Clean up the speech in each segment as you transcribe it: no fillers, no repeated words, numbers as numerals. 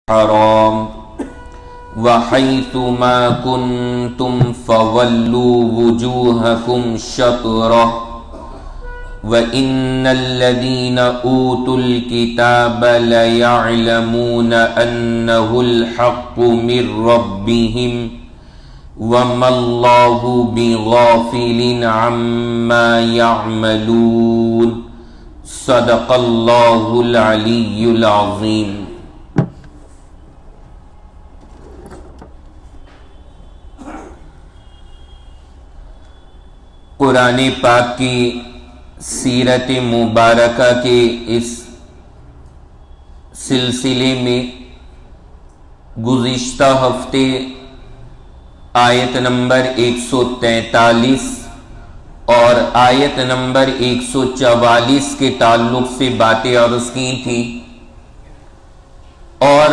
حرام وحيث ما كنتم فولوا وجوهكم شطره وإن الذين أوتوا الكتاب ليعلمون أنه الحق من ربهم وما الله بغافل عما يعملون صدق الله العلي العظيم۔ قرآن پاک کی سیرت مبارکہ کے اس سلسلے میں گزشتہ ہفتے آیت نمبر 143 اور آیت نمبر 144 کے تعلق سے باتیں عرض کی تھی، اور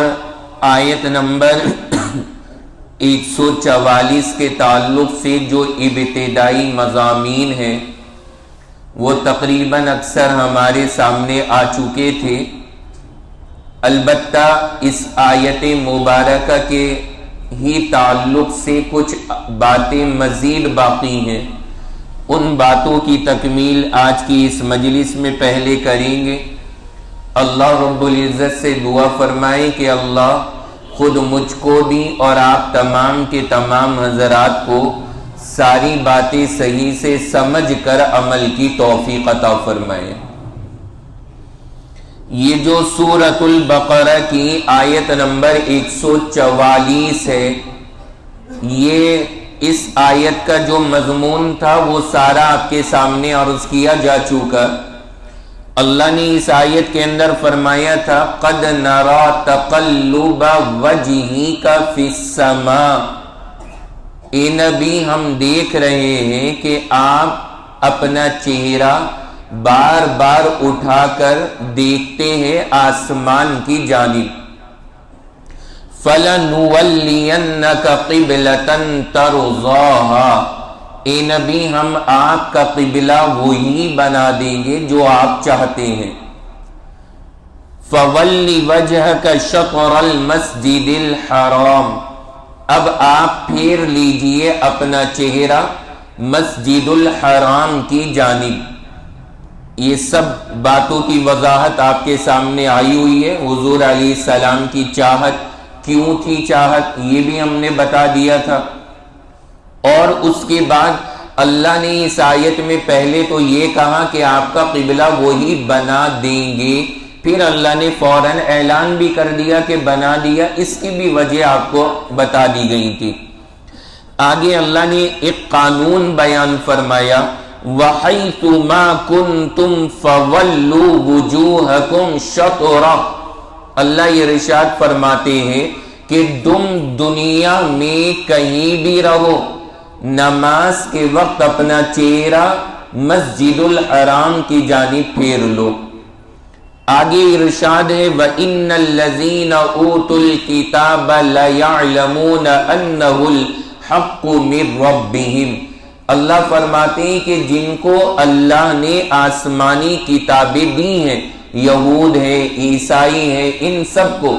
آیت نمبر 144 کے تعلق سے جو ابتدائی مضامین ہیں وہ تقریباً اکثر ہمارے سامنے آ چکے تھے۔ البتہ اس آیت مبارکہ کے ہی تعلق سے کچھ باتیں مزید باقی ہیں، ان باتوں کی تکمیل آج کی اس مجلس میں پہلے کریں گے۔ اللہ رب العزت سے دعا فرمائیں کہ اللہ خود مجھ کو بھی اور آپ تمام کے تمام حضرات کو ساری باتیں صحیح سے سمجھ کر عمل کی توفیق عطا فرمائے۔ یہ جو سورۃ البقرہ کی آیت نمبر 144 ہے، یہ اس آیت کا جو مضمون تھا وہ سارا آپ کے سامنے عرض کیا جا چکا۔ اللہ نے اس آیت کے اندر فرمایا تھا قد نرا تقلب وجہک فی السماء، اے نبی ہم دیکھ رہے ہیں کہ آپ اپنا چہرہ بار بار اٹھا کر دیکھتے ہیں آسمان کی جانب۔ فَلَنُوَلِّيَنَّكَ قِبْلَةً تَرْضَاهَا، اے نبی ہم آپ کا قبلہ وہی بنا دیں گے جو آپ چاہتے ہیں۔ فَوَلِّ وَجْهَكَ شَطْرَ الْمَسْجِدِ الْحَرَامِ، اب آپ پھیر لیجئے اپنا چہرہ مسجد الحرام کی جانب۔ یہ سب باتوں کی وضاحت آپ کے سامنے آئی ہوئی ہے۔ حضور علیہ السلام کی چاہت کیوں تھی، چاہت یہ بھی ہم نے بتا دیا تھا، اور اس کے بعد اللہ نے اس آیت میں پہلے تو یہ کہا کہ آپ کا قبلہ وہی بنا دیں گے، پھر اللہ نے فوراً اعلان بھی کر دیا کہ بنا دیا، اس کی بھی وجہ آپ کو بتا دی گئی تھی۔ آگے اللہ نے ایک قانون بیان فرمایا وَحَيْثُ مَا كُنْتُمْ فَوَلُّوا وُجُوهَكُمْ شَطْرَهُ، اللہ یہ ارشاد فرماتے ہیں کہ تم دنیا میں کہیں بھی رہو، نماز کے وقت اپنا چہرہ مسجد الحرام کی جانب پھیر لو۔ آگے ارشاد ہے وَإِنَّ الَّذِينَ أُوتُوا الْكِتَابَ لَيَعْلَمُونَ أَنَّهُ الْحَقُّ مِنْ رَبِّهِمْ، اللہ فرماتے ہیں کہ جن کو اللہ نے آسمانی کتابیں دی ہیں، یہود ہیں، عیسائی ہیں، ان سب کو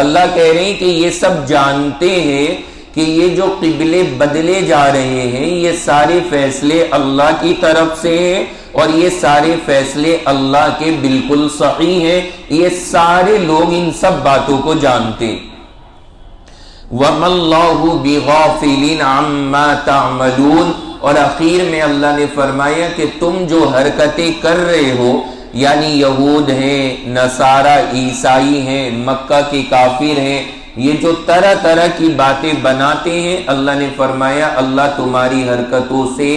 اللہ کہہ رہے ہیں کہ یہ سب جانتے ہیں کہ یہ جو قبلے بدلے جا رہے ہیں یہ سارے فیصلے اللہ کی طرف سے ہیں، اور یہ سارے فیصلے اللہ کے بالکل صحیح ہیں، یہ سارے لوگ ان سب باتوں کو جانتے ہیں۔ وَمَا اللَّهُ بِغَافِلٍ عَمَّا تَعْمَلُونَ، اور آخر میں اللہ نے فرمایا کہ تم جو حرکتیں کر رہے ہو، یعنی یہود ہیں، نصارہ، عیسائی ہیں، مکہ کے کافر ہیں، یہ جو طرح طرح کی باتیں بناتے ہیں، اللہ نے فرمایا اللہ تمہاری حرکتوں سے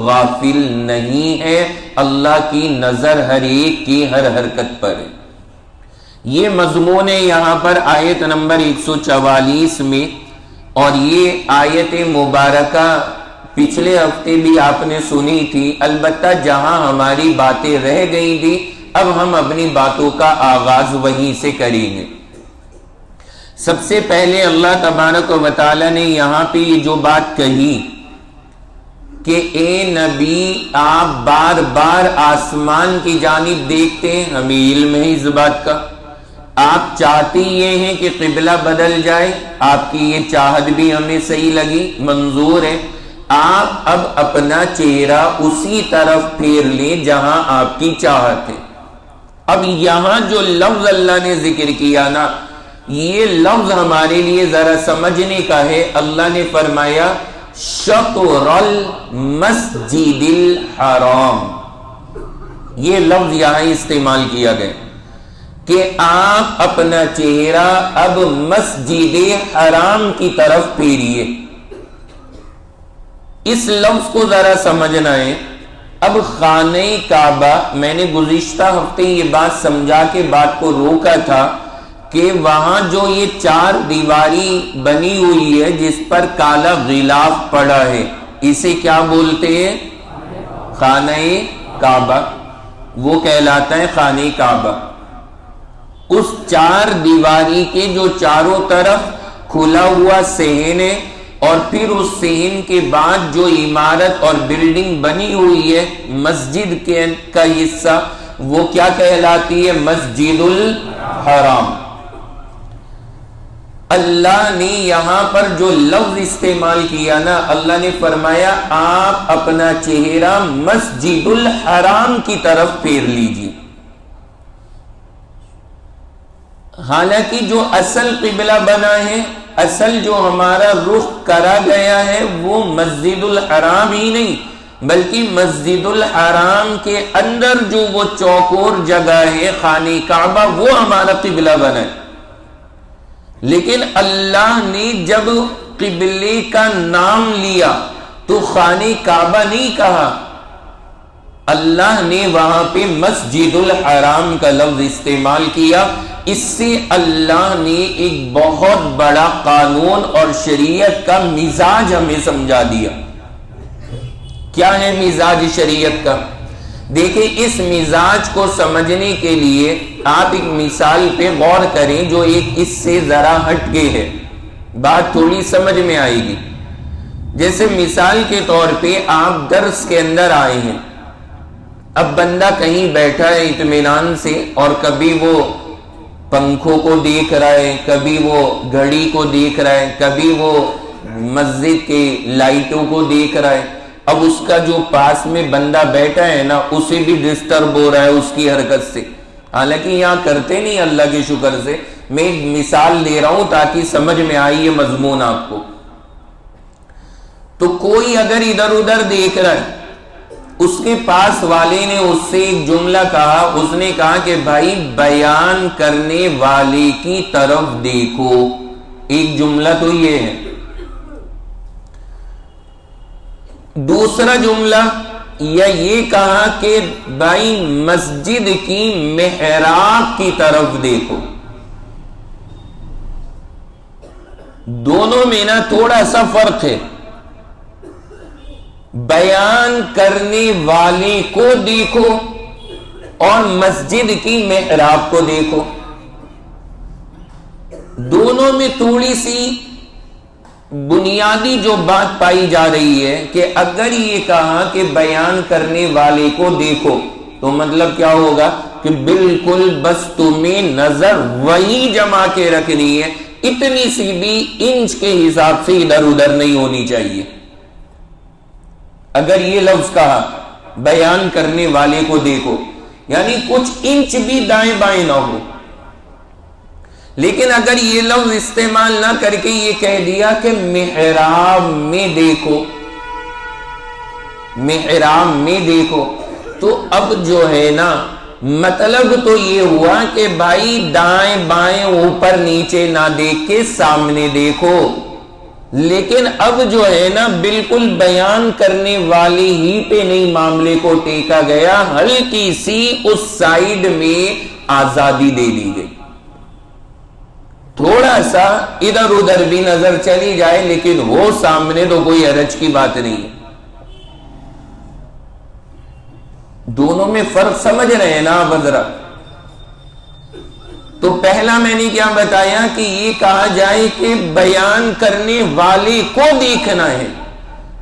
غافل نہیں ہے، اللہ کی نظر ہر ایک کی ہر حرکت پر ہے۔ یہ مضمون ہے یہاں پر آیت نمبر 144 میں، اور یہ آیت مبارکہ پچھلے ہفتے بھی آپ نے سنی تھی، البتہ جہاں ہماری باتیں رہ گئی تھی اب ہم اپنی باتوں کا آغاز وہیں سے کریں گے۔ سب سے پہلے اللہ تبارک و تعالی نے یہاں پہ یہ جو بات کہی کہ اے نبی آپ بار بار آسمان کی جانب دیکھتے ہیں، ہمیں علم ہے اس بات کا، آپ چاہتی یہ ہیں کہ قبلہ بدل جائے، آپ کی یہ چاہت بھی ہمیں صحیح لگی، منظور ہے، آپ اب اپنا چہرہ اسی طرف پھیر لیں جہاں آپ کی چاہت ہے۔ اب یہاں جو لفظ اللہ نے ذکر کیا نا، یہ لفظ ہمارے لیے ذرا سمجھنے کا ہے۔ اللہ نے فرمایا شطر المسجد الحرام، یہ لفظ یہاں استعمال کیا گیا کہ آپ اپنا چہرہ اب مسجد حرام کی طرف پھیریے۔ اس لفظ کو ذرا سمجھنا ہے۔ اب خانہ کعبہ، میں نے گزشتہ ہفتے یہ بات سمجھا کے بات کو روکا تھا کہ وہاں جو یہ 4 دیواری بنی ہوئی ہے جس پر کالا غلاف پڑا ہے، اسے کیا بولتے ہیں؟ خانہ کعبہ، وہ کہلاتا ہے خانہ کعبہ۔ اس 4 دیواری کے جو چاروں طرف کھلا ہوا صحن ہے، اور پھر اس صحن کے بعد جو عمارت اور بلڈنگ بنی ہوئی ہے مسجد کا حصہ، وہ کیا کہلاتی ہے؟ مسجد الحرام۔ اللہ نے یہاں پر جو لفظ استعمال کیا نا، اللہ نے فرمایا آپ اپنا چہرہ مسجد الحرام کی طرف پھیر لیجیے۔ حالانکہ جو اصل قبلہ بنا ہے، اصل جو ہمارا رخ کرا گیا ہے، وہ مسجد الحرام ہی نہیں بلکہ مسجد الحرام کے اندر جو وہ چوکور جگہ ہے خانہ کعبہ، وہ ہمارا قبلہ بنا ہے۔ لیکن اللہ نے جب قبلے کا نام لیا تو خانہ کعبہ نہیں کہا، اللہ نے وہاں پہ مسجد الحرام کا لفظ استعمال کیا۔ اس سے اللہ نے ایک بہت بڑا قانون اور شریعت کا مزاج ہمیں سمجھا دیا۔ کیا ہے مزاج شریعت کا؟ دیکھیں، اس مزاج کو سمجھنے کے لیے آپ ایک مثال پہ غور کریں جو ایک اس سے ذرا ہٹ کے ہے، بات تھوڑی سمجھ میں آئے گی۔ جیسے مثال کے طور پہ آپ درس کے اندر آئے ہیں، اب بندہ کہیں بیٹھا ہے اطمینان سے، اور کبھی وہ پنکھوں کو دیکھ رہا ہے، کبھی وہ گھڑی کو دیکھ رہا ہے، کبھی وہ مسجد کے لائٹوں کو دیکھ رہا ہے۔ اب اس کا جو پاس میں بندہ بیٹھا ہے نا، اسے بھی ڈسٹرب ہو رہا ہے اس کی حرکت سے، حالانکہ یہاں کرتے نہیں اللہ کے شکر سے۔ میں ایک مثال دے رہا ہوں تاکہ سمجھ میں آئی یہ مضمون آپ کو۔ تو کوئی اگر ادھر ادھر دیکھ رہا ہے، اس کے پاس والے نے اس سے ایک جملہ کہا، اس نے کہا کہ بھائی بیان کرنے والے کی طرف دیکھو۔ ایک جملہ تو یہ ہے۔ دوسرا جملہ یا یہ کہا کہ بھائی مسجد کی محراب کی طرف دیکھو۔ دونوں میں نا تھوڑا سا فرق ہے۔ بیان کرنے والے کو دیکھو اور مسجد کی محراب کو دیکھو، دونوں میں تھوڑی سی بنیادی جو بات پائی جا رہی ہے کہ اگر یہ کہا کہ بیان کرنے والے کو دیکھو تو مطلب کیا ہوگا کہ بالکل بس تمہیں نظر وہی جما کے رکھنی ہے، اتنی سی بھی انچ کے حساب سے ادھر ادھر نہیں ہونی چاہیے۔ اگر یہ لفظ کہا بیان کرنے والے کو دیکھو، یعنی کچھ انچ بھی دائیں بائیں نہ ہو۔ لیکن اگر یہ لفظ استعمال نہ کر کے یہ کہہ دیا کہ محراب میں دیکھو، محراب میں دیکھو، تو اب جو ہے نا مطلب تو یہ ہوا کہ بھائی دائیں بائیں اوپر نیچے نہ دیکھ کے سامنے دیکھو۔ لیکن اب جو ہے نا بالکل بیان کرنے والی ہی پہ نہیں معاملے کو ٹیکا گیا، ہلکی سی اس سائیڈ میں آزادی دے دی گئی۔ تھوڑا سا ادھر ادھر بھی نظر چلی جائے لیکن وہ سامنے تو کوئی حرج کی بات نہیں ہے۔ دونوں میں فرق سمجھ رہے ہیں نا آپ حضرات؟ تو پہلا میں نے کیا بتایا کہ یہ کہا جائے کہ بیان کرنے والے کو دیکھنا ہے،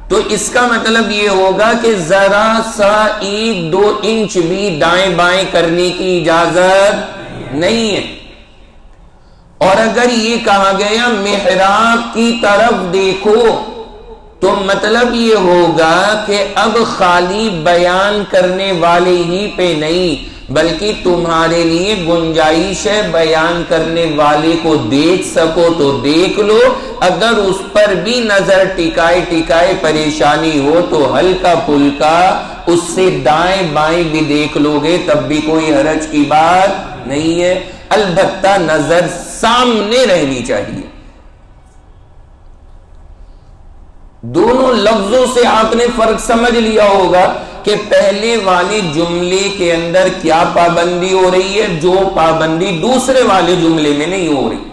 تو اس کا مطلب یہ ہوگا کہ ذرا سا 1-2 انچ بھی دائیں بائیں کرنے کی اجازت نہیں ہے۔ اور اگر یہ کہا گیا محراب کی طرف دیکھو تو مطلب یہ ہوگا کہ اب خالی بیان کرنے والے ہی پہ نہیں بلکہ تمہارے لیے گنجائش ہے بیان کرنے والے کو دیکھ سکو تو دیکھ لو، اگر اس پر بھی نظر ٹکائے پریشانی ہو تو ہلکا پھلکا اس سے دائیں بائیں بھی دیکھ لو گے تب بھی کوئی حرج کی بات نہیں ہے، البتہ نظر سامنے رہنی چاہیے۔ دونوں لفظوں سے آپ نے فرق سمجھ لیا ہوگا کہ پہلے والے جملے کے اندر کیا پابندی ہو رہی ہے، جو پابندی دوسرے والے جملے میں نہیں ہو رہی۔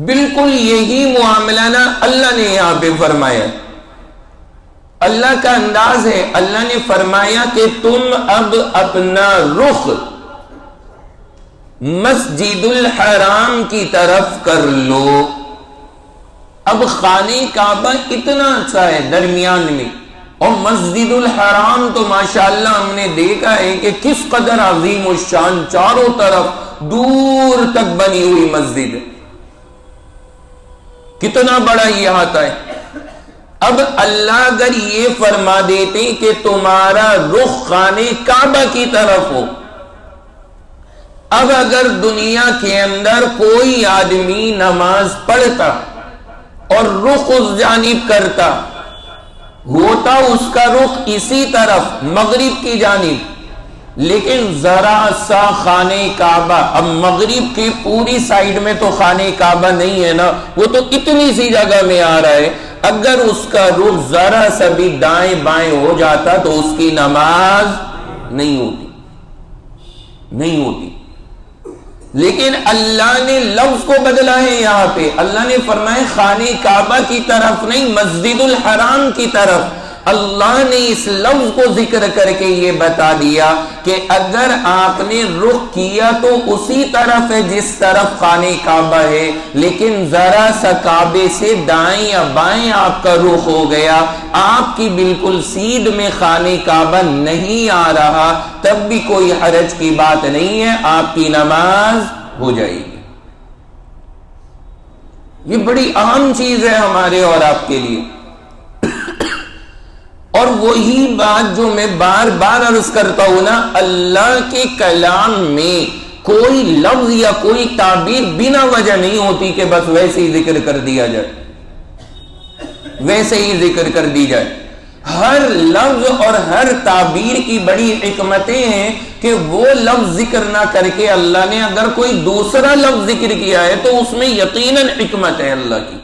بالکل یہی معاملہ نا اللہ نے یہاں پہ فرمایا، اللہ کا انداز ہے، اللہ نے فرمایا کہ تم اب اپنا رخ مسجد الحرام کی طرف کر لو۔ اب خانہ کعبہ اتنا اچھا ہے درمیان میں، اور مسجد الحرام تو ماشاءاللہ ہم نے دیکھا ہے کہ کس قدر عظیم الشان، چاروں طرف دور تک بنی ہوئی مسجد ہے، کتنا بڑا یہ احاطہ ہے۔ اب اللہ اگر یہ فرما دیتے کہ تمہارا رخ خانہ کعبہ کی طرف ہو، اب اگر دنیا کے اندر کوئی آدمی نماز پڑھتا اور رخ اس جانب کرتا، ہوتا اس کا رخ اسی طرف مغرب کی جانب، لیکن ذرا سا خانہ کعبہ، اب مغرب کی پوری سائیڈ میں تو خانہ کعبہ نہیں ہے نا، وہ تو اتنی سی جگہ میں آ رہا ہے، اگر اس کا رخ ذرا سا بھی دائیں بائیں ہو جاتا تو اس کی نماز نہیں ہوتی۔ لیکن اللہ نے لفظ کو بدلا ہے، یہاں پہ اللہ نے فرمایا خانہ کعبہ کی طرف نہیں، مسجد الحرام کی طرف۔ اللہ نے اس لفظ کو ذکر کر کے یہ بتا دیا کہ اگر آپ نے رخ کیا تو اسی طرف ہے جس طرف خانہ کعبہ ہے، لیکن ذرا سا کعبے سے دائیں یا بائیں آپ کا رخ ہو گیا، آپ کی بالکل سیدھ میں خانہ کعبہ نہیں آ رہا، تب بھی کوئی حرج کی بات نہیں ہے، آپ کی نماز ہو جائے گی۔ یہ بڑی اہم چیز ہے ہمارے اور آپ کے لیے، اور وہی بات جو میں بار بار عرض کرتا ہوں نا، اللہ کے کلام میں کوئی لفظ یا کوئی تعبیر بنا وجہ نہیں ہوتی کہ بس ویسے ہی ذکر کر دیا جائے، ویسے ہی ذکر کر دی جائے۔ ہر لفظ اور ہر تعبیر کی بڑی حکمتیں ہیں کہ وہ لفظ ذکر نہ کر کے اللہ نے اگر کوئی دوسرا لفظ ذکر کیا ہے تو اس میں یقیناً حکمت ہے اللہ کی،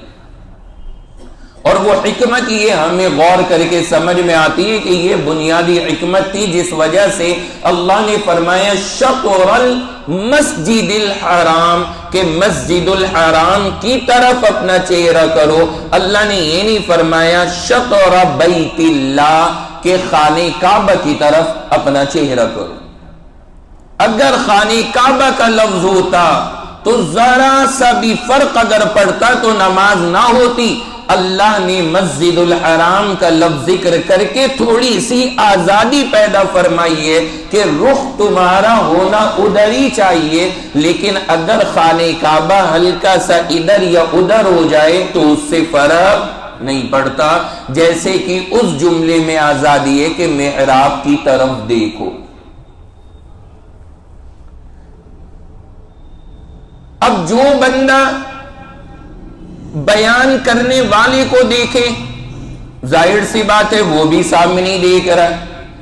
اور وہ حکمت یہ ہمیں غور کر کے سمجھ میں آتی ہے کہ یہ بنیادی حکمت تھی جس وجہ سے اللہ نے فرمایا شطر المسجد الحرام، کہ مسجد الحرام کی طرف اپنا چہرہ کرو۔ اللہ نے یہ نہیں فرمایا شطر بیت اللہ، کہ خانہ کعبہ کی طرف اپنا چہرہ کرو۔ اگر خانہ کعبہ کا لفظ ہوتا تو ذرا سا بھی فرق اگر پڑتا تو نماز نہ ہوتی۔ اللہ نے مسجد الحرام کا لفظ ذکر کر کے تھوڑی سی آزادی پیدا فرمائی ہے کہ رخ تمہارا ہونا ادھر ہی چاہیے، لیکن اگر خانہ کعبہ ہلکا سا ادھر یا ادھر ہو جائے تو اس سے فرق نہیں پڑتا، جیسے کہ اس جملے میں آزادی ہے کہ محراب کی طرف دیکھو۔ اب جو بندہ بیان کرنے والے کو دیکھے، ظاہر سی بات ہے وہ بھی سامنے نہیں دیکھ رہا ہے،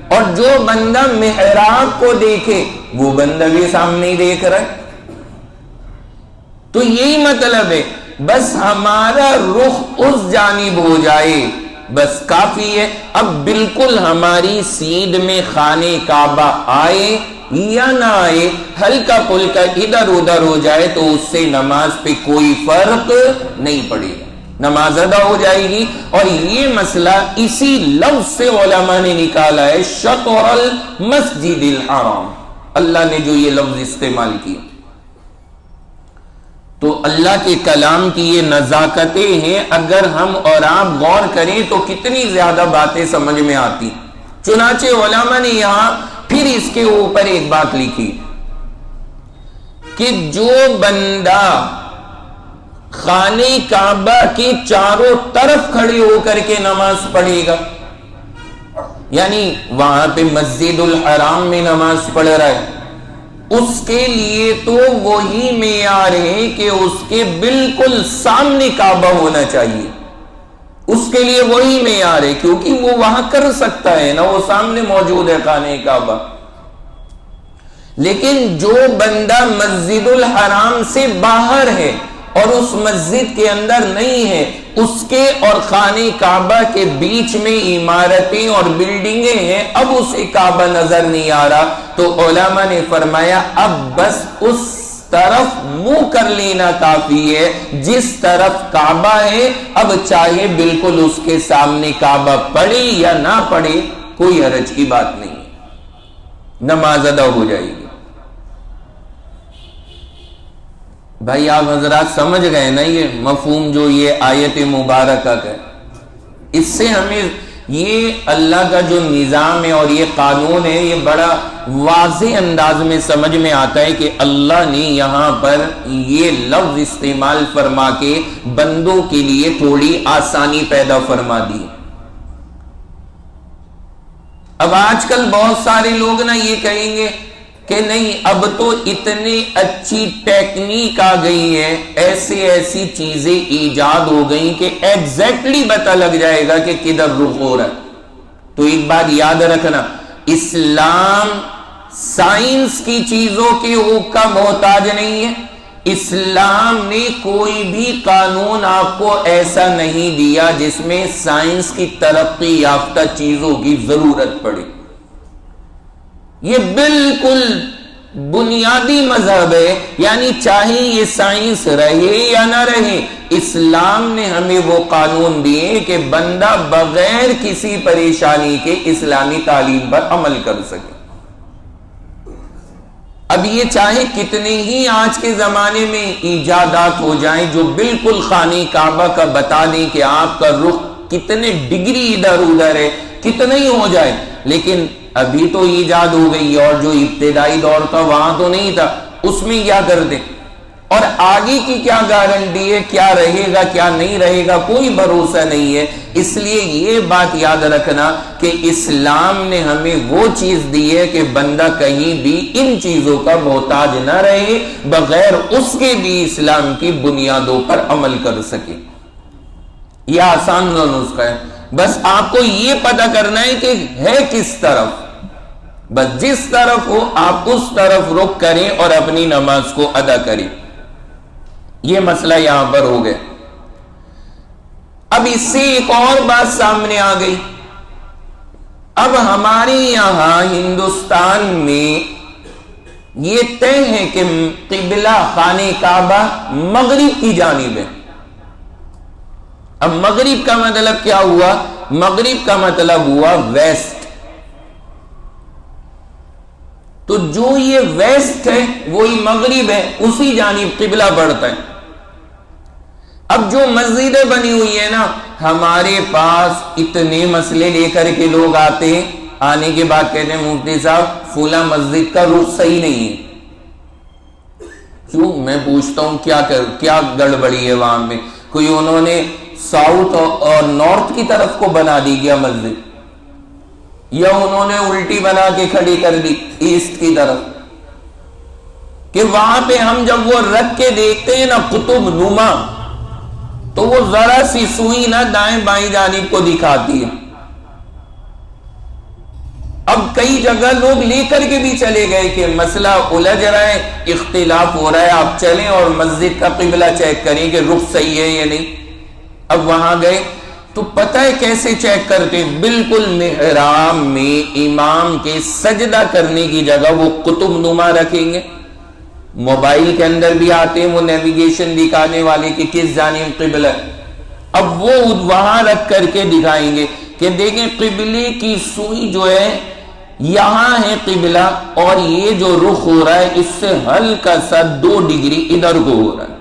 اور جو بندہ محراب کو دیکھے وہ بندہ بھی سامنے نہیں دیکھ رہا ہے، تو یہی مطلب ہے بس ہمارا رخ اس جانب ہو جائے بس کافی ہے۔ اب بالکل ہماری سیدھ میں خانہ کعبہ آئے یا نہ آئے، ہلکا پھلکا ادھر ادھر ہو جائے تو اس سے نماز پہ کوئی فرق نہیں پڑے گا، نماز ادا ہو جائے گی۔ اور یہ مسئلہ اسی لفظ سے علماء نے نکالا ہے، شطر المسجد الحرام، اللہ نے جو یہ لفظ استعمال کیا۔ تو اللہ کے کلام کی یہ نزاکتیں ہیں، اگر ہم اور آپ غور کریں تو کتنی زیادہ باتیں سمجھ میں آتی۔ چنانچہ علماء نے یہاں پھر اس کے اوپر ایک بات لکھی کہ جو بندہ خانے کعبہ کے چاروں طرف کھڑے ہو کر کے نماز پڑھے گا، یعنی وہاں پہ مسجد الحرام میں نماز پڑھ رہا ہے، اس کے لیے تو وہی معیار ہے کہ اس کے بالکل سامنے کعبہ ہونا چاہیے، اس کے لیے وہی معیار ہے، کیونکہ وہ وہاں کر سکتا ہے نا، وہ سامنے موجود ہے خانے کعبہ۔ لیکن جو بندہ مسجد الحرام سے باہر ہے اور اس مسجد کے اندر نہیں ہے، اس کے اور خانے کعبہ کے بیچ میں عمارتیں اور بلڈنگیں ہیں، اب اسے کعبہ نظر نہیں آ رہا، تو علماء نے فرمایا اب بس اس طرف منہ کر لینا کافی ہے جس طرف کعبہ ہے، اب چاہے بالکل اس کے سامنے کعبہ پڑے یا نہ پڑے کوئی حرج کی بات نہیں ہے، نماز ادا ہو جائے گی۔ بھائی آپ حضرات سمجھ گئے نا یہ مفہوم جو یہ آیت مبارکہ کا ہے، اس سے ہمیں یہ اللہ کا جو نظام ہے اور یہ قانون ہے یہ بڑا واضح انداز میں سمجھ میں آتا ہے کہ اللہ نے یہاں پر یہ لفظ استعمال فرما کے بندوں کے لیے تھوڑی آسانی پیدا فرما دی۔ اب آج کل بہت سارے لوگ نا یہ کہیں گے کہ نہیں اب تو اتنی اچھی ٹیکنیک آ گئی ہے، ایسی چیزیں ایجاد ہو گئی کہ ایگزیکٹلی پتہ لگ جائے گا کہ کدھر رخ ہو رہا ہے۔ تو ایک بات یاد رکھنا، اسلام سائنس کی چیزوں کے حقوق کا محتاج نہیں ہے، اسلام نے کوئی بھی قانون آپ کو ایسا نہیں دیا جس میں سائنس کی ترقی یافتہ چیزوں کی ضرورت پڑے۔ یہ بالکل بنیادی مذہب ہے، یعنی چاہے یہ سائنس رہے یا نہ رہے، اسلام نے ہمیں وہ قانون دیے کہ بندہ بغیر کسی پریشانی کے اسلامی تعلیم پر عمل کر سکے۔ اب یہ چاہے کتنے ہی آج کے زمانے میں ایجادات ہو جائیں جو بالکل خانے کعبہ کا بتا دیں کہ آپ کا رخ کتنے ڈگری ادھر ادھر ہے، کتنے ہی ہو جائے، لیکن ابھی تو ایجاد ہو گئی اور جو ابتدائی دور تھا وہاں تو نہیں تھا، اس میں کیا کر دیں، اور آگے کی کیا گارنٹی ہے، کیا رہے گا کیا نہیں رہے گا، کوئی بھروسہ نہیں ہے۔ اس لیے یہ بات یاد رکھنا کہ اسلام نے ہمیں وہ چیز دی ہے کہ بندہ کہیں بھی ان چیزوں کا محتاج نہ رہے، بغیر اس کے بھی اسلام کی بنیادوں پر عمل کر سکے۔ یہ آسان نسخہ ہے، بس آپ کو یہ پتہ کرنا ہے کہ ہے کس طرف، بس جس طرف ہو آپ اس طرف رخ کریں اور اپنی نماز کو ادا کریں۔ یہ مسئلہ یہاں پر ہو گیا۔ اب اس سے ایک اور بات سامنے آ گئی، اب ہمارے یہاں ہندوستان میں یہ طے ہے کہ قبلہ خانے کعبہ مغرب کی جانب ہے۔ اب مغرب کا مطلب کیا ہوا؟ مغرب کا مطلب ہوا ویسٹ، تو جو یہ ویسٹ ہے وہی مغرب ہے، اسی جانب قبلہ بڑھتا ہے۔ اب جو مسجدیں بنی ہوئی ہیں نا، ہمارے پاس اتنے مسئلے لے کر کے لوگ آتے ہیں، آنے کے بعد کہتے ہیں مفتی صاحب فلاں مسجد کا رخ صحیح نہیں ہے۔ کیوں؟ میں پوچھتا ہوں کیا گڑبڑی ہے وہاں میں؟ کوئی انہوں نے ساؤتھ اور نارتھ کی طرف کو بنا دی گیا مسجد، یا انہوں نے الٹی بنا کے کھڑی کر دی ایسٹ کی طرف، کہ وہاں پہ ہم جب وہ رکھ کے دیکھتے ہیں نا قطب نما، تو وہ ذرا سی سوئی نہ دائیں بائیں جانب کو دکھاتی ہے۔ اب کئی جگہ لوگ لے کر کے بھی چلے گئے کہ مسئلہ الجھ رہا ہے، اختلاف ہو رہا ہے، آپ چلیں اور مسجد کا قبلہ چیک کریں کہ رخ صحیح ہے یا نہیں۔ اب وہاں گئے تو پتہ ہے کیسے چیک کرتے؟ بالکل محراب میں امام کے سجدہ کرنے کی جگہ وہ قطب نما رکھیں گے، موبائل کے اندر بھی آتے ہیں وہ نیویگیشن دکھانے والے کہ کس جانب قبلہ، اب وہ وہاں رکھ کر کے دکھائیں گے کہ دیکھیں قبلے کی سوئی جو ہے یہاں ہے قبلہ، اور یہ جو رخ ہو رہا ہے اس سے ہلکا سا 2 ڈگری ادھر کو ہو رہا ہے،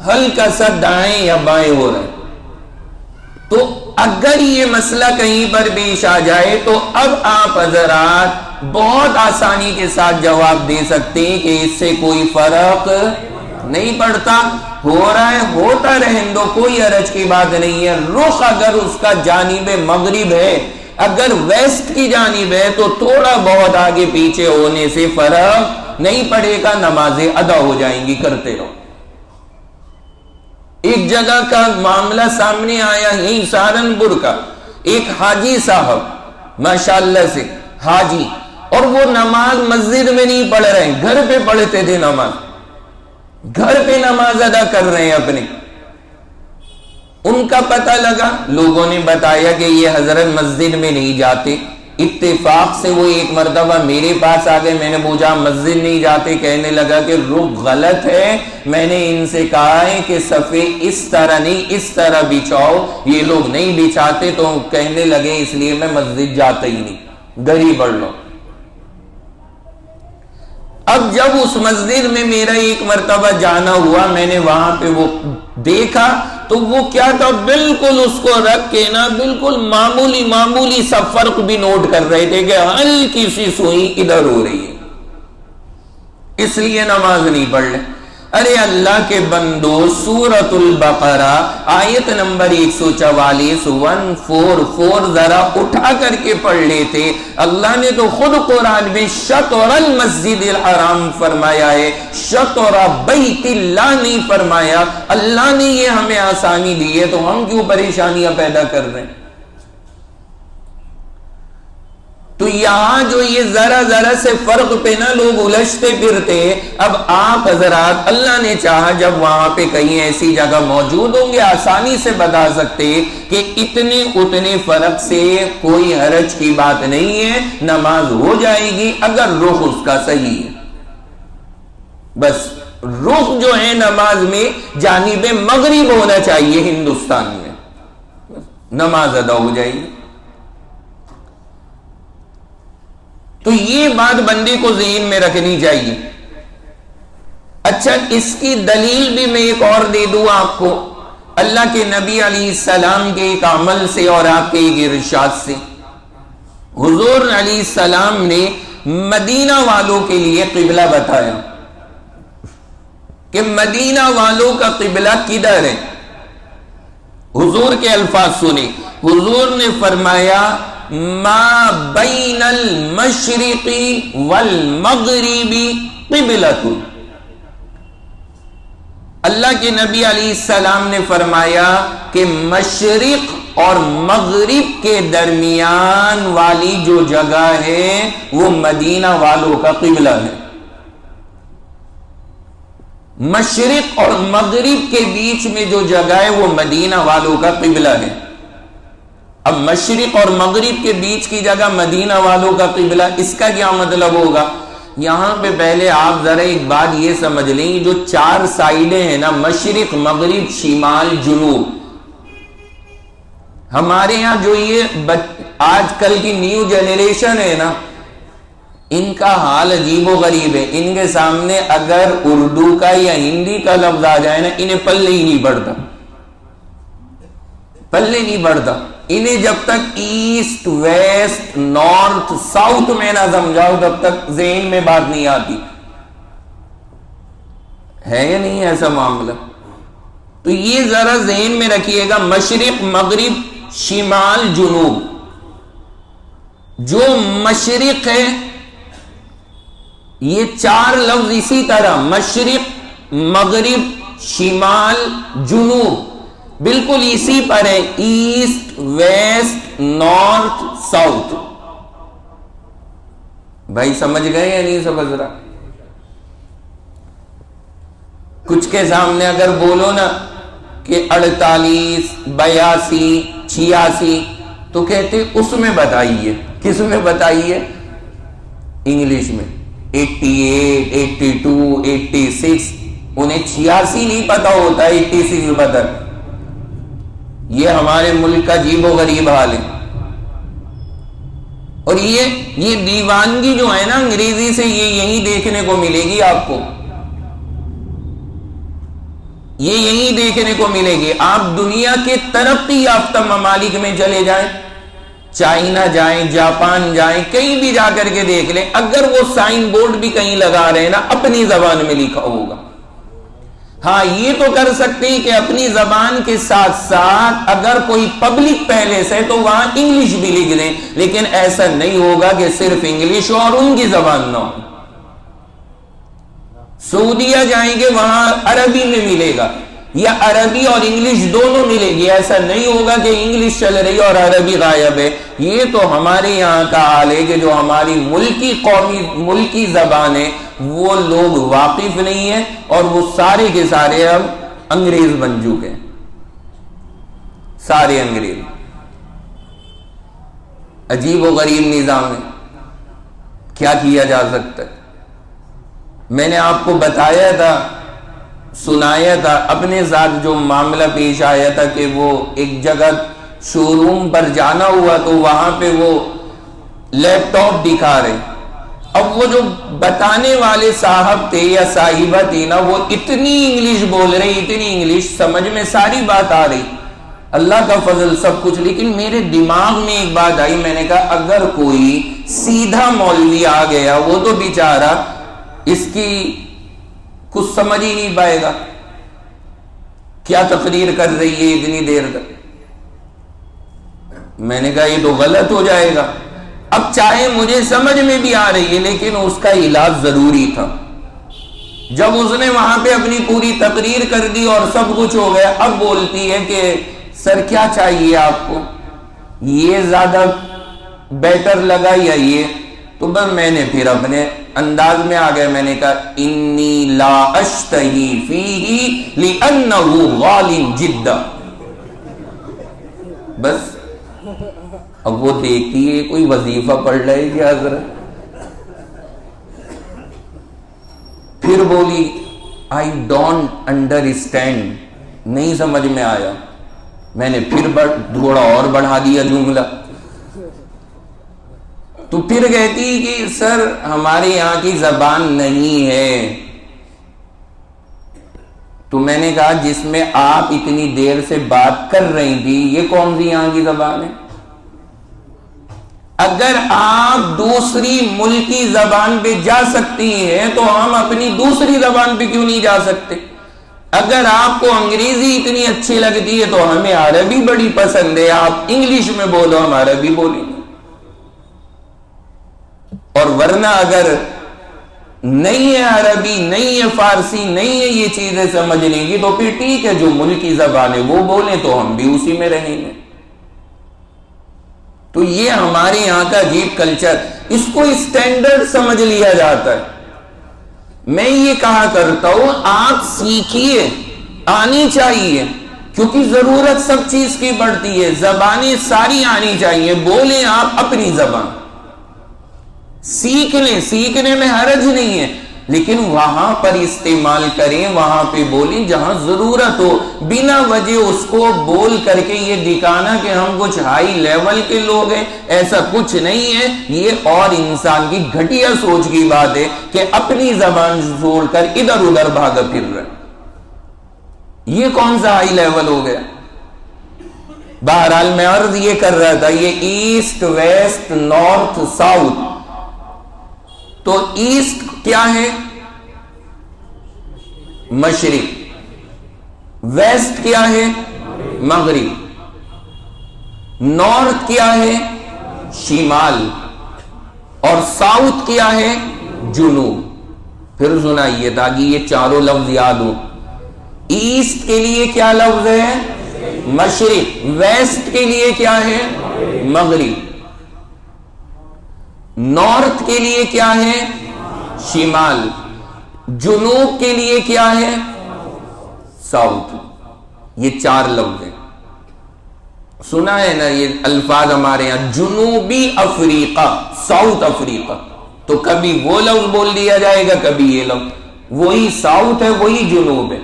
ہلکا سا دائیں یا بائیں ہو رہا ہے۔ تو اگر یہ مسئلہ کہیں پر پیش آ جائے تو اب آپ حضرات بہت آسانی کے ساتھ جواب دے سکتے ہیں کہ اس سے کوئی فرق نہیں پڑتا، ہو رہا ہے ہوتا رہنے دو، کوئی حرج کی بات نہیں ہے۔ رخ اگر اس کا جانب مغرب ہے، اگر ویسٹ کی جانب ہے تو تھوڑا بہت آگے پیچھے ہونے سے فرق نہیں پڑے گا، نمازیں ادا ہو جائیں گی، کرتے رہو۔ ایک جگہ کا معاملہ سامنے آیا، یہی سہارنپور کا، ایک حاجی صاحب ماشاءاللہ سے حاجی، اور وہ نماز مسجد میں نہیں پڑھ رہے ہیں، گھر پہ پڑھتے تھے نماز، گھر پہ نماز ادا کر رہے ہیں اپنے۔ ان کا پتہ لگا، لوگوں نے بتایا کہ یہ حضرت مسجد میں نہیں جاتے۔ اتفاق سے وہ ایک مرتبہ میرے پاس آ گئے، میں نے پوچھا مسجد نہیں جاتے؟ کہنے لگا کہ رخ غلط ہے، میں نے ان سے کہا ہے کہ صفے اس طرح نہیں اس طرح بچھاؤ، یہ لوگ نہیں بچھاتے، تو کہنے لگے اس لیے میں مسجد جاتا ہی نہیں، گھر ہی پڑھ لو۔ اب جب اس مسجد میں میرا ایک مرتبہ جانا ہوا، میں نے وہاں پہ وہ دیکھا تو وہ کیا تھا، بالکل اس کو رکھ کے نا بالکل معمولی سا فرق بھی نوٹ کر رہے تھے کہ ہلکی سی سوئی ادھر ہو رہی ہے، اس لیے نماز نہیں پڑھ لے۔ ارے اللہ کے بندو، سورۃ البقرہ آیت نمبر 144 144 ذرا اٹھا کر کے پڑھ لیتے۔ اللہ نے تو خود قرآن میں شطر المسجد الحرام فرمایا ہے، شطر بیت اللہ نہیں فرمایا۔ اللہ نے یہ ہمیں آسانی دی ہے تو ہم کیوں پریشانیاں پیدا کر رہے ہیں؟ تو یہاں جو یہ ذرا سے فرق پہ نا لوگ الجھتے پھرتے، اب آپ حضرات اللہ نے چاہا جب وہاں پہ کہیں ایسی جگہ موجود ہوں گے آسانی سے بتا سکتے کہ اتنے فرق سے کوئی حرج کی بات نہیں ہے، نماز ہو جائے گی اگر رخ اس کا صحیح ہے۔ بس رخ جو ہے نماز میں جانب مغرب ہونا چاہیے، ہندوستان میں نماز ادا ہو جائے گی۔ تو یہ بات بندے کو ذہن میں رکھنی چاہیے۔ اچھا، اس کی دلیل بھی میں ایک اور دے دوں آپ کو، اللہ کے نبی علیہ السلام کے ایک عمل سے اور آپ کے ایک ارشاد سے۔ حضور علیہ السلام نے مدینہ والوں کے لیے قبلہ بتایا کہ مدینہ والوں کا قبلہ کدھر ہے۔ حضور کے الفاظ سنے، حضور نے فرمایا ما بین المشرق والمغرب قبلۃ۔ اللہ کے نبی علیہ السلام نے فرمایا کہ مشرق اور مغرب کے درمیان والی جو جگہ ہے وہ مدینہ والوں کا قبلہ ہے۔ مشرق اور مغرب کے بیچ میں جو جگہ ہے وہ مدینہ والوں کا قبلہ ہے۔ اب مشرق اور مغرب کے بیچ کی جگہ مدینہ والوں کا قبلہ، اس کا کیا مطلب ہوگا؟ یہاں پہ پہلے آپ ذرا ایک بات یہ سمجھ لیں، جو 4 سائیڈیں ہیں نا، مشرق مغرب شمال جنوب، ہمارے یہاں جو یہ آج کل کی نیو جنریشن ہے نا، ان کا حال عجیب و غریب ہے۔ ان کے سامنے اگر اردو کا یا ہندی کا لفظ آ جائے نا، انہیں پلے ہی نہیں پڑتا، پلے نہیں پڑتا۔ انہیں جب تک ایسٹ ویسٹ نارتھ ساؤتھ میں نہ سمجھاؤ تب تک ذہن میں بات نہیں آتی ہے، یا نہیں ایسا معاملہ؟ تو یہ ذرا ذہن میں رکھیے گا، مشرق مغرب شمال جنوب، جو مشرق ہے یہ 4 لفظ اسی طرح مشرق مغرب شمال جنوب بالکل اسی پر ہے، ایسٹ ویسٹ نارتھ ساؤتھ۔ بھائی سمجھ گئے یا نہیں سمجھ رہا؟ کچھ کے سامنے اگر بولو نا کہ 48 82 86 تو کہتے اس میں بتائیے، کس میں بتائیے؟ انگلش میں 88 82 86، انہیں 86 نہیں پتا ہوتا، 86 پتا۔ یہ ہمارے ملک کا عجیب و غریب حال ہے۔ اور یہ دیوانگی جو ہے نا انگریزی سے، یہ یہی دیکھنے کو ملے گی آپ کو، یہ یہی دیکھنے کو ملے گی۔ آپ دنیا کے ترقی یافتہ ممالک میں چلے جائیں، چائنا جائیں، جاپان جائیں، کہیں بھی جا کر کے دیکھ لیں، اگر وہ سائن بورڈ بھی کہیں لگا رہے ہیں نا، اپنی زبان میں لکھا ہوگا۔ ہاں یہ تو کر سکتے ہیں کہ اپنی زبان کے ساتھ ساتھ اگر کوئی پبلک پیلس ہے تو وہاں انگلش بھی لکھ دیں، لیکن ایسا نہیں ہوگا کہ صرف انگلش ہو اور ان کی زبان نہ ہو۔ سعودیہ جائیں گے وہاں عربی میں ملے گا، یا عربی اور انگلش دونوں ملے گی، ایسا نہیں ہوگا کہ انگلش چل رہی اور عربی غائب ہے۔ یہ تو ہمارے یہاں کا حال ہے کہ جو ہماری ملکی زبان ہے وہ لوگ واقف نہیں ہیں، اور وہ سارے کے سارے اب انگریز بن چکے ہیں، سارے انگریز۔ عجیب و غریب نظام ہے، کیا کیا جا سکتا ہے؟ میں نے آپ کو بتایا تھا، سنایا تھا اپنے ساتھ جو معاملہ پیش آیا تھا کہ وہ ایک جگہ شو روم پر جانا ہوا تو وہاں پہ وہ لیپ ٹاپ دکھا رہے، اب وہ جو بتانے والے صاحب تھے یا صاحبہ تھی نا، وہ اتنی انگلش بول رہے، اتنی انگلش، سمجھ میں ساری بات آ رہی، اللہ کا فضل سب کچھ، لیکن میرے دماغ میں ایک بات آئی، میں نے کہا اگر کوئی سیدھا مولوی آ گیا وہ تو بیچارہ اس کی کچھ سمجھ ہی نہیں پائے گا، کیا تقریر کر رہی ہے اتنی دیر تک۔ میں نے کہا یہ تو غلط ہو جائے گا، اب چاہے مجھے سمجھ میں بھی آ رہی ہے لیکن اس کا علاج ضروری تھا۔ جب اس نے وہاں پہ اپنی پوری تقریر کر دی اور سب کچھ ہو گیا، اب بولتی ہے کہ سر کیا چاہیے آپ کو، یہ زیادہ بیٹر لگا یا یہ؟ تو بس میں نے پھر اپنے انداز میں آ گیا، میں نے کہا انی لا اشتہی فیہ لأنہ غال جدا۔ بس اب وہ دیکھتی ہے کوئی وظیفہ پڑھ رہے کیا حضرت؟ پھر بولی آئی ڈونٹ انڈرسٹینڈ، نہیں سمجھ میں آیا۔ میں نے پھر تھوڑا اور بڑھا دیا جملہ، تو پھر کہتی کہ سر ہمارے یہاں کی زبان نہیں ہے۔ تو میں نے کہا جس میں آپ اتنی دیر سے بات کر رہی تھی یہ کون سی یہاں کی زبان ہے؟ اگر آپ دوسری ملکی زبان پہ جا سکتی ہیں تو ہم اپنی دوسری زبان پہ کیوں نہیں جا سکتے؟ اگر آپ کو انگریزی اتنی اچھی لگتی ہے تو ہمیں عربی بڑی پسند ہے، آپ انگلش میں بولو ہم عربی بولیں گے۔ اور ورنہ اگر نہیں ہے عربی، نہیں ہے فارسی، نہیں ہے یہ چیزیں سمجھنے کی تو پھر ٹھیک ہے، جو ملکی زبان ہے وہ بولیں تو ہم بھی اسی میں رہیں گے۔ تو یہ ہمارے یہاں کا عجیب کلچر، اس کو اسٹینڈرڈ سمجھ لیا جاتا ہے۔ میں یہ کہا کرتا ہوں آپ سیکھیے، آنی چاہیے، کیونکہ ضرورت سب چیز کی پڑتی ہے، زبانیں ساری آنی چاہیے، بولیں آپ اپنی زبان، سیکھ لیں، سیکھنے میں حرج نہیں ہے، لیکن وہاں پر استعمال کریں، وہاں پہ بولیں جہاں ضرورت ہو، بنا وجہ اس کو بول کر کے یہ دکھانا کہ ہم کچھ ہائی لیول کے لوگ ہیں، ایسا کچھ نہیں ہے۔ یہ اور انسان کی گھٹیا سوچ کی بات ہے کہ اپنی زبان چھوڑ کر ادھر ادھر بھاگا پھر رہے، یہ کون سا ہائی لیول ہو گیا؟ بہرحال میں عرض یہ کر رہا تھا، یہ ایسٹ ویسٹ نارتھ ساؤتھ، تو ایسٹ کیا ہے؟ مشرق، ویسٹ کیا ہے؟ مغرب، نارتھ کیا ہے؟ شمال، اور ساؤتھ کیا ہے؟ جنوب۔ پھر سنائیے تاکہ یہ چاروں لفظ یاد ہوں۔ ایسٹ کے لیے کیا لفظ ہے؟ مشرق۔ ویسٹ کے لیے کیا ہے؟ مغرب۔ نارتھ کے لیے کیا ہے؟ شمال۔ جنوب کے لیے کیا ہے؟ ساؤتھ۔ یہ چار لفظ ہیں، سنا ہے نا یہ الفاظ ہمارے یہاں، جنوبی افریقہ، ساؤتھ افریقہ، تو کبھی وہ لفظ بول دیا جائے گا، کبھی یہ لفظ، وہی ساؤتھ ہے وہی جنوب ہے۔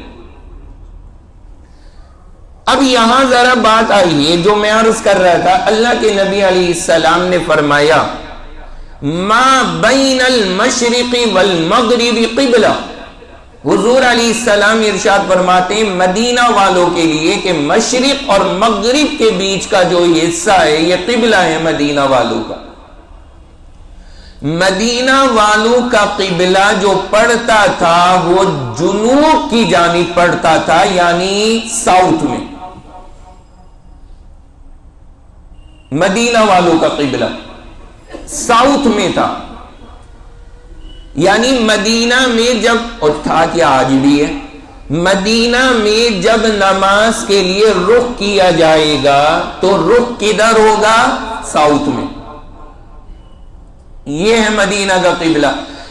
اب یہاں ذرا بات آئی ہے جو میں عرض کر رہا تھا، اللہ کے نبی علیہ السلام نے فرمایا ما بین المشرق والمغرب قبلہ، حضور علیہ السلام ارشاد فرماتے ہیں مدینہ والوں کے لیے کہ مشرق اور مغرب کے بیچ کا جو حصہ ہے یہ قبلہ ہے مدینہ والوں کا. مدینہ والوں کا قبلہ جو پڑتا تھا وہ جنوب کی جانب پڑتا تھا، یعنی ساؤتھ میں. مدینہ والوں کا قبلہ ساؤتھ میں تھا، یعنی مدینہ میں جب، اور تھا کیا آج بھی ہے، مدینہ میں جب نماز کے لیے رخ کیا جائے گا تو رخ کدھر ہوگا؟ ساؤتھ میں. یہ ہے مدینہ کا قبلہ.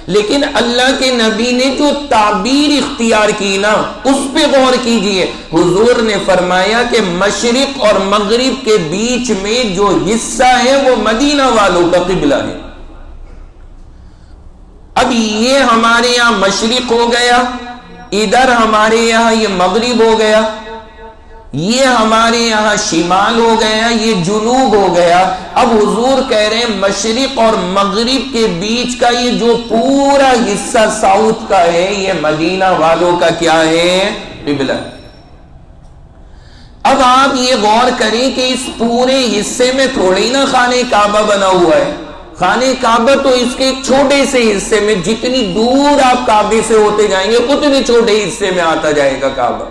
لیکن اللہ کے نبی نے جو تعبیر اختیار کی نا اس پہ غور کیجئے. حضور نے فرمایا کہ مشرق اور مغرب کے بیچ میں جو حصہ ہے وہ مدینہ والوں کا قبلہ ہے. اب یہ ہمارے یہاں مشرق ہو گیا، ادھر ہمارے یہاں یہ مغرب ہو گیا، یہ ہمارے یہاں شمال ہو گیا، یہ جنوب ہو گیا. اب حضور کہہ رہے ہیں مشرق اور مغرب کے بیچ کا یہ جو پورا حصہ ساؤتھ کا ہے یہ مدینہ والوں کا کیا ہے؟ قبلہ. اب آپ یہ غور کریں کہ اس پورے حصے میں تھوڑی نا خانہ کعبہ بنا ہوا ہے. خانہ کعبہ تو اس کے ایک چھوٹے سے حصے میں، جتنی دور آپ کعبے سے ہوتے جائیں گے اتنے چھوٹے حصے میں آتا جائے گا کعبہ.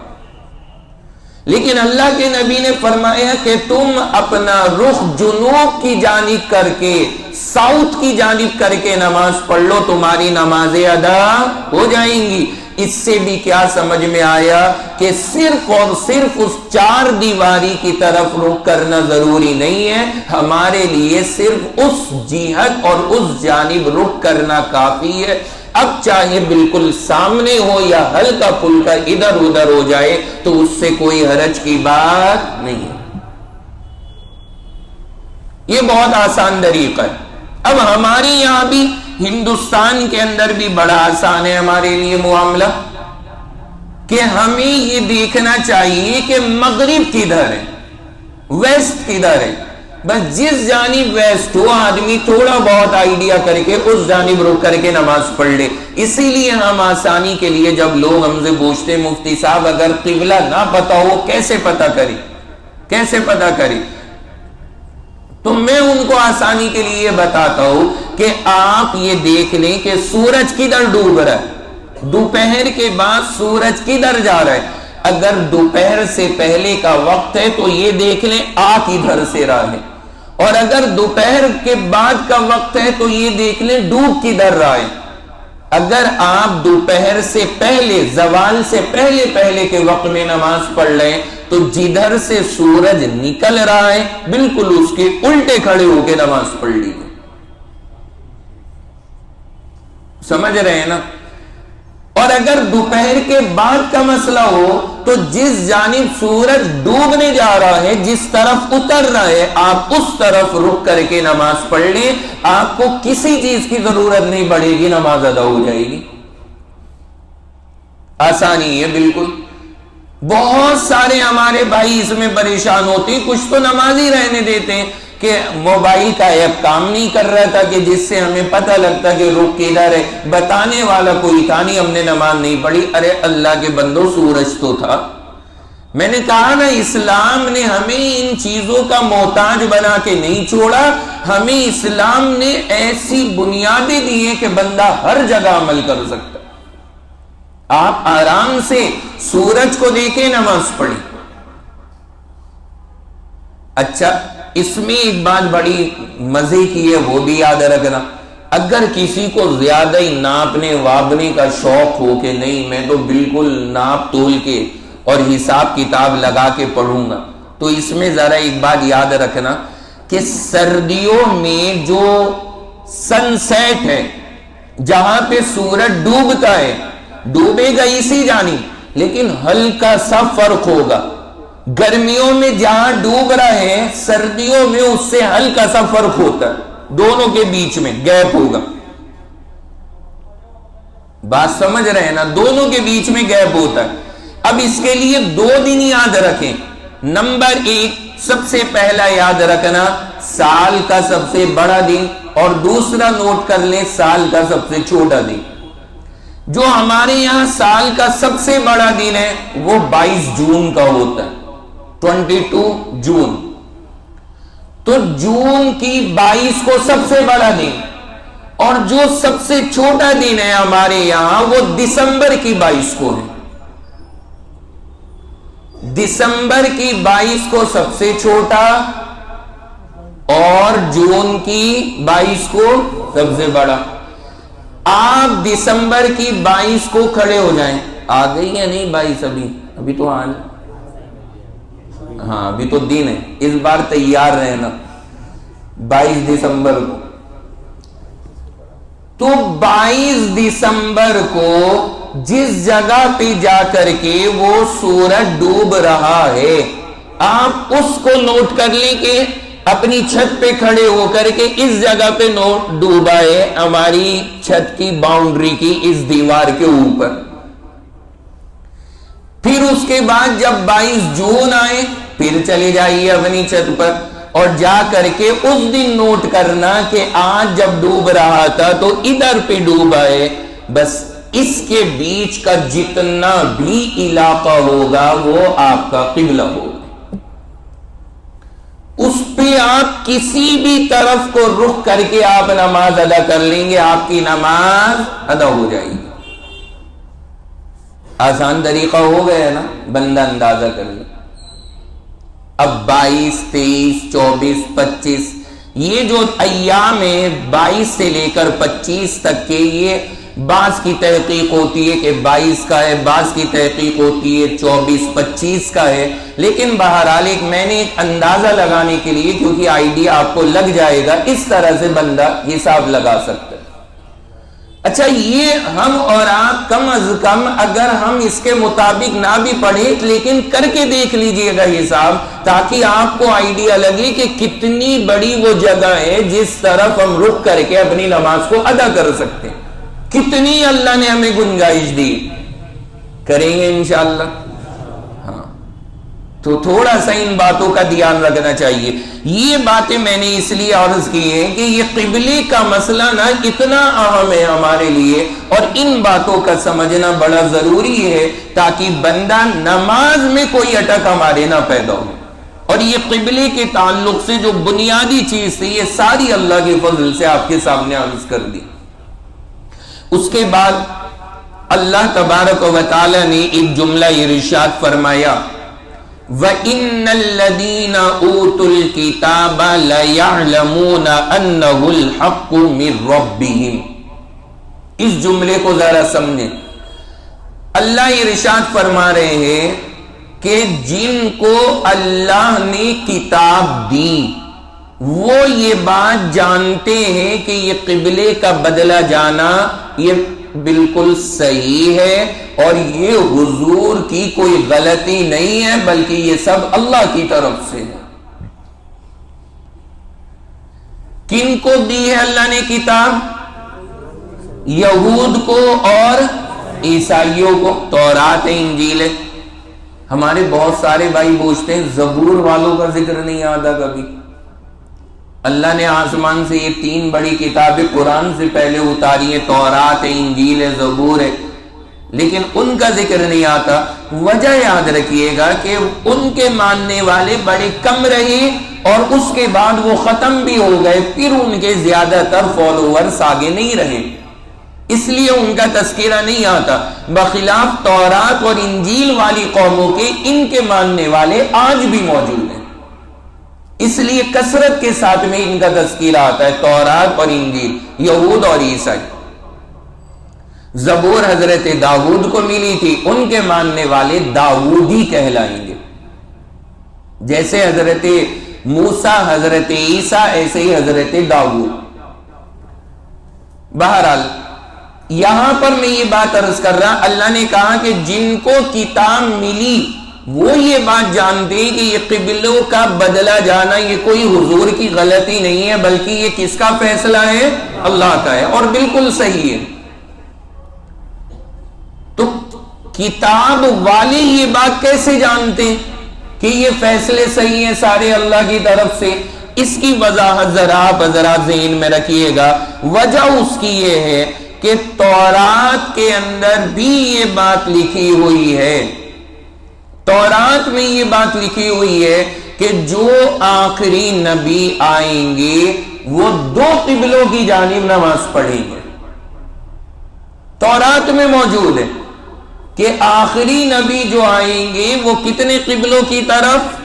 لیکن اللہ کے نبی نے فرمایا کہ تم اپنا رخ جنوب کی جانب کر کے، ساؤتھ کی جانب کر کے نماز پڑھ لو، تمہاری نمازیں ادا ہو جائیں گی. اس سے بھی کیا سمجھ میں آیا کہ صرف اور صرف اس چار دیواری کی طرف رخ کرنا ضروری نہیں ہے، ہمارے لیے صرف اس جہت اور اس جانب رخ کرنا کافی ہے. اب چاہے بالکل سامنے ہو یا ہلکا پھلکا ادھر ادھر ہو جائے تو اس سے کوئی حرج کی بات نہیں ہے. یہ بہت آسان طریقہ ہے. اب ہمارے یہاں بھی ہندوستان کے اندر بھی بڑا آسان ہے ہمارے لیے معاملہ کہ ہمیں یہ دیکھنا چاہیے کہ مغرب کدھر ہے، ویسٹ کدھر ہے. بس جس جانب ویسٹ ہو آدمی تھوڑا بہت آئیڈیا کر کے اس جانب رک کر کے نماز پڑھ لے. اسی لیے ہم آسانی کے لیے جب لوگ ہم سے پوچھتے مفتی صاحب اگر قبلہ نہ پتا ہو کیسے پتا کریں، کیسے پتا کریں، تو میں ان کو آسانی کے لیے بتاتا ہوں کہ آپ یہ دیکھ لیں کہ سورج کدھر ڈوب رہا ہے، دوپہر کے بعد سورج کدھر جا رہا ہے. اگر دوپہر سے پہلے کا وقت ہے تو یہ دیکھ لیں آ کدھر سے رہا ہے، اور اگر دوپہر کے بعد کا وقت ہے تو یہ دیکھ لیں ڈوب کدھر رہا ہے. اگر آپ دوپہر سے پہلے، زوال سے پہلے پہلے کے وقت میں نماز پڑھ لیں تو جدھر سے سورج نکل رہا ہے بالکل اس کے الٹے کھڑے ہو کے نماز پڑھ لیجیے. سمجھ رہے ہیں نا؟ اور اگر دوپہر کے بعد کا مسئلہ ہو تو جس جانب سورج ڈوبنے جا رہا ہے، جس طرف اتر رہا ہے، آپ اس طرف رک کر کے نماز پڑھ لیں. آپ کو کسی چیز کی ضرورت نہیں پڑے گی، نماز ادا ہو جائے گی. آسانی ہے بالکل. بہت سارے ہمارے بھائی اس میں پریشان ہوتے ہیں، کچھ تو نماز ہی رہنے دیتے ہیں کہ موبائل کا ایپ کام نہیں کر رہا تھا کہ جس سے ہمیں پتہ لگتا کہ رخ کدھر ہے، بتانے والا کوئی تھا نہیں، ہم نے نماز نہیں پڑھی. ارے اللہ کے بندو سورج تو تھا. میں نے کہا نا اسلام نے ہمیں ان چیزوں کا محتاج بنا کے نہیں چھوڑا، ہمیں اسلام نے ایسی بنیادیں دی ہیں کہ بندہ ہر جگہ عمل کر سکتا. آپ آرام سے سورج کو دیکھیں، نماز پڑھی. اچھا اس میں ایک بات بڑی مزے کی ہے وہ بھی یاد رکھنا، اگر کسی کو زیادہ ہی ناپنے وابنے کا شوق ہو کہ نہیں میں تو بالکل ناپ تول کے اور حساب کتاب لگا کے پڑھوں گا، تو اس میں ذرا ایک بات یاد رکھنا کہ سردیوں میں جو سن سیٹ ہے، جہاں پہ سورج ڈوبتا ہے، ڈوبے گا اسی جانب لیکن ہلکا سا فرق ہوگا. گرمیوں میں جہاں ڈوب رہا ہے سردیوں میں اس سے ہلکا سا فرق ہوتا ہے، دونوں کے بیچ میں گیپ ہوگا. بات سمجھ رہے ہیں نا؟ دونوں کے بیچ میں گیپ ہوتا ہے. اب اس کے لیے 2 دن یاد رکھیں. نمبر 1 سب سے پہلا یاد رکھنا سال کا سب سے بڑا دن، اور دوسرا نوٹ کر لیں سال کا سب سے چھوٹا دن. جو ہمارے یہاں سال کا سب سے بڑا دن ہے وہ 22 جون کا ہوتا ہے، 22 جون. تو جون کی 22 کو سب سے بڑا دن، اور جو سب سے چھوٹا دن ہے ہمارے یہاں وہ دسمبر کی 22 کو ہے. دسمبر کی 22 کو سب سے چھوٹا اور جون کی 22 کو سب سے بڑا. آپ دسمبر کی 22 کو کھڑے ہو جائیں. آ گئی یا نہیں 22؟ ابھی تو آن، ہاں ابھی تو دن ہے. اس بار تیار رہنا 22 دسمبر کو. تو 22 دسمبر کو جس جگہ پہ جا کر کے وہ سورج ڈوب رہا ہے، آپ اس کو نوٹ کر لیں کہ اپنی چھت پہ کھڑے ہو کر کے اس جگہ پہ نوٹ ڈوبا ہے، ہماری چھت کی باؤنڈری کی اس دیوار کے اوپر. پھر اس کے بعد جب 22 جون آئے پھر چلے جائیے اپنی چھت پر اور جا کر کے اس دن نوٹ کرنا کہ آج جب ڈوب رہا تھا تو ادھر پہ ڈوبا ہے. بس اس کے بیچ کا جتنا بھی علاقہ ہوگا وہ آپ کا قبلہ ہوگا. اس پہ آپ کسی بھی طرف کو رخ کر کے آپ نماز ادا کر لیں گے، آپ کی نماز ادا ہو جائے گی. آسان طریقہ ہو گیا نا، بندہ اندازہ کر لے. اب 22 23 24 25 یہ جو ایام ہے 22 سے لے کر 25 تک کے، یہ بعض کی تحقیق ہوتی ہے کہ 22 کا ہے، بعض کی تحقیق ہوتی ہے 24 25 کا ہے. لیکن بہرحال ایک میں نے ایک اندازہ لگانے کے لیے، کیونکہ آئیڈیا آپ کو لگ جائے گا، اس طرح سے بندہ حساب لگا سکتا ہے. اچھا یہ ہم اور آپ کم از کم اگر ہم اس کے مطابق نہ بھی پڑھیں لیکن کر کے دیکھ لیجئے گا حساب، تاکہ آپ کو آئیڈیا لگے کہ کتنی بڑی وہ جگہ ہے جس طرف ہم رخ کر کے اپنی نماز کو ادا کر سکتے ہیں. کتنی اللہ نے ہمیں گنجائش دی. کریں گے انشاءاللہ. ہاں تو تھوڑا سا ان باتوں کا دھیان رکھنا چاہیے. یہ باتیں میں نے اس لیے عرض کی ہیں کہ یہ قبلے کا مسئلہ نا اتنا اہم ہے ہمارے لیے، اور ان باتوں کا سمجھنا بڑا ضروری ہے تاکہ بندہ نماز میں کوئی اٹک ہمارے نہ پیدا ہو. اور یہ قبلے کے تعلق سے جو بنیادی چیز تھی یہ ساری اللہ کے فضل سے آپ کے سامنے عرض کر دی. اس کے بعد اللہ تبارک و تعالی نے ایک جملہ ارشاد فرمایا، وَإِنَّ الَّذِينَ أُوتُوا الْكِتَابَ لَيَعْلَمُونَ أَنَّهُ الْحَقُّ مِنْ رَبِّهِمْ. اس جملے کو ذرا سمجھیں. اللہ ارشاد فرما رہے ہیں کہ جن کو اللہ نے کتاب دی وہ یہ بات جانتے ہیں کہ یہ قبلے کا بدلہ جانا یہ بالکل صحیح ہے اور یہ حضور کی کوئی غلطی نہیں ہے، بلکہ یہ سب اللہ کی طرف سے ہے. کن کو دی ہے اللہ نے کتاب؟ یہود کو اور عیسائیوں کو. تورات انجیل. ہمارے بہت سارے بھائی پوچھتے ہیں زبور والوں کا ذکر نہیں آتا کبھی. اللہ نے آسمان سے یہ 3 بڑی کتابیں قرآن سے پہلے اتاری ہیں، تورات ہے، انجیل ہے، زبور ہے، لیکن ان کا ذکر نہیں آتا. وجہ یاد رکھیے گا کہ ان کے ماننے والے بڑے کم رہے اور اس کے بعد وہ ختم بھی ہو گئے، پھر ان کے زیادہ تر فالوورز آگے نہیں رہے، اس لیے ان کا تذکرہ نہیں آتا. بخلاف تورات اور انجیل والی قوموں کے ان کے ماننے والے آج بھی موجود ہیں، اس لیے کثرت کے ساتھ میں ان کا تذکرہ آتا ہے. تورات اور انجیل، یہود اور عیسائی. زبور حضرت داؤد کو ملی تھی، ان کے ماننے والے داؤدی کہلائیں گے. جیسے حضرت موسیٰ حضرت عیسیٰ، ایسے ہی حضرت داؤد. بہرحال یہاں پر میں یہ بات عرض کر رہا، اللہ نے کہا کہ جن کو کتاب ملی وہ یہ بات جانتے ہیں کہ یہ قبلوں کا بدلہ جانا یہ کوئی حضور کی غلطی نہیں ہے، بلکہ یہ کس کا فیصلہ ہے؟ اللہ کا ہے، اور بالکل صحیح ہے. تو کتاب والے یہ بات کیسے جانتے ہیں کہ یہ فیصلے صحیح ہیں سارے اللہ کی طرف سے؟ اس کی وضاحت ذرا آپ حضرات ذہن میں رکھیے گا. وجہ اس کی یہ ہے کہ تورات کے اندر بھی یہ بات لکھی ہوئی ہے، تورات میں یہ بات لکھی ہوئی ہے کہ جو آخری نبی آئیں گے وہ 2 قبلوں کی جانب نماز پڑھیں گے۔ تورات میں موجود ہے کہ آخری نبی جو آئیں گے وہ کتنے قبلوں کی طرف؟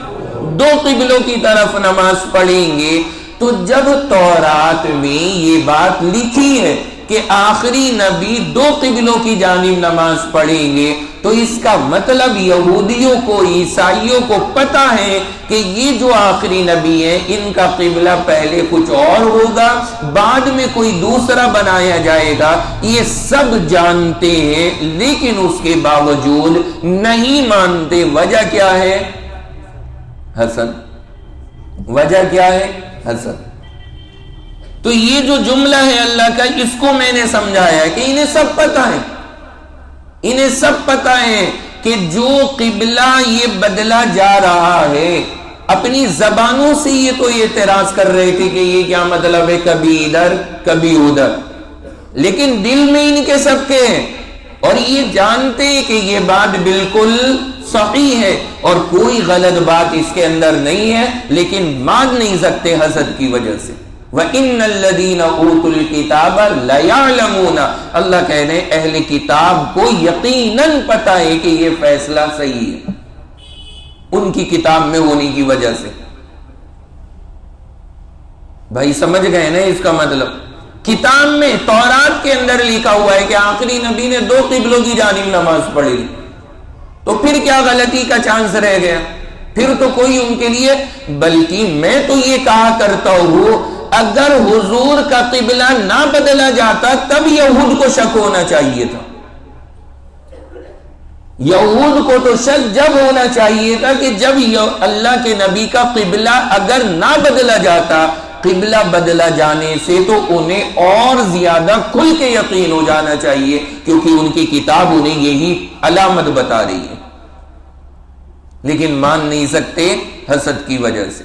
2 قبلوں کی طرف نماز پڑھیں گے۔ تو جب تورات میں یہ بات لکھی ہے کہ آخری نبی 2 قبلوں کی جانب نماز پڑھیں گے، تو اس کا مطلب یہودیوں کو، عیسائیوں کو پتا ہے کہ یہ جو آخری نبی ہے ان کا قبلہ پہلے کچھ اور ہوگا، بعد میں کوئی دوسرا بنایا جائے گا، یہ سب جانتے ہیں، لیکن اس کے باوجود نہیں مانتے۔ وجہ کیا ہے؟ حسد۔ وجہ کیا ہے؟ حسد۔ تو یہ جو جملہ ہے اللہ کا، اس کو میں نے سمجھایا ہے کہ انہیں سب پتہ ہے، انہیں سب پتہ ہے کہ جو قبلہ یہ بدلا جا رہا ہے، اپنی زبانوں سے یہ تو اعتراض کر رہے تھے کہ یہ کیا مطلب ہے، کبھی ادھر کبھی ادھر، لیکن دل میں ان کے سب کے ہیں اور یہ جانتے کہ یہ بات بالکل صحیح ہے اور کوئی غلط بات اس کے اندر نہیں ہے، لیکن مان نہیں سکتے حسد کی وجہ سے۔ وَإِنَّ الَّذِينَ أُوتُوا الْكِتَابَ لَيَعْلَمُونَ، اللہ کہہ رہے ہیں اہل کتاب کو یقیناً پتا ہے کہ یہ فیصلہ صحیح ہے، ان کی کتاب میں ہونے کی وجہ سے۔ بھائی سمجھ گئے نا اس کا مطلب؟ کتاب میں تورات کے اندر لکھا ہوا ہے کہ آخری نبی نے 2 قبلوں کی جانب نماز پڑھی، تو پھر کیا غلطی کا چانس رہ گیا؟ پھر تو کوئی ان کے لیے، بلکہ میں تو یہ کہا کرتا ہوں اگر حضور کا قبلہ نہ بدلا جاتا تب یہود کو شک ہونا چاہیے تھا، یہود کو تو شک جب ہونا چاہیے تھا کہ جب اللہ کے نبی کا قبلہ اگر نہ بدلا جاتا، قبلہ بدلا جانے سے تو انہیں اور زیادہ کھل کے یقین ہو جانا چاہیے، کیونکہ ان کی کتاب انہیں یہی علامت بتا رہی ہے، لیکن مان نہیں سکتے حسد کی وجہ سے۔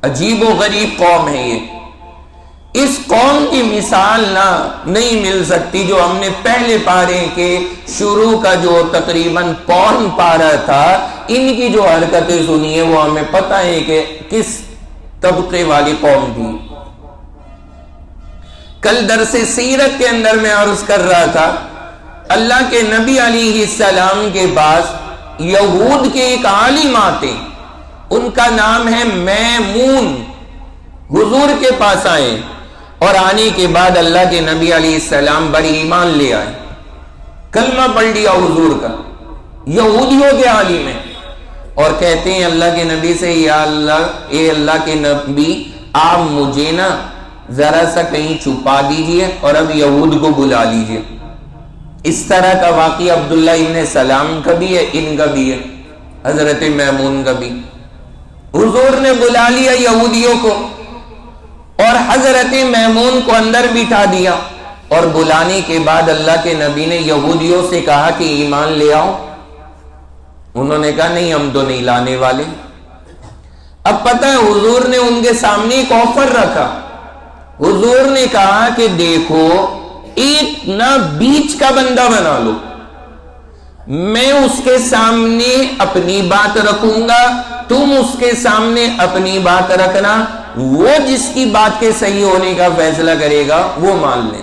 عجیب و غریب قوم ہے یہ، اس قوم کی مثال نہیں مل سکتی جو ہم نے پہلے پارے کے شروع کا جو تقریباً پون پارا تھا، ان کی جو حرکتیں سنی ہے وہ ہمیں پتہ ہے کہ کس طبقے والی قوم تھی۔ کل درس سیرت کے اندر میں عرض کر رہا تھا، اللہ کے نبی علیہ السلام کے پاس یہود کے ایک عالم آتے، ان کا نام ہے میمون، حضور کے پاس آئے اور آنے کے بعد اللہ کے نبی علیہ السلام بڑی ایمان لے آئے، کلمہ پڑھ لیا حضور کا، یہودیوں کے عالم ہیں، اور کہتے ہیں اللہ کے نبی سے، یا اللہ، اے اللہ کے نبی، آپ مجھے نا ذرا سا کہیں چھپا دیجئے اور اب یہود کو بلا لیجئے۔ اس طرح کا واقعہ عبداللہ ابن سلام کا بھی ہے، ان کا بھی ہے، حضرت میمون کا بھی۔ حضور نے بلا لیا یہودیوں کو اور حضرت میمون کو اندر بٹھا دیا، اور بلانے کے بعد اللہ کے نبی نے یہودیوں سے کہا کہ ایمان لے آؤ، انہوں نے کہا نہیں ہم تو نہیں لانے والے۔ اب پتہ ہے حضور نے ان کے سامنے ایک آفر رکھا، حضور نے کہا کہ دیکھو ایک نہ بیچ کا بندہ بنا لو، میں اس کے سامنے اپنی بات رکھوں گا، تم اس کے سامنے اپنی بات رکھنا، وہ جس کی بات کے صحیح ہونے کا فیصلہ کرے گا وہ مان لیں،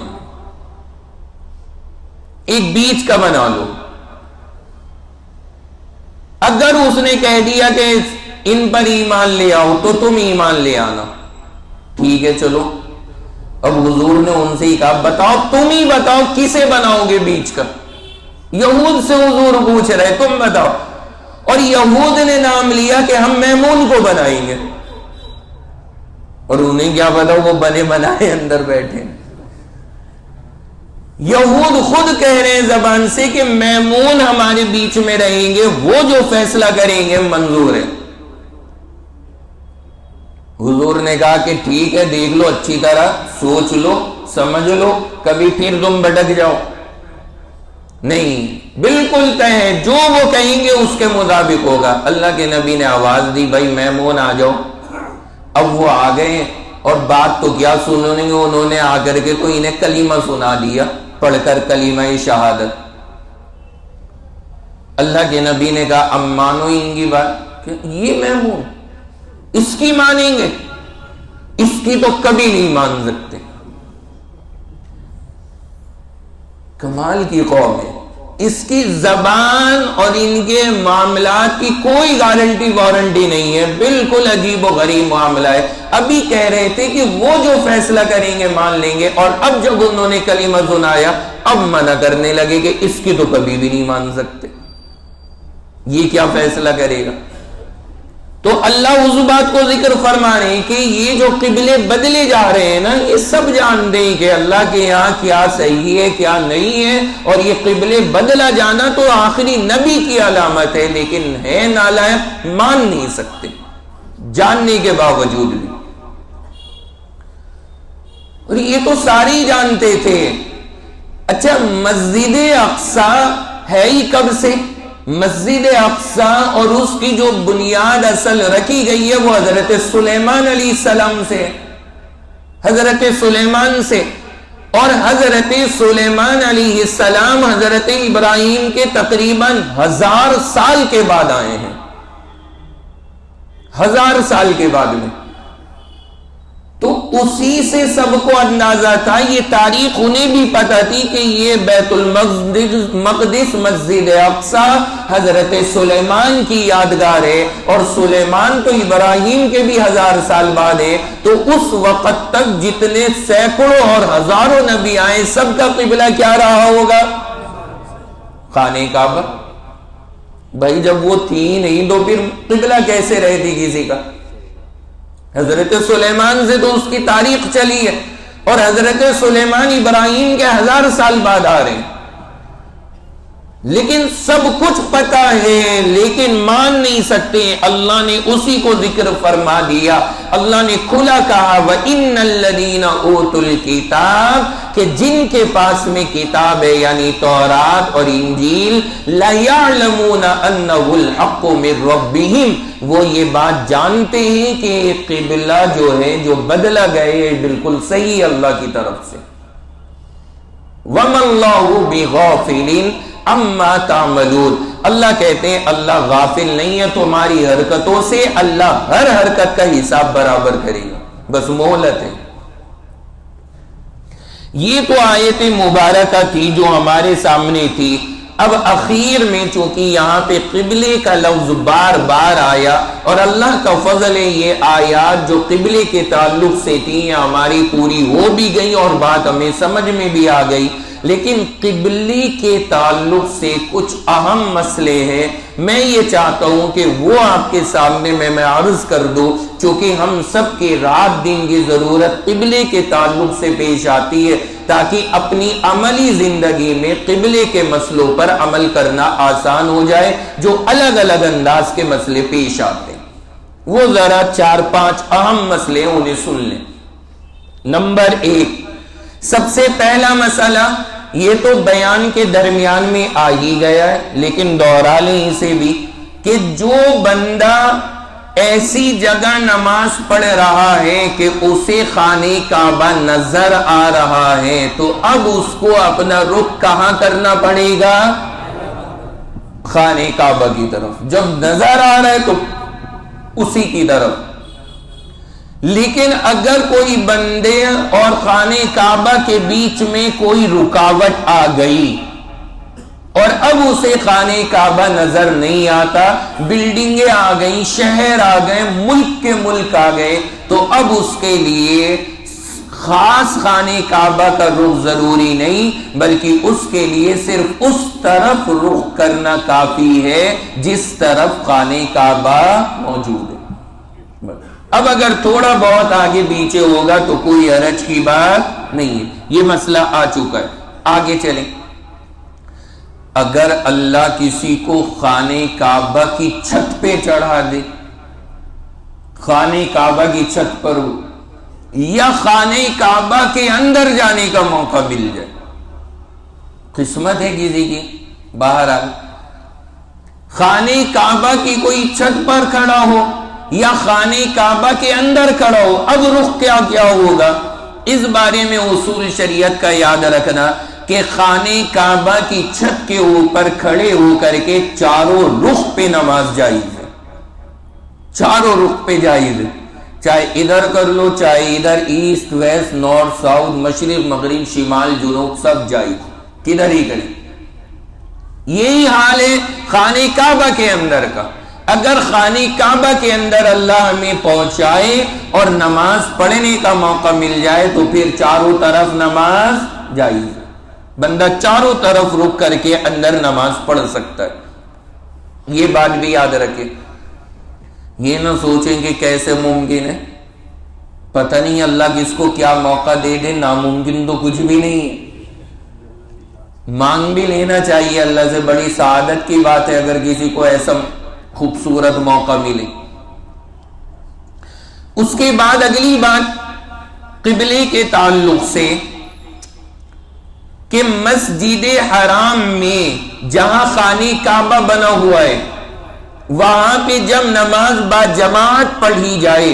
ایک بیچ کا بنا لو۔ اگر اس نے کہہ دیا کہ ان پر ایمان لے آؤ تو تم ایمان لے آنا، ٹھیک ہے چلو۔ اب حضور نے ان سے ہی کہا بتاؤ، تم ہی بتاؤ کسے بناؤ گے بیچ کا؟ یہود سے حضور پوچھ رہے تم بتاؤ، اور یہود نے نام لیا کہ ہم میمون کو بنائیں گے، اور انہیں کیا پتا وہ بنے بنائے اندر بیٹھے۔ یہود خود کہہ رہے ہیں زبان سے کہ میمون ہمارے بیچ میں رہیں گے، وہ جو فیصلہ کریں گے منظور ہے۔ حضور نے کہا کہ ٹھیک ہے، دیکھ لو اچھی طرح، سوچ لو، سمجھ لو، کبھی پھر تم بھٹک جاؤ۔ نہیں، بالکل طے ہے، جو وہ کہیں گے اس کے مطابق ہوگا۔ اللہ کے نبی نے آواز دی بھائی میمون آ جاؤ۔ اب وہ آ گئے اور بات تو کیا سنیں گے، انہوں نے آ کر کے تو انہیں کلمہ سنا دیا پڑھ کر کلمہ شہادت۔ اللہ کے نبی نے کہا اب مانو ان کی بات کہ یہ میں ہوں، اس کی مانیں گے، اس کی تو کبھی نہیں مان سکتے۔ کمال کی قوم ہے، اس کی زبان اور ان کے معاملات کی کوئی گارنٹی وارنٹی نہیں ہے، بالکل عجیب و غریب معاملہ ہے۔ ابھی کہہ رہے تھے کہ وہ جو فیصلہ کریں گے مان لیں گے، اور اب جب انہوں نے کلمہ سنایا اب منع کرنے لگے کہ اس کی تو کبھی بھی نہیں مان سکتے، یہ کیا فیصلہ کرے گا؟ تو اللہ اس بات کو ذکر فرما رہے ہیں کہ یہ جو قبلے بدلے جا رہے ہیں نا، یہ سب جانتے ہیں کہ اللہ کے یہاں کیا صحیح ہے کیا نہیں ہے، اور یہ قبلے بدلا جانا تو آخری نبی کی علامت ہے، لیکن ہے نالائق، مان نہیں سکتے جاننے کے باوجود بھی۔ اور یہ تو ساری جانتے تھے۔ اچھا، مسجد اقصی ہے ہی کب سے؟ مسجد اقصی اور اس کی جو بنیاد اصل رکھی گئی ہے وہ حضرت سلیمان علیہ السلام سے، حضرت سلیمان سے، اور حضرت سلیمان علیہ السلام حضرت ابراہیم کے تقریباً 1000 سال کے بعد آئے ہیں، 1000 سال کے بعد میں۔ تو اسی سے سب کو اندازہ تھا، یہ تاریخ انہیں بھی پتہ تھی کہ یہ بیت المقدس مسجد اقصی حضرت سلیمان کی یادگار ہے، اور سلیمان تو ابراہیم کے بھی 1000 سال بعد ہے۔ تو اس وقت تک جتنے سینکڑوں اور ہزاروں نبی آئے سب کا قبلہ کیا رہا ہوگا؟ خانہ کعبہ۔ بھائی جب وہ تھی نہیں تو پھر قبلہ کیسے رہتی کسی کا؟ حضرت سلیمان سے تو اس کی تاریخ چلی ہے، اور حضرت سلیمان ابراہیم کے 1000 سال بعد آ رہے ہیں، لیکن سب کچھ پتا ہے لیکن مان نہیں سکتے۔ اللہ نے اسی کو ذکر فرما دیا، اللہ نے کھلا کہا وَإِنَّ الَّذِينَ أُوتُوا الْكِتَابَ، کہ جن کے پاس میں کتاب ہے یعنی تورات اور انجیل، لَيَعْلَمُونَ أَنَّهُ الْحَقُّ مِنْ رَبِّهِمْ، وہ یہ بات جانتے ہیں کہ قبلہ جو ہے جو بدلا گئے بالکل صحیح اللہ کی طرف سے۔ وَمَا اللَّهُ بِغَافِلٍ عَمَّا تَعْمَلُونَ، اللہ کہتے ہیں اللہ غافل نہیں ہے تمہاری حرکتوں سے، اللہ ہر حرکت کا حساب برابر کرے گا، بس مہلت ہے۔ یہ تو آیت مبارکہ تھی جو ہمارے سامنے تھی۔ اب اخیر میں چونکہ یہاں پہ قبلے کا لفظ بار بار آیا، اور اللہ کا فضل ہے یہ آیات جو قبلے کے تعلق سے تھی یہ ہماری پوری ہو بھی گئی اور بات ہمیں سمجھ میں بھی آ گئی، لیکن قبلے کے تعلق سے کچھ اہم مسئلے ہیں، میں یہ چاہتا ہوں کہ وہ آپ کے سامنے میں عرض کر دوں، چونکہ ہم سب کے رات دن کی ضرورت قبلے کے تعلق سے پیش آتی ہے، تاکہ اپنی عملی زندگی میں قبلے کے مسئلوں پر عمل کرنا آسان ہو جائے، جو الگ الگ انداز کے مسئلے پیش آتے ہیں۔ وہ ذرا 4-5 اہم مسئلے انہیں سن لیں۔ نمبر 1، سب سے پہلا مسئلہ یہ تو بیان کے درمیان میں آ ہی گیا ہے لیکن دوہرا لیں اسے بھی، کہ جو بندہ ایسی جگہ نماز پڑھ رہا ہے کہ اسے خانہ کعبہ نظر آ رہا ہے تو اب اس کو اپنا رخ کہاں کرنا پڑے گا؟ خانہ کعبہ کی طرف۔ جب نظر آ رہا ہے تو اسی کی طرف۔ لیکن اگر کوئی بندے اور خانہ کعبہ کے بیچ میں کوئی رکاوٹ آ گئی اور اب اسے خانہ کعبہ نظر نہیں آتا، بلڈنگیں آ گئیں، شہر آ گئے، ملک کے ملک آ گئے، تو اب اس کے لیے خاص خانہ کعبہ کا رخ ضروری نہیں، بلکہ اس کے لیے صرف اس طرف رخ کرنا کافی ہے جس طرف خانہ کعبہ موجود ہے۔ اب اگر تھوڑا بہت آگے پیچھے ہوگا تو کوئی حرج کی بات نہیں ہے، یہ مسئلہ آ چکا ہے۔ آگے چلیں، اگر اللہ کسی کو خانہ کعبہ کی چھت پہ چڑھا دے، خانہ کعبہ کی چھت پر ہو یا خانہ کعبہ کے اندر جانے کا موقع مل جائے، قسمت ہے کسی کی، باہر آ خانہ کعبہ کی کوئی چھت پر کھڑا ہو یا خانہ کعبہ کے اندر کھڑا ہو، اب رخ کیا کیا ہوگا؟ اس بارے میں اصول شریعت کا یاد رکھنا کہ خانہ کعبہ کی چھت کے اوپر کھڑے ہو کر کے چاروں رخ پہ نماز جائز ہے، چاروں رخ پہ جائز ہے، چاہے ادھر کر لو چاہے ادھر، ایسٹ ویسٹ نارتھ ساؤتھ مشرق مغرب شمال جنوب سب جائز، کدھر ہی کریں۔ یہی حال ہے خانہ کعبہ کے اندر کا۔ اگر خانہ کعبہ کے اندر اللہ ہمیں پہنچائے اور نماز پڑھنے کا موقع مل جائے تو پھر چاروں طرف نماز جائز ہے، بندہ چاروں طرف رک کر کے اندر نماز پڑھ سکتا ہے۔ یہ بات بھی یاد رکھے، یہ نہ سوچیں کہ کیسے ممکن ہے، پتہ نہیں اللہ کس کو کیا موقع دے دے، ناممکن تو کچھ بھی نہیں ہے، مانگ بھی لینا چاہیے اللہ سے، بڑی سعادت کی بات ہے اگر کسی کو ایسا خوبصورت موقع ملے۔ اس کے بعد اگلی بات قبلے کے تعلق سے کہ مسجد حرام میں جہاں خانہ کعبہ بنا ہوا ہے وہاں پہ جب نماز با جماعت پڑھی جائے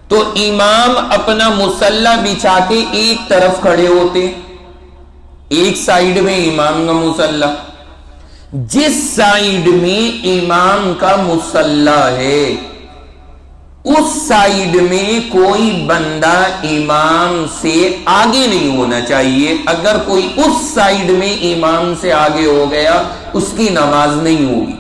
تو امام اپنا مصلی بچھا کے ایک طرف کھڑے ہوتے، ایک سائیڈ میں امام کا مصلی، جس سائیڈ میں امام کا مصلی ہے اس سائیڈ میں کوئی بندہ امام سے آگے نہیں ہونا چاہیے۔ اگر کوئی اس سائیڈ میں امام سے آگے ہو گیا اس کی نماز نہیں ہوگی۔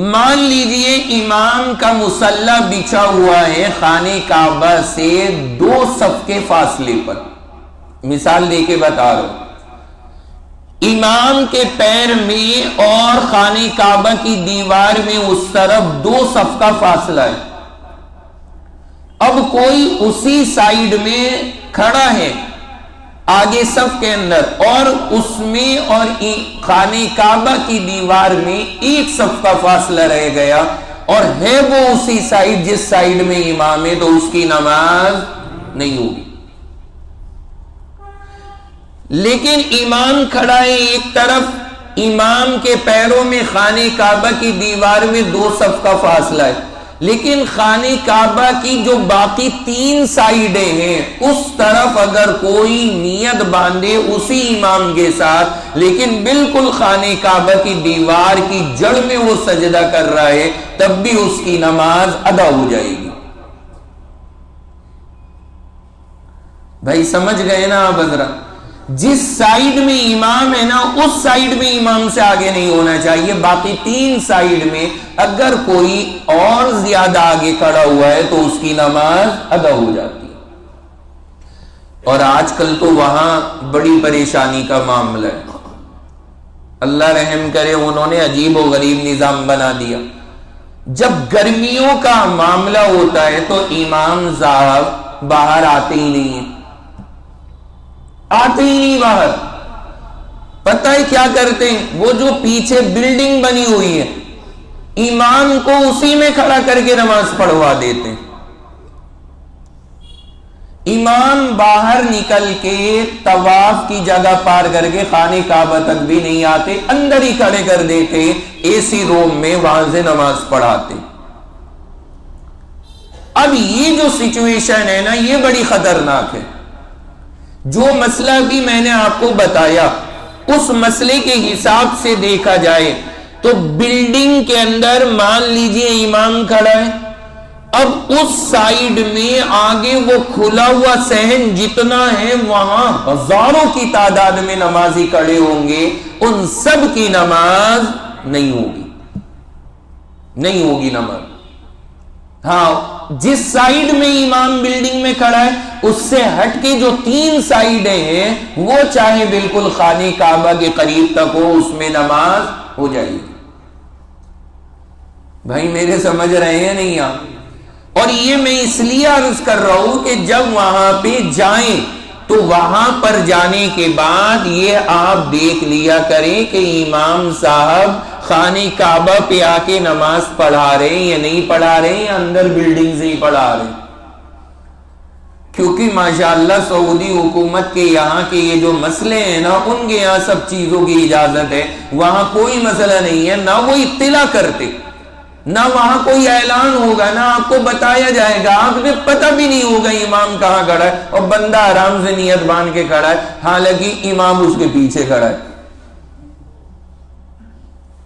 مان لیجئے امام کا مصلی بچھا ہوا ہے خانہ کعبہ سے 2 صف کے فاصلے پر، مثال دے کے بتا رہا ہوں، امام کے پیر میں اور خانہ کعبہ کی دیوار میں اس طرف 2 صف کا فاصلہ ہے۔ اب کوئی اسی سائیڈ میں کھڑا ہے آگے صف کے اندر اور اس میں اور خانہ کعبہ کی دیوار میں 1 صف کا فاصلہ رہ گیا اور ہے وہ اسی سائیڈ جس سائیڈ میں امام ہے، تو اس کی نماز نہیں ہوگی۔ لیکن امام کھڑا ہے ایک طرف، امام کے پیروں میں خانہ کعبہ کی دیوار میں 2 صف کا فاصلہ ہے، لیکن خانہ کعبہ کی جو باقی 3 سائیڈیں ہیں اس طرف اگر کوئی نیت باندھے اسی امام کے ساتھ، لیکن بالکل خانہ کعبہ کی دیوار کی جڑ میں وہ سجدہ کر رہا ہے، تب بھی اس کی نماز ادا ہو جائے گی۔ بھائی سمجھ گئے نا آپ حضرات؟ جس سائیڈ میں امام ہے نا اس سائیڈ میں امام سے آگے نہیں ہونا چاہیے، باقی 3 سائیڈ میں اگر کوئی اور زیادہ آگے کھڑا ہوا ہے تو اس کی نماز ادا ہو جاتی ہے۔ اور آج کل تو وہاں بڑی پریشانی کا معاملہ ہے، اللہ رحم کرے، انہوں نے عجیب و غریب نظام بنا دیا۔ جب گرمیوں کا معاملہ ہوتا ہے تو امام صاحب باہر آتے ہی نہیں ہیں، آتے ہی نہیں باہر۔ پتہ ہے کیا کرتے ہیں؟ وہ جو پیچھے بلڈنگ بنی ہوئی ہے امام کو اسی میں کھڑا کر کے نماز پڑھوا دیتے ہیں۔ امام باہر نکل کے طواف کی جگہ پار کر کے خانہ کعبہ تک بھی نہیں آتے، اندر ہی کھڑے کر دیتے اے سی روم میں، وہاں سے نماز پڑھاتے۔ اب یہ جو سچویشن ہے نا یہ بڑی خطرناک ہے۔ جو مسئلہ بھی میں نے آپ کو بتایا اس مسئلے کے حساب سے دیکھا جائے تو بلڈنگ کے اندر مان لیجئے امام کھڑا ہے، اب اس سائیڈ میں آگے وہ کھلا ہوا صحن جتنا ہے وہاں ہزاروں کی تعداد میں نمازی کھڑے ہوں گے، ان سب کی نماز نہیں ہوگی، نہیں ہوگی نماز۔ ہاں جس سائیڈ میں امام بلڈنگ میں کھڑا ہے اس سے ہٹ کے جو 3 سائیڈیں ہیں وہ چاہے بالکل خانہ کعبہ کے قریب تک ہو، اس میں نماز ہو جائے گی۔ بھائی میرے سمجھ رہے ہیں نہیں آپ؟ اور یہ میں اس لیے عرض کر رہا ہوں کہ جب وہاں پہ جائیں تو وہاں پر جانے کے بعد یہ آپ دیکھ لیا کریں کہ امام صاحب خانہ کعبہ پہ آ کے نماز پڑھا رہے ہیں یا نہیں پڑھا رہے ہیں، یا اندر بلڈنگ سے ہی پڑھا رہے ہیں۔ کیونکہ ماشاءاللہ سعودی حکومت کے یہاں کے یہ جو مسئلے ہیں نا ان کے یہاں سب چیزوں کی اجازت ہے، وہاں کوئی مسئلہ نہیں ہے، نہ وہ اطلاع کرتے نہ وہاں کوئی اعلان ہوگا، نہ آپ کو بتایا جائے گا، آپ کو پتہ بھی نہیں ہوگا امام کہاں کھڑا ہے، اور بندہ آرام سے نیت باندھ کے کھڑا ہے، حالانکہ امام اس کے پیچھے کھڑا ہے،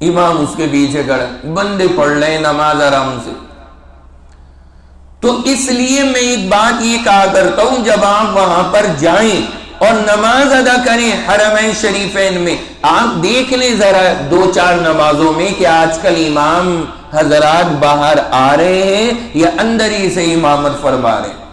امام اس کے پیچھے کھڑا ہے، بندے پڑھ رہے ہیں نماز آرام سے۔ تو اس لیے میں ایک بات یہ کہا کرتا ہوں، جب آپ وہاں پر جائیں اور نماز ادا کریں حرمین شریفین میں، آپ دیکھ لیں ذرا 2-4 نمازوں میں کہ آج کل امام حضرات باہر آ رہے ہیں یا اندر ہی سے امامت فرما رہے ہیں۔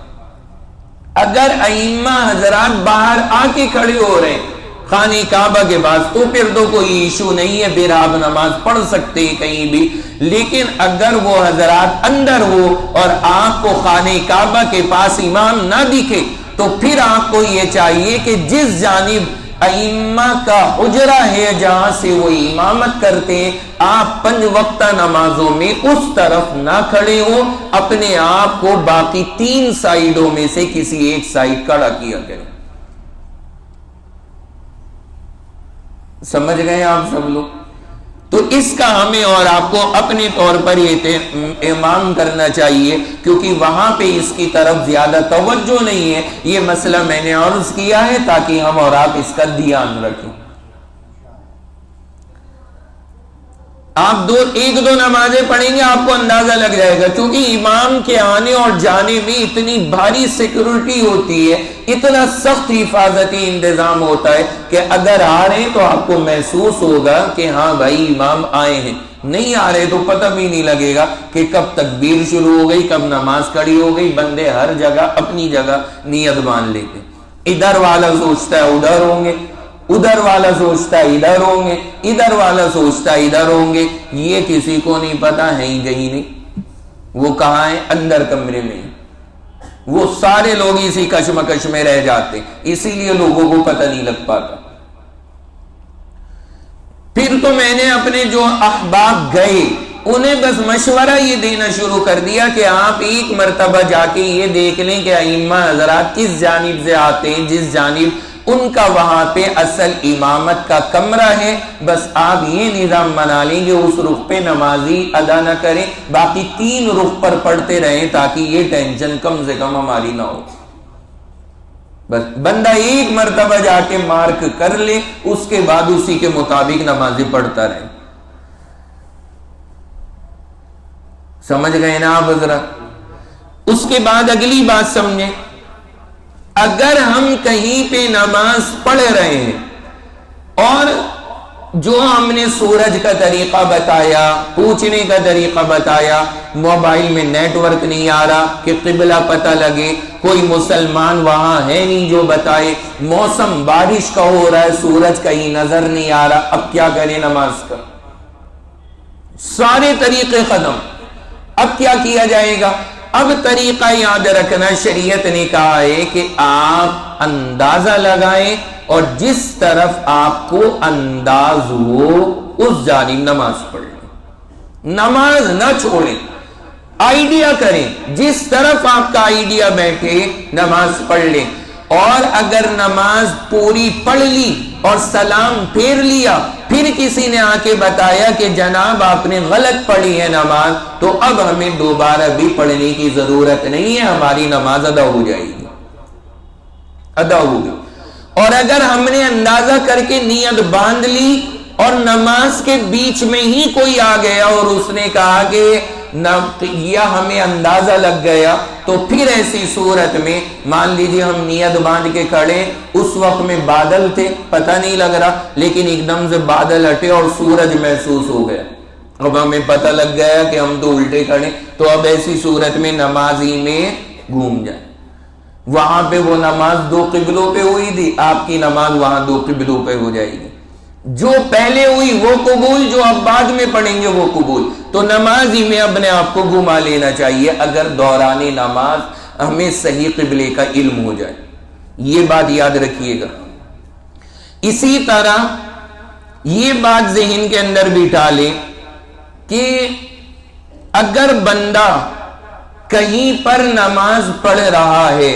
اگر ائمہ حضرات باہر آ کے کھڑے ہو رہے ہیں خانہ کعبہ کے پاس تو پھر تو کوئی ایشو نہیں ہے، پھر آپ نماز پڑھ سکتے ہیں کہیں بھی۔ لیکن اگر وہ حضرات اندر ہو اور آپ کو خانہ کعبہ کے پاس امام نہ دکھے تو پھر آپ کو یہ چاہیے کہ جس جانب ائمہ کا حجرہ ہے جہاں سے وہ امامت کرتے ہیں، آپ 5 وقتہ نمازوں میں اس طرف نہ کھڑے ہو، اپنے آپ کو باقی 3 سائیڈوں میں سے کسی ایک سائیڈ کھڑا کیا کریں۔ سمجھ گئے آپ سب لوگ؟ تو اس کا ہمیں اور آپ کو اپنے طور پر اہتمام کرنا چاہیے، کیونکہ وہاں پہ اس کی طرف زیادہ توجہ نہیں ہے۔ یہ مسئلہ میں نے عرض کیا ہے تاکہ ہم اور آپ اس کا دھیان رکھیں۔ آپ 1-2 نمازیں پڑھیں گے آپ کو اندازہ لگ جائے گا، کیونکہ امام کے آنے اور جانے میں اتنی بھاری سیکورٹی ہوتی ہے، اتنا سخت حفاظتی انتظام ہوتا ہے کہ اگر آ رہے ہیں تو آپ کو محسوس ہوگا کہ ہاں بھائی امام آئے ہیں، نہیں آ رہے تو پتہ بھی نہیں لگے گا کہ کب تکبیر شروع ہو گئی، کب نماز کھڑی ہو گئی۔ بندے ہر جگہ اپنی جگہ نیت باندھ لیتے، ادھر والا سوچتا ہے ادھر ہوں گے، ادھر والا سوچتا ہے ادھر ہوں گے، ادھر والا سوچتا ہے ادھر ہوں گے، یہ کسی کو نہیں پتا ہے ہی کہیں نہیں، وہ کہاں ہے؟ اندر کمرے میں۔ وہ سارے لوگ اسی کشمکش میں رہ جاتے، اسی لیے لوگوں کو پتہ نہیں لگ پاتا۔ پھر تو میں نے اپنے جو احباب گئے انہیں بس مشورہ یہ دینا شروع کر دیا کہ آپ ایک مرتبہ جا کے یہ دیکھ لیں کہ ائمہ حضرات کس جانب سے آتے ہیں، جس جانب ان کا وہاں پہ اصل امامت کا کمرہ ہے، بس آپ یہ نظام بنا لیں گے اس رخ پہ نمازی ادا نہ کریں، باقی 3 رخ پر پڑھتے رہیں تاکہ یہ ٹینشن کم سے کم ہماری نہ ہو۔ بس بندہ ایک مرتبہ جا کے مارک کر لے، اس کے بعد اسی کے مطابق نمازی پڑھتا رہے۔ سمجھ گئے نا آپ حضرات؟ اس کے بعد اگلی بات سمجھیں، اگر ہم کہیں پہ نماز پڑھ رہے ہیں اور جو ہم نے سورج کا طریقہ بتایا، پوچھنے کا طریقہ بتایا، موبائل میں نیٹ ورک نہیں آ رہا کہ قبلہ پتہ لگے، کوئی مسلمان وہاں ہے نہیں جو بتائے، موسم بارش کا ہو رہا ہے، سورج کہیں نظر نہیں آ رہا، اب کیا کریں نماز کا؟ سارے طریقے ختم، اب کیا کیا جائے گا؟ اب طریقہ یاد رکھنا، شریعت نے کہا ہے کہ آپ اندازہ لگائیں اور جس طرف آپ کو انداز ہو اس جانب نماز پڑھ لیں، نماز نہ چھوڑیں، آئیڈیا کریں، جس طرف آپ کا آئیڈیا بیٹھے نماز پڑھ لیں۔ اور اگر نماز پوری پڑھ لی اور سلام پھیر لیا، پھر کسی نے آ کے بتایا کہ جناب آپ نے غلط پڑھی ہے نماز، تو اب ہمیں دوبارہ بھی پڑھنے کی ضرورت نہیں ہے، ہماری نماز ادا ہو جائے گی، ادا ہوگی۔ اور اگر ہم نے اندازہ کر کے نیت باندھ لی اور نماز کے بیچ میں ہی کوئی آ گیا اور اس نے کہا کہ یا ہمیں اندازہ لگ گیا، تو پھر ایسی صورت میں مان لیجیے ہم نیت باندھ کے کھڑے، اس وقت میں بادل تھے پتہ نہیں لگ رہا، لیکن ایک دم سے بادل ہٹے اور سورج محسوس ہو گیا، اب ہمیں پتہ لگ گیا کہ ہم تو الٹے کھڑے، تو اب ایسی صورت میں نمازی میں گھوم جائے۔ وہاں پہ وہ نماز 2 قبلوں پہ ہوئی تھی، آپ کی نماز وہاں 2 قبلوں پہ ہو جائے گی، جو پہلے ہوئی وہ قبول، جو اب بعد میں پڑھیں گے وہ قبول۔ تو نماز ہی میں اپنے آپ کو گھما لینا چاہیے اگر دوران نماز ہمیں صحیح قبلے کا علم ہو جائے، یہ بات یاد رکھیے گا۔ اسی طرح یہ بات ذہن کے اندر بٹھا لیں کہ اگر بندہ کہیں پر نماز پڑھ رہا ہے،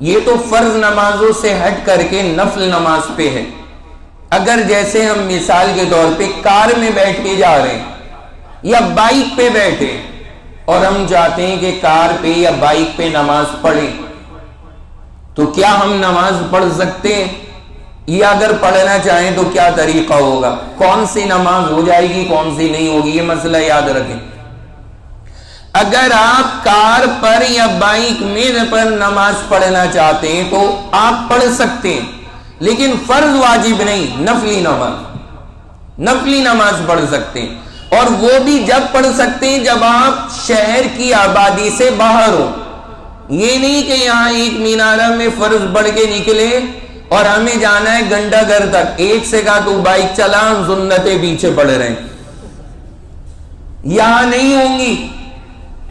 یہ تو فرض نمازوں سے ہٹ کر کے نفل نماز پہ ہے، اگر جیسے ہم مثال کے طور پہ کار میں بیٹھ کے جا رہے ہیں، یا بائک پہ بیٹھے اور ہم چاہتے ہیں کہ کار پہ یا بائک پہ نماز پڑھیں، تو کیا ہم نماز پڑھ سکتے ہیں؟ یا اگر پڑھنا چاہیں تو کیا طریقہ ہوگا؟ کون سی نماز ہو جائے گی، کون سی نہیں ہوگی؟ یہ مسئلہ یاد رکھیں۔ اگر آپ کار پر یا بائک میں پر نماز پڑھنا چاہتے ہیں تو آپ پڑھ سکتے ہیں، لیکن فرض واجب نہیں، نفلی نماز پڑھ سکتے ہیں، اور وہ بھی جب پڑھ سکتے ہیں جب آپ شہر کی آبادی سے باہر ہو۔ یہ نہیں کہ یہاں ایک مینارہ میں فرض پڑھ کے نکلے اور ہمیں جانا ہے گھنٹہ گھر تک، ایک سے کہا تو بائک چلا، ہم سنتیں پیچھے پڑھ رہے ہیں، یہاں نہیں ہوں گی۔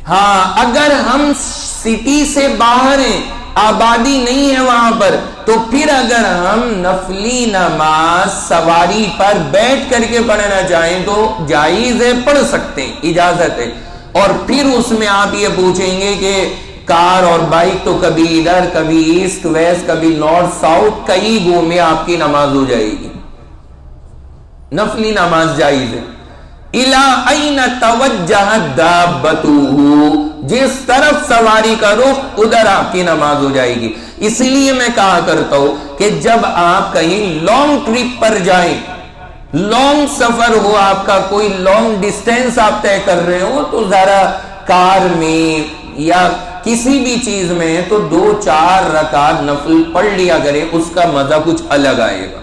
ہاں اگر ہم سٹی سے باہر ہیں، آبادی نہیں ہے وہاں پر، تو پھر اگر ہم نفلی نماز سواری پر بیٹھ کر کے پڑھنا چاہیں تو جائز ہے، پڑھ سکتے ہیں، اجازت ہے۔ اور پھر اس میں آپ یہ پوچھیں گے کہ کار اور بائک تو کبھی ادھر، کبھی ایسٹ ویسٹ، کبھی نارتھ ساؤتھ، کئی گھومے آپ کی نماز ہو جائے گی، نفلی نماز جائز ہے۔ اِلَىٰ أَيْنَ تَوَجَّهَتْ دَابَّتُهُ، جس طرف سواری کا رخ ادھر آپ کی نماز ہو جائے گی۔ اس لیے میں کہا کرتا ہوں کہ جب آپ کہیں لانگ ٹرپ پر جائیں، لانگ سفر ہو آپ کا، کوئی لانگ ڈسٹینس آپ طے کر رہے ہو، تو ذرا کار میں یا کسی بھی چیز میں تو 2-4 رکعت نفل پڑھ لیا کرے، اس کا مزہ کچھ الگ آئے گا،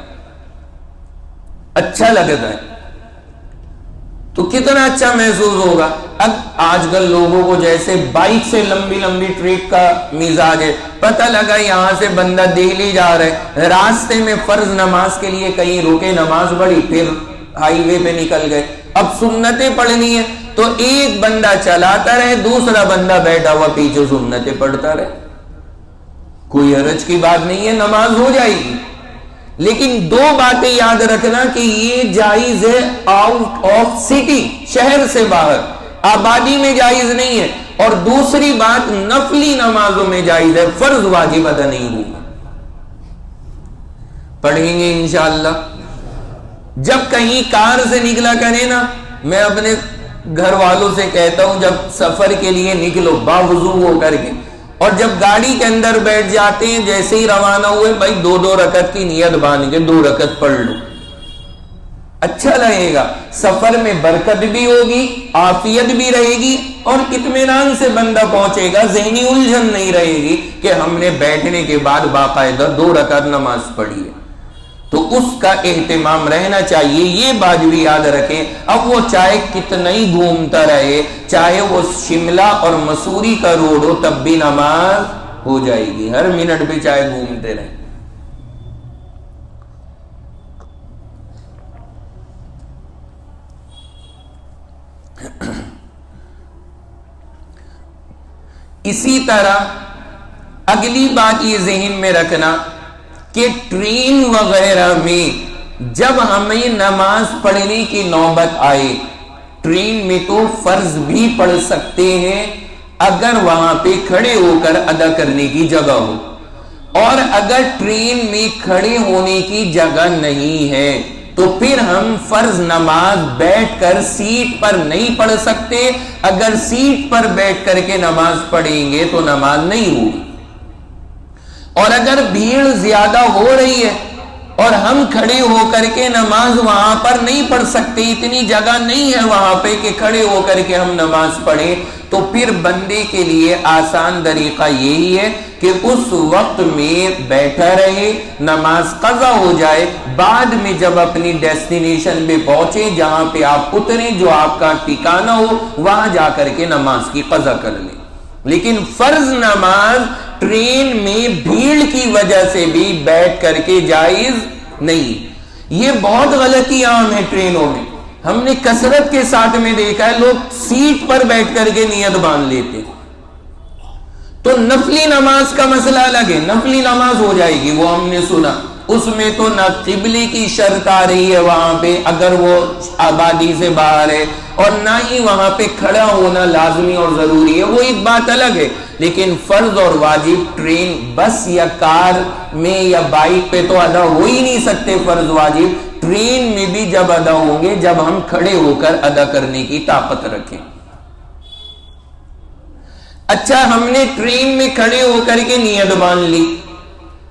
اچھا لگتا ہے تو کتنا اچھا محسوس ہوگا۔ اب آج کل لوگوں کو جیسے بائک سے لمبی لمبی ٹرپ کا مزاج ہے، پتہ لگا یہاں سے بندہ دہلی جا رہا ہے، راستے میں فرض نماز کے لیے کہیں رکے، نماز پڑھی، پھر ہائی وے پہ نکل گئے، اب سنتیں پڑھنی ہے تو ایک بندہ چلاتا رہے، دوسرا بندہ بیٹھا ہوا پیچھے سنتیں پڑھتا رہے، کوئی حرج کی بات نہیں ہے، نماز ہو جائے گی۔ لیکن 2 باتیں یاد رکھنا کہ یہ جائز ہے آؤٹ آف سٹی، شہر سے باہر، آبادی میں جائز نہیں ہے، اور دوسری بات نفلی نمازوں میں جائز ہے، فرض واجب ادا نہیں ہوگا۔ پڑھیں گے انشاءاللہ۔ جب کہیں کار سے نکلا کرے نا، میں اپنے گھر والوں سے کہتا ہوں جب سفر کے لیے نکلو باوضو ہو کر کے، اور جب گاڑی کے اندر بیٹھ جاتے ہیں جیسے ہی روانہ ہوئے، بھائی 2 رکعت کی نیت باندھ کے 2 رکعت پڑھ لو، اچھا لگے گا، سفر میں برکت بھی ہوگی، عافیت بھی رہے گی، اور اطمینان سے بندہ پہنچے گا، ذہنی الجھن نہیں رہے گی کہ ہم نے بیٹھنے کے بعد باقاعدہ 2 رکعت نماز پڑھی ہے، تو اس کا اہتمام رہنا چاہیے۔ یہ بات بھی یاد رکھیں، اب وہ چاہے کتنا ہی گھومتا رہے، چاہے وہ شملہ اور مسوری کا روڈ ہو، تب بھی نماز ہو جائے گی، ہر منٹ پہ چاہے گھومتے رہے۔ اسی طرح اگلی بات یہ ذہن میں رکھنا کہ ٹرین وغیرہ میں جب ہمیں نماز پڑھنے کی نوبت آئے، ٹرین میں تو فرض بھی پڑھ سکتے ہیں اگر وہاں پہ کھڑے ہو کر ادا کرنے کی جگہ ہو، اور اگر ٹرین میں کھڑے ہونے کی جگہ نہیں ہے تو پھر ہم فرض نماز بیٹھ کر سیٹ پر نہیں پڑھ سکتے، اگر سیٹ پر بیٹھ کر کے نماز پڑھیں گے تو نماز نہیں ہوگی، اور اگر بھیڑ زیادہ ہو رہی ہے اور ہم کھڑے ہو کر کے نماز وہاں پر نہیں پڑھ سکتے، اتنی جگہ نہیں ہے وہاں پہ کہ کھڑے ہو کر کے ہم نماز پڑھیں، تو پھر بندے کے لیے آسان طریقہ یہی ہے کہ اس وقت میں بیٹھا رہے، نماز قضا ہو جائے، بعد میں جب اپنی ڈیسٹینیشن پہ پہنچے، جہاں پہ آپ اتریں، جو آپ کا ٹھکانہ ہو، وہاں جا کر کے نماز کی قضا کر لیں۔ لیکن فرض نماز ٹرین میں بھیڑ کی وجہ سے بھی بیٹھ کر کے جائز نہیں۔ یہ بہت غلطی عام ہے ٹرینوں میں، ہم نے کثرت کے ساتھ میں دیکھا ہے، لوگ سیٹ پر بیٹھ کر کے نیت باندھ لیتے۔ تو نفلی نماز کا مسئلہ الگ ہے، نفلی نماز ہو جائے گی، وہ ہم نے سنا، اس میں تو نہ قبلے کی شرط آ رہی ہے وہاں پہ اگر وہ آبادی سے باہر ہے، اور نہ ہی وہاں پہ کھڑا ہونا لازمی اور ضروری ہے، وہ ایک بات الگ ہے۔ لیکن فرض اور واجب ٹرین، بس یا کار میں یا بائک پہ تو ادا ہو ہی نہیں سکتے فرض واجب، ٹرین میں بھی جب ادا ہوں گے جب ہم کھڑے ہو کر ادا کرنے کی طاقت رکھیں. اچھا ہم نے ٹرین میں کھڑے ہو کر کے نیت باندھ لی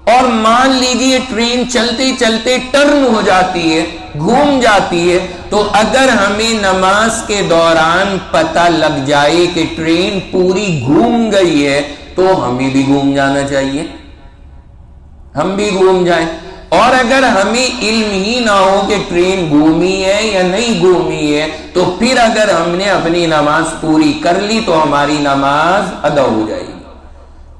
اور مان لیجیے ٹرین چلتے چلتے ٹرن ہو جاتی ہے, گھوم جاتی ہے, تو اگر ہمیں نماز کے دوران پتہ لگ جائے کہ ٹرین پوری گھوم گئی ہے تو ہمیں بھی گھوم جانا چاہیے, ہم بھی گھوم جائیں. اور اگر ہمیں علم ہی نہ ہو کہ ٹرین گھومی ہے یا نہیں گھومی ہے تو پھر اگر ہم نے اپنی نماز پوری کر لی تو ہماری نماز ادا ہو جائے گی.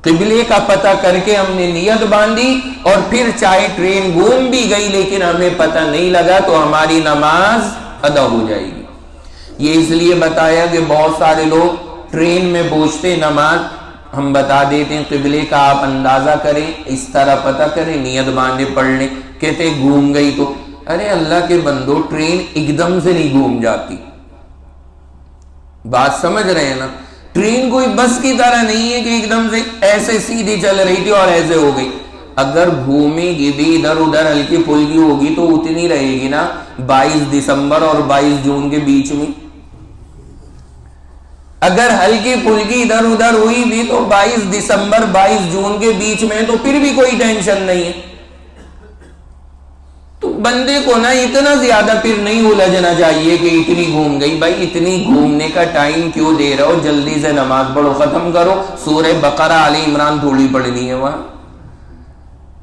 قبلے کا پتہ کر کے ہم نے نیت باندھی اور پھر چاہے ٹرین گھوم بھی گئی لیکن ہمیں پتہ نہیں لگا تو ہماری نماز ادا ہو جائے گی. یہ اس لیے بتایا کہ بہت سارے لوگ ٹرین میں پوچھتے نماز ہم بتا دیتے ہیں قبلے کا آپ اندازہ کریں, اس طرح پتہ کریں, نیت باندھے پڑھ لیں. کہتے گھوم گئی تو ارے اللہ کے بندو ٹرین ایک دم سے نہیں گھوم جاتی, بات سمجھ رہے ہیں نا. ٹرین کوئی بس کی طرح نہیں ہے کہ ایک دم سے ایسے سیدھی چل رہی تھی اور ایسے ہو گئی. اگر گھومے گی بھی ادھر ادھر ہلکی پھلکی ہوگی تو اتنی رہے گی نا 22 دسمبر اور 22 جون کے بیچ میں. اگر ہلکی پھلکی ادھر ادھر ہوئی بھی تو 22 دسمبر 22 جون کے بیچ میں تو پھر بھی کوئی ٹینشن نہیں ہے. تو بندے کو نا اتنا زیادہ پھر نہیں الجھنا چاہیے کہ اتنی گھوم گئی. بھائی اتنی گھومنے کا ٹائم کیوں دے رہے ہو, جلدی سے نماز پڑھو, ختم کرو. سورہ بقرہ آل عمران تھوڑی پڑھنی ہے, وہاں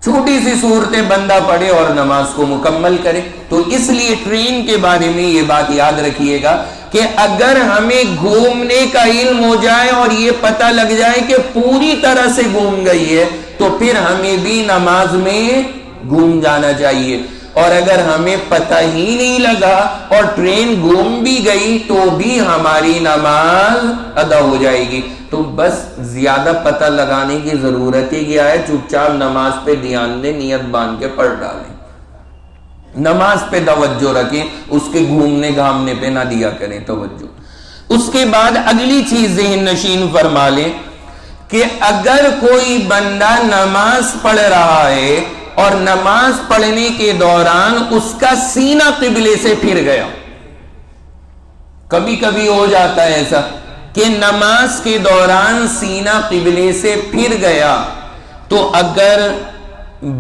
چھوٹی سی صورتیں بندہ پڑھے اور نماز کو مکمل کرے. تو اس لیے ٹرین کے بارے میں یہ بات یاد رکھیے گا کہ اگر ہمیں گھومنے کا علم ہو جائے اور یہ پتہ لگ جائے کہ پوری طرح سے گھوم گئی ہے تو پھر ہمیں بھی نماز میں گھوم جانا چاہیے. اور اگر ہمیں پتہ ہی نہیں لگا اور ٹرین گھوم بھی گئی تو بھی ہماری نماز ادا ہو جائے گی. تو بس زیادہ پتہ لگانے کی ضرورت ہی کیا ہے, چپ چاپ نماز پہ دھیان دیں, نیت باندھ کے پڑھ ڈالیں, نماز پہ توجہ رکھیں, اس کے گھومنے گھامنے پہ نہ دیا کریں توجہ. اس کے بعد اگلی چیز ذہن نشین فرما لیں کہ اگر کوئی بندہ نماز پڑھ رہا ہے اور نماز پڑھنے کے دوران اس کا سینہ قبلے سے پھر گیا, کبھی کبھی ہو جاتا ہے ایسا کہ نماز کے دوران سینہ قبلے سے پھر گیا, تو اگر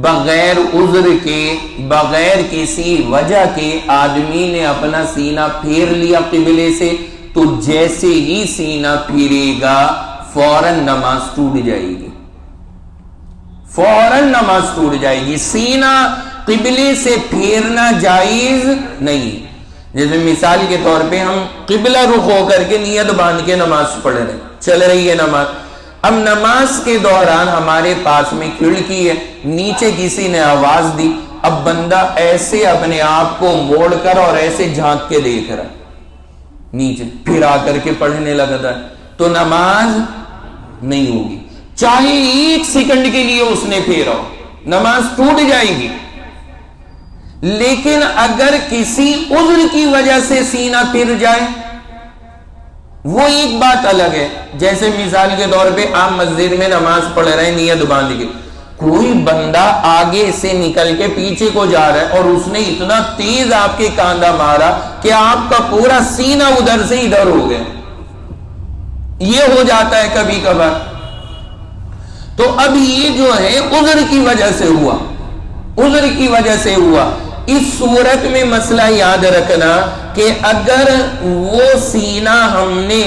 بغیر عذر کے بغیر کسی وجہ کے آدمی نے اپنا سینہ پھیر لیا قبلے سے تو جیسے ہی سینہ پھیرے گا فوراً نماز ٹوٹ جائے گی, فوراً نماز ٹوٹ جائے گی. سینہ قبلے سے پھیرنا جائز نہیں. جیسے مثال کے طور پہ ہم قبلہ رخ ہو کر کے نیت باندھ کے نماز پڑھ رہے ہیں, چل رہی ہے نماز. اب نماز کے دوران ہمارے پاس میں کھڑکی ہے, نیچے کسی نے آواز دی, اب بندہ ایسے اپنے آپ کو موڑ کر اور ایسے جھانک کے دیکھ رہا ہے نیچے, پھر آ کر کے پڑھنے لگتا ہے, تو نماز نہیں ہوگی. چاہے 1 سیکنڈ کے لیے اس نے پھیرا ہو, نماز ٹوٹ جائے گی. لیکن اگر کسی عذر کی وجہ سے سینہ پھر جائے وہ ایک بات الگ ہے. جیسے مثال کے طور پہ آپ مسجد میں نماز پڑھ رہے ہیں نیت باندھ کے, کوئی بندہ آگے سے نکل کے پیچھے کو جا رہا ہے اور اس نے اتنا تیز آپ کے کاندھا مارا کہ آپ کا پورا سینہ ادھر سے ادھر ہو گیا. یہ ہو جاتا ہے کبھی کبھار. تو اب یہ جو ہے عذر کی وجہ سے ہوا, عذر کی وجہ سے ہوا. اس صورت میں مسئلہ یاد رکھنا کہ اگر وہ سینہ ہم نے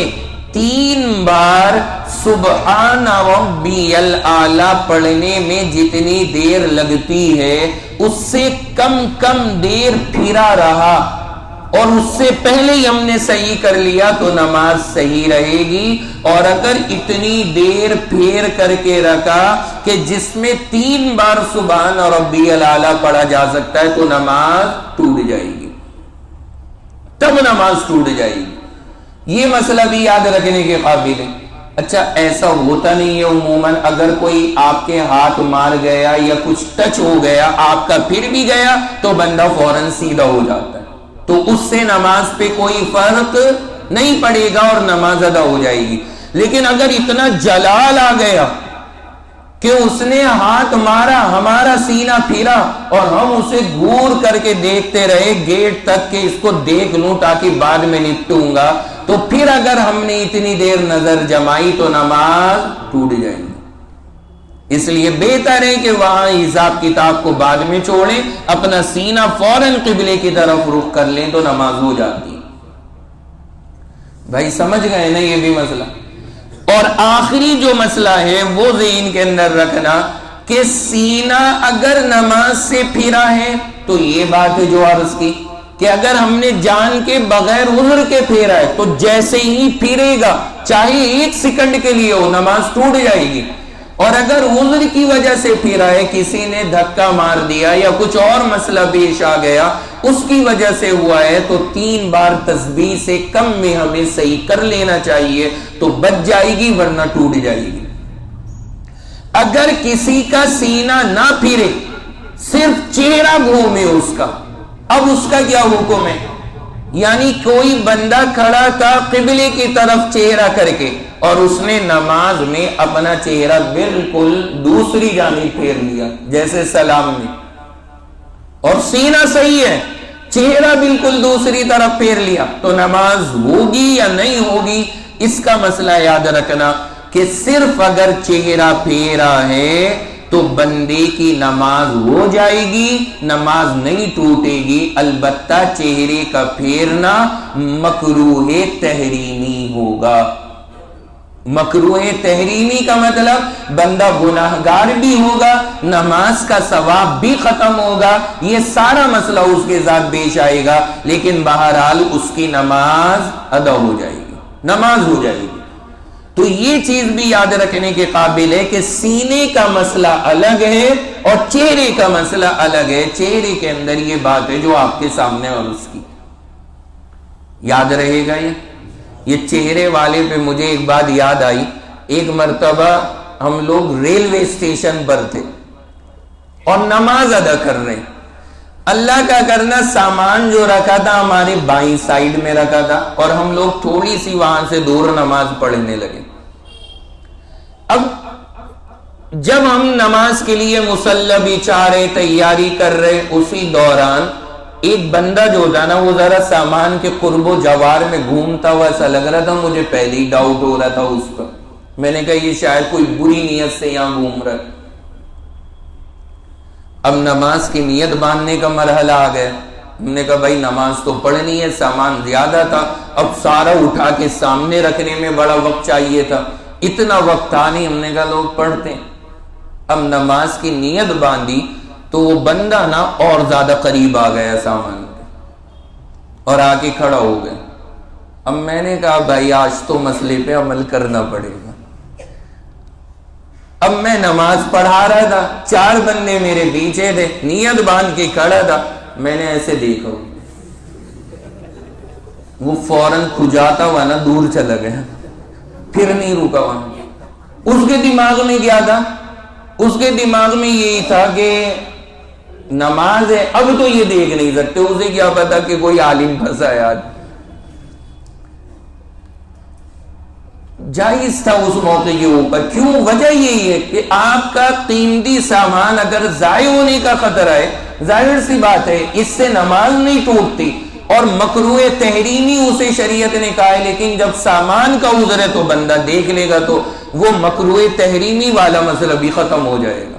3 بار سبحان ربی الاعلی پڑھنے میں جتنی دیر لگتی ہے اس سے کم دیر پھرا رہا اور اس سے پہلے ہی ہم نے صحیح کر لیا تو نماز صحیح رہے گی. اور اگر اتنی دیر پھیر کر کے رکھا کہ جس میں 3 بار سبحان ربی الاعلی پڑھا جا سکتا ہے تو نماز ٹوٹ جائے گی, تب نماز ٹوٹ جائے گی. یہ مسئلہ بھی یاد رکھنے کے قابل ہے. اچھا ایسا ہوتا نہیں ہے عموماً, اگر کوئی آپ کے ہاتھ مار گیا یا کچھ ٹچ ہو گیا آپ کا پھر بھی گیا تو بندہ فوراً سیدھا ہو جاتا ہے, تو اس سے نماز پہ کوئی فرق نہیں پڑے گا اور نماز ادا ہو جائے گی. لیکن اگر اتنا جلال آ گیا کہ اس نے ہاتھ مارا، ہمارا سینہ پھرا اور ہم اسے گور کر کے دیکھتے رہے گیٹ تک کہ اس کو دیکھ لوں تاکہ بعد میں نپٹوں گا، تو پھر اگر ہم نے اتنی دیر نظر جمائی تو نماز ٹوٹ جائے گی۔ اس لیے بہتر ہے کہ وہاں حساب کتاب کو بعد میں چھوڑیں، اپنا سینہ فوراً قبلے کی طرف رخ کر لیں تو نماز ہو جاتی ہے۔ بھائی سمجھ گئے نا یہ بھی مسئلہ؟ اور آخری جو مسئلہ ہے وہ ذہن کے اندر رکھنا کہ سینہ اگر نماز سے پھرا ہے تو یہ بات ہے جو عرض کی کہ اگر ہم نے جان کے بغیر عذر کے پھیرا ہے تو جیسے ہی پھرے گا چاہے 1 سیکنڈ کے لیے ہو نماز ٹوٹ جائے گی، اور اگر عذر کی وجہ سے پھرا ہے، کسی نے دھکا مار دیا یا کچھ اور مسئلہ پیش آ گیا اس کی وجہ سے ہوا ہے، تو 3 بار تسبیح سے کم میں ہمیں صحیح کر لینا چاہیے تو بچ جائے گی، ورنہ ٹوٹ جائے گی۔ اگر کسی کا سینہ نہ پھرے، صرف چہرہ گھومے اس کا، اب اس کا کیا حکم ہے؟ یعنی کوئی بندہ کھڑا تھا قبلے کی طرف چہرہ کر کے اور اس نے نماز میں اپنا چہرہ بالکل دوسری جانب پھیر لیا جیسے سلام میں، اور سینہ صحیح ہے، چہرہ بالکل دوسری طرف پھیر لیا، تو نماز ہوگی یا نہیں ہوگی؟ اس کا مسئلہ یاد رکھنا کہ صرف اگر چہرہ پھیرا ہے تو بندے کی نماز ہو جائے گی، نماز نہیں ٹوٹے گی، البتہ چہرے کا پھیرنا مکروہ تحریمی ہوگا۔ مکروہ تحریمی کا مطلب بندہ گناہگار بھی ہوگا، نماز کا ثواب بھی ختم ہوگا، یہ سارا مسئلہ اس کے ساتھ پیش آئے گا، لیکن بہرحال اس کی نماز ادا ہو جائے گی، نماز ہو جائے گی۔ تو یہ چیز بھی یاد رکھنے کے قابل ہے کہ سینے کا مسئلہ الگ ہے اور چہرے کا مسئلہ الگ ہے۔ چہرے کے اندر یہ بات ہے جو آپ کے سامنے اور اس کی یاد رہے گا۔ یہ چہرے والے پہ مجھے ایک بات یاد آئی، ایک مرتبہ ہم لوگ ریلوے اسٹیشن پر تھے اور نماز ادا کر رہے، اللہ کا کرنا سامان جو رکھا تھا ہمارے بائیں سائیڈ میں رکھا تھا اور ہم لوگ تھوڑی سی وہاں سے دور نماز پڑھنے لگے۔ اب جب ہم نماز کے لیے مصلی بچھا رہے، تیاری کر رہے، اسی دوران ایک بندہ جو تھا نا وہ ذرا سامان کے قرب و جوار میں گھومتا ہوا ایسا لگ رہا تھا، مجھے پہلے ہی ڈاؤٹ ہو رہا تھا اس پر۔ میں نے کہا یہ شاید کوئی بری نیت سے یہاں گھوم رہا ہے۔ اب نماز کی نیت باندھنے کا مرحلہ آ گیا، ہم نے کہا بھائی نماز تو پڑھنی ہے، سامان زیادہ تھا، اب سارا اٹھا کے سامنے رکھنے میں بڑا وقت چاہیے تھا، اتنا وقت تھا نہیں، ہم نے کہا لوگ پڑھتے ہیں۔ اب نماز کی نیت باندھی تو وہ بندہ نا اور زیادہ قریب آ گیا سامان کے اور آ کے کھڑا ہو گیا۔ اب میں نے کہا بھائی آج تو مسئلے پہ عمل کرنا پڑے گا۔ اب میں نماز پڑھا رہا تھا، 4 بندے میرے پیچھے تھے، نیت باندھ کے کھڑا تھا، میں نے ایسے دیکھا وہ فوراً کھجاتا ہوا نا دور چلا گیا، پھر نہیں رکا وہاں۔ اس کے دماغ میں کیا تھا؟ اس کے دماغ میں یہی تھا کہ نماز ہے، اب تو یہ دیکھ نہیں سکتے، اسے کیا پتا کہ کوئی عالم پھنسا ہے آج۔ جائز تھا اس موقع کے اوپر، کیوں؟ وجہ یہی ہے کہ آپ کا قیمتی سامان اگر ضائع ہونے کا خطرہ ہے، ظاہر سی بات ہے اس سے نماز نہیں ٹوٹتی، اور مکروہ تحریمی اسے شریعت نے کہا ہے، لیکن جب سامان کا عذر ہے تو بندہ دیکھ لے گا تو وہ مکروہ تحریمی والا مسئلہ بھی ختم ہو جائے گا۔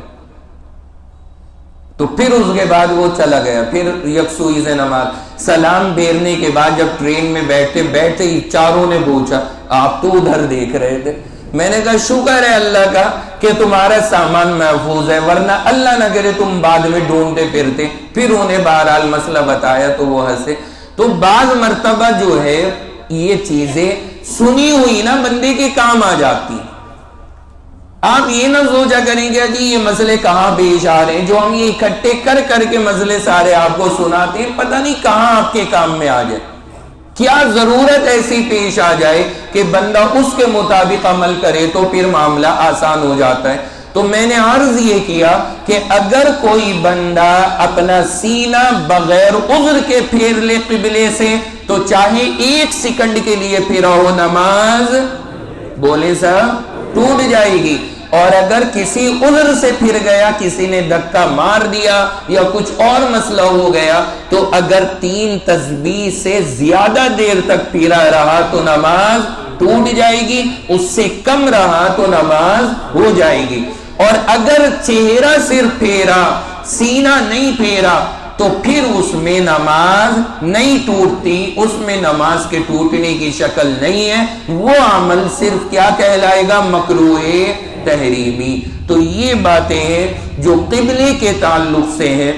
تو پھر اس کے بعد وہ چلا گیا، پھر یکسوئی سے نماز۔ سلام پھیرنے کے بعد جب ٹرین میں بیٹھتے ہی چاروں نے پوچھا آپ تو ادھر دیکھ رہے تھے؟ میں نے کہا شکر ہے اللہ کا کہ تمہارا سامان محفوظ ہے، ورنہ اللہ نہ کرے تم بعد میں ڈھونڈتے پھرتے۔ پھر انہیں بہرحال مسئلہ بتایا تو وہ ہنسے۔ تو بعض مرتبہ جو ہے یہ چیزیں سنی ہوئی نا بندے کے کام آ جاتی ہیں۔ آپ یہ نہ سوچا کریں گے کہ یہ مسئلے کہاں پیش آ رہے ہیں، جو ہم یہ اکٹھے کر کے مسئلے سارے آپ کو سناتے ہیں، پتہ نہیں کہاں آپ کے کام میں آ جائے، کیا ضرورت ایسی پیش آ جائے کہ بندہ اس کے مطابق عمل کرے تو پھر معاملہ آسان ہو جاتا ہے۔ تو میں نے عرض یہ کیا کہ اگر کوئی بندہ اپنا سینہ بغیر عذر کے پھیر لے قبلے سے تو چاہے 1 سیکنڈ کے لیے پھرا ہو، نماز بولے صاحب ٹوٹ جائے گی۔ اور اگر کسی عذر سے پھر گیا، کسی نے دھکا مار دیا یا کچھ اور مسئلہ ہو گیا، تو اگر 3 تسبیح سے زیادہ دیر تک پھرا رہا تو نماز ٹوٹ جائے گی، اس سے کم رہا تو نماز ہو جائے گی۔ اور اگر چہرہ صرف پھیرا، سینہ نہیں پھیرا، تو پھر اس میں نماز نہیں ٹوٹتی، اس میں نماز کے ٹوٹنے کی شکل نہیں ہے، وہ عمل صرف کیا کہلائے گا؟ مکروہ تحریمی۔ تو یہ باتیں ہیں جو قبلے کے تعلق سے ہیں،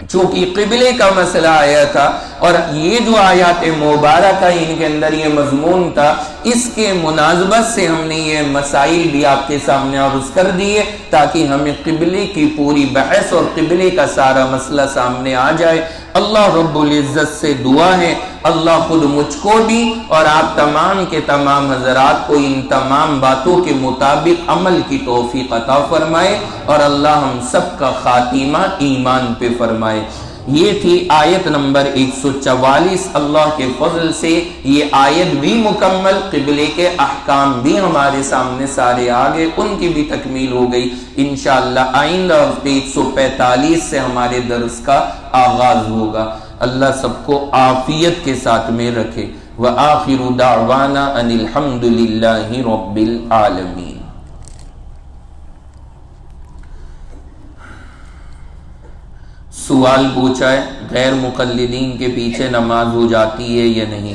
چونکہ قبلے کا مسئلہ آیا تھا اور یہ جو آیات مبارکہ ان کے اندر یہ مضمون تھا، اس کے مناسبت سے ہم نے یہ مسائل بھی آپ کے سامنے عرض کر دیے تاکہ ہمیں قبلے کی پوری بحث اور قبلے کا سارا مسئلہ سامنے آ جائے۔ اللہ رب العزت سے دعا ہے اللہ خود مجھ کو بھی اور آپ تمام کے تمام حضرات کو ان تمام باتوں کے مطابق عمل کی توفیق عطا فرمائے اور اللہ ہم سب کا خاتمہ ایمان پہ فرمائے۔ یہ تھی آیت نمبر 144۔ اللہ کے فضل سے یہ آیت بھی مکمل، قبلے کے احکام بھی ہمارے سامنے سارے آگے، ان کی بھی تکمیل ہو گئی۔ انشاءاللہ آئندہ ہفتے 145 سے ہمارے درس کا آغاز ہوگا۔ اللہ سب کو عافیت کے ساتھ میں رکھے۔ وآخر دعوانا ان الحمد للہ رب العالمین۔ سوال پوچھا ہے غیر مقلدین کے پیچھے نماز ہو جاتی ہے یا نہیں؟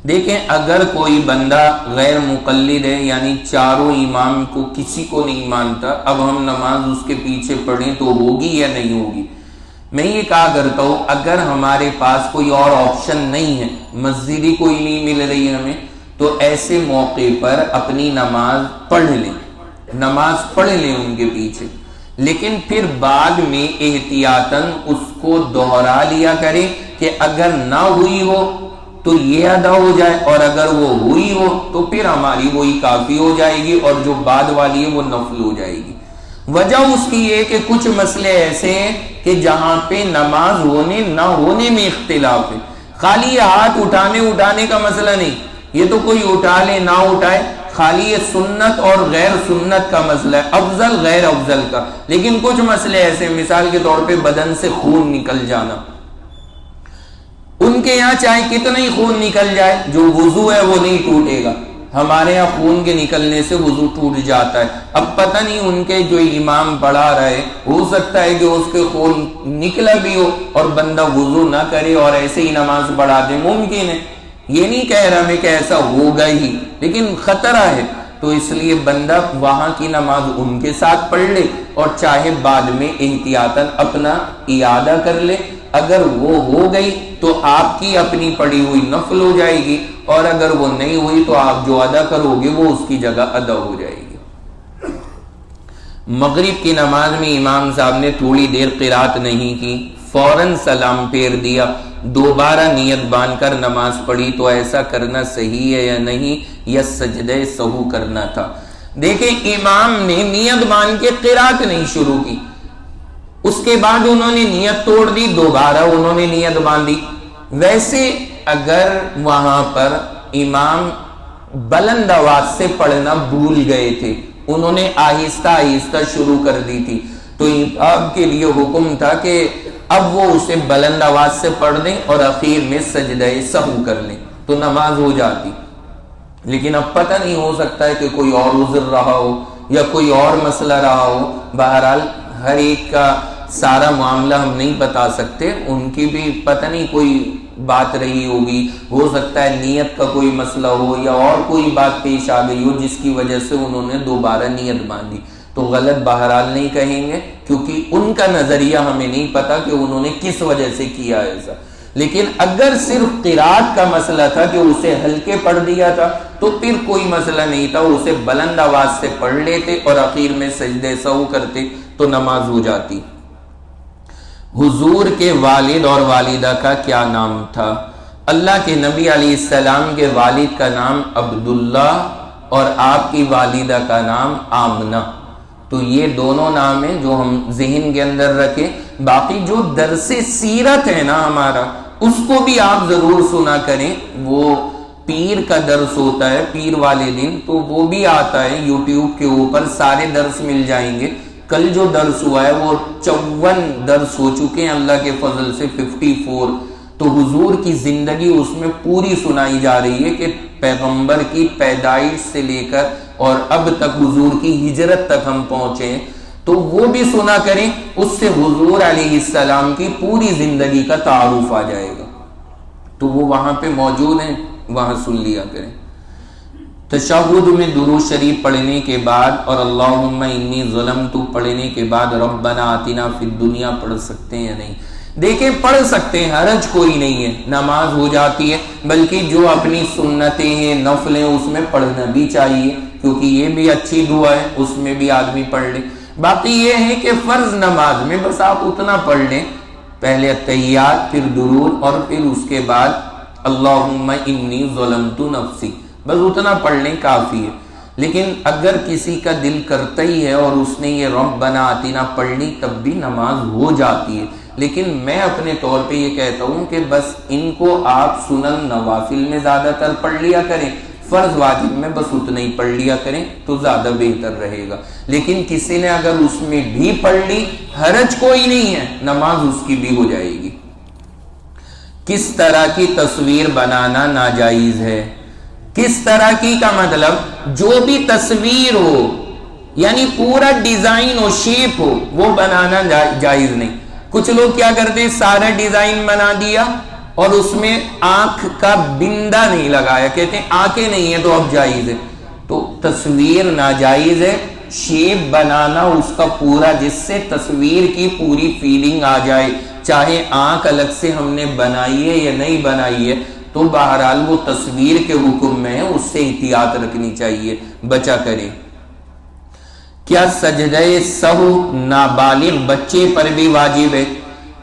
دیکھیں اگر کوئی بندہ غیر مقلد ہے یعنی چاروں امام کو کسی کو نہیں مانتا، اب ہم نماز اس کے پیچھے پڑھیں تو ہوگی یا نہیں ہوگی؟ میں یہ کہا کرتا ہوں اگر ہمارے پاس کوئی اور آپشن نہیں ہے، مسجد ہی کوئی نہیں مل رہی ہمیں، تو ایسے موقع پر اپنی نماز پڑھ لیں، نماز پڑھ لیں ان کے پیچھے، لیکن پھر بعد میں احتیاطاً اس کو دوہرا لیا کرے کہ اگر نہ ہوئی ہو تو یہ ادا ہو جائے اور اگر وہ ہوئی ہو تو پھر ہماری وہی کافی ہو جائے گی اور جو بعد والی ہے وہ نفل ہو جائے گی۔ وجہ اس کی یہ کہ کچھ مسئلے ایسے ہیں کہ جہاں پہ نماز ہونے نہ ہونے میں اختلاف ہے، خالی یہ ہاتھ اٹھانے کا مسئلہ نہیں، یہ تو کوئی اٹھا لے نہ اٹھائے، خالی یہ سنت اور غیر سنت کا مسئلہ ہے، افضل غیر افضل کا۔ لیکن کچھ مسئلے ایسے، مثال کے طور پہ بدن سے خون نکل جانا، ان کے یہاں چاہے کتنا ہی خون نکل جائے جو وضو ہے وہ نہیں ٹوٹے گا، ہمارے یہاں خون کے نکلنے سے وضو ٹوٹ جاتا ہے۔ اب پتہ نہیں ان کے جو امام پڑھا رہے، ہو سکتا ہے کہ اس کے خون نکلا بھی ہو اور بندہ وضو نہ کرے اور ایسے ہی نماز پڑھا دے، ممکن ہے، یہ نہیں کہہ رہا میں کہ ایسا ہوگا ہی، لیکن خطرہ ہے، تو اس لیے بندہ وہاں کی نماز ان کے ساتھ پڑھ لے اور چاہے بعد میں احتیاطاً اپنا اعادہ کر لے، اگر وہ ہو گئی تو آپ کی اپنی پڑھی ہوئی نفل ہو جائے گی اور اگر وہ نہیں ہوئی تو آپ جو ادا کرو گے وہ اس کی جگہ ادا ہو جائے گی۔ مغرب کی نماز میں امام صاحب نے تھوڑی دیر قرات نہیں کی، فوراً سلام پھیر دیا، دوبارہ نیت باندھ کر نماز پڑھی، تو ایسا کرنا صحیح ہے یا نہیں، یا سجدہ سہو کرنا تھا؟ دیکھیں امام نے نیت باندھ کے قرات نہیں شروع کی، اس کے بعد انہوں نے نیت توڑ دی، دوبارہ انہوں نے نیت باندھی۔ ویسے اگر وہاں پر امام بلند آواز سے پڑھنا بھول گئے تھے، انہوں نے آہستہ آہستہ شروع کر دی تھی، تو امام کے لیے حکم تھا کہ اب وہ اسے بلند آواز سے پڑھ دیں اور اخیر میں سجدہ سہو کر لیں تو نماز ہو جاتی۔ لیکن اب پتہ نہیں، ہو سکتا ہے کہ کوئی اور عذر رہا ہو یا کوئی اور مسئلہ رہا ہو، بہرحال ہر ایک کا سارا معاملہ ہم نہیں بتا سکتے، ان کی بھی پتہ نہیں کوئی بات رہی ہوگی، ہو سکتا ہے نیت کا کوئی مسئلہ ہو یا اور کوئی بات پیش آ گئی ہو جس کی وجہ سے انہوں نے دوبارہ نیت باندھی، تو غلط بہرحال نہیں کہیں گے کیونکہ ان کا نظریہ ہمیں نہیں پتا کہ انہوں نے کس وجہ سے کیا ایسا۔ لیکن اگر صرف قرات کا مسئلہ تھا کہ اسے ہلکے پڑھ دیا تھا تو پھر کوئی مسئلہ نہیں تھا، اسے بلند آواز سے پڑھ لیتے اور اخیر میں سجدہ سہو کرتے تو نماز ہو جاتی۔ حضور کے والد اور والدہ کا کیا نام تھا؟ اللہ کے نبی علیہ السلام کے والد کا نام عبداللہ اور آپ کی والدہ کا نام آمنہ، تو یہ دونوں نام ہیں جو ہم ذہن کے اندر رکھیں۔ باقی جو درس سیرت ہے نا ہمارا، اس کو بھی آپ ضرور سنا کریں، وہ پیر کا درس ہوتا ہے پیر والے دن، تو وہ بھی آتا ہے یوٹیوب کے اوپر، سارے درس مل جائیں گے۔ کل جو درس ہوا ہے وہ 54 درس ہو چکے ہیں اللہ کے فضل سے، 54۔ تو حضور کی زندگی اس میں پوری سنائی جا رہی ہے کہ پیغمبر کی پیدائش سے لے کر اور اب تک حضور کی ہجرت تک ہم پہنچے ہیں، تو وہ بھی سنا کریں، اس سے حضور علیہ السلام کی پوری زندگی کا تعارف آ جائے گا۔ تو وہ وہاں پہ موجود ہیں، وہاں سن لیا کریں۔ تشہد میں درود شریف پڑھنے کے بعد اور اللہم انی ظلمت پڑھنے کے بعد ربنا آتنا فی الدنیا پڑھ سکتے ہیں یا نہیں؟ دیکھیں پڑھ سکتے ہیں، حرج کوئی نہیں ہے، نماز ہو جاتی ہے، بلکہ جو اپنی سنتیں ہیں نفل ہیں اس میں پڑھنا بھی چاہیے، کیونکہ یہ بھی اچھی دعا ہے، اس میں بھی آدمی پڑھ لے۔ باقی یہ ہے کہ فرض نماز میں بس آپ اتنا پڑھ لیں، پہلے التحیات، پھر درود، اور پھر اس کے بعد اللہم انی ظلمت نفسی، بس اتنا پڑھ لیں کافی ہے۔ لیکن اگر کسی کا دل کرتا ہی ہے اور اس نے یہ ربنا آتنا پڑھ لی تب بھی نماز ہو جاتی ہے، لیکن میں اپنے طور پہ یہ کہتا ہوں کہ بس ان کو آپ سنن نوافل میں زیادہ تر پڑھ لیا کریں، فرض واجب میں بس اتنا ہی پڑھ لیا کریں تو زیادہ بہتر رہے گا۔ لیکن کسی نے اگر اس میں بھی پڑھ لی، حرج کوئی نہیں ہے، نماز اس کی بھی ہو جائے گی۔ کس طرح کی تصویر بنانا ناجائز ہے؟ کس طرح کی کا مطلب جو بھی تصویر ہو، یعنی پورا ڈیزائن ہو، شیپ ہو، وہ بنانا جائز نہیں۔ کچھ لوگ کیا کرتے ہیں، سارا ڈیزائن بنا دیا اور اس میں آنکھ کا بندہ نہیں لگایا، کہتے ہیں آنکھیں نہیں ہیں تو اب جائز ہے۔ تو تصویر ناجائز ہے، شیپ بنانا اس کا پورا، جس سے تصویر کی پوری فیلنگ آ جائے، چاہے آنکھ الگ سے ہم نے بنائی ہے یا نہیں بنائی ہے، تو بہرحال وہ تصویر کے حکم میں ہے، اس سے احتیاط رکھنی چاہیے، بچا کریں۔ کیا سجدہ سہو نابالغ بچے پر بھی واجب ہے؟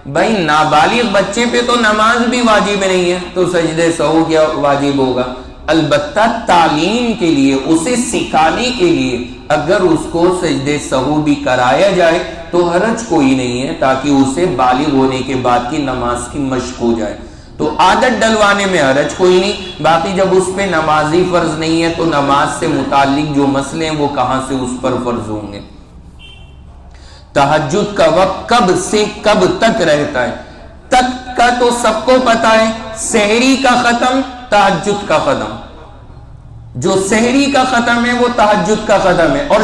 بھائی نابالغ بچے پہ تو نماز بھی واجب نہیں ہے، تو سجدہ سہو کیا واجب ہوگا؟ البتہ تعلیم کے لیے، اسے سکھانے کے لیے اگر اس کو سجدہ سہو بھی کرایا جائے تو حرج کوئی نہیں ہے، تاکہ اسے بالغ ہونے کے بعد کی نماز کی مشق ہو جائے، تو عادت ڈلوانے میں حرج کوئی نہیں۔ باقی جب اس پہ نمازی فرض نہیں ہے تو نماز سے متعلق جو مسئلے ہیں وہ کہاں سے اس پر فرض ہوں گے؟ تہجد کا وقت کب سے کب تک رہتا ہے؟ تک کا تو سب کو پتا ہے، سحری کا ختم، تہجد کا ختم۔ جو سحری کا ختم ہے وہ تہجد کا ختم ہے، اور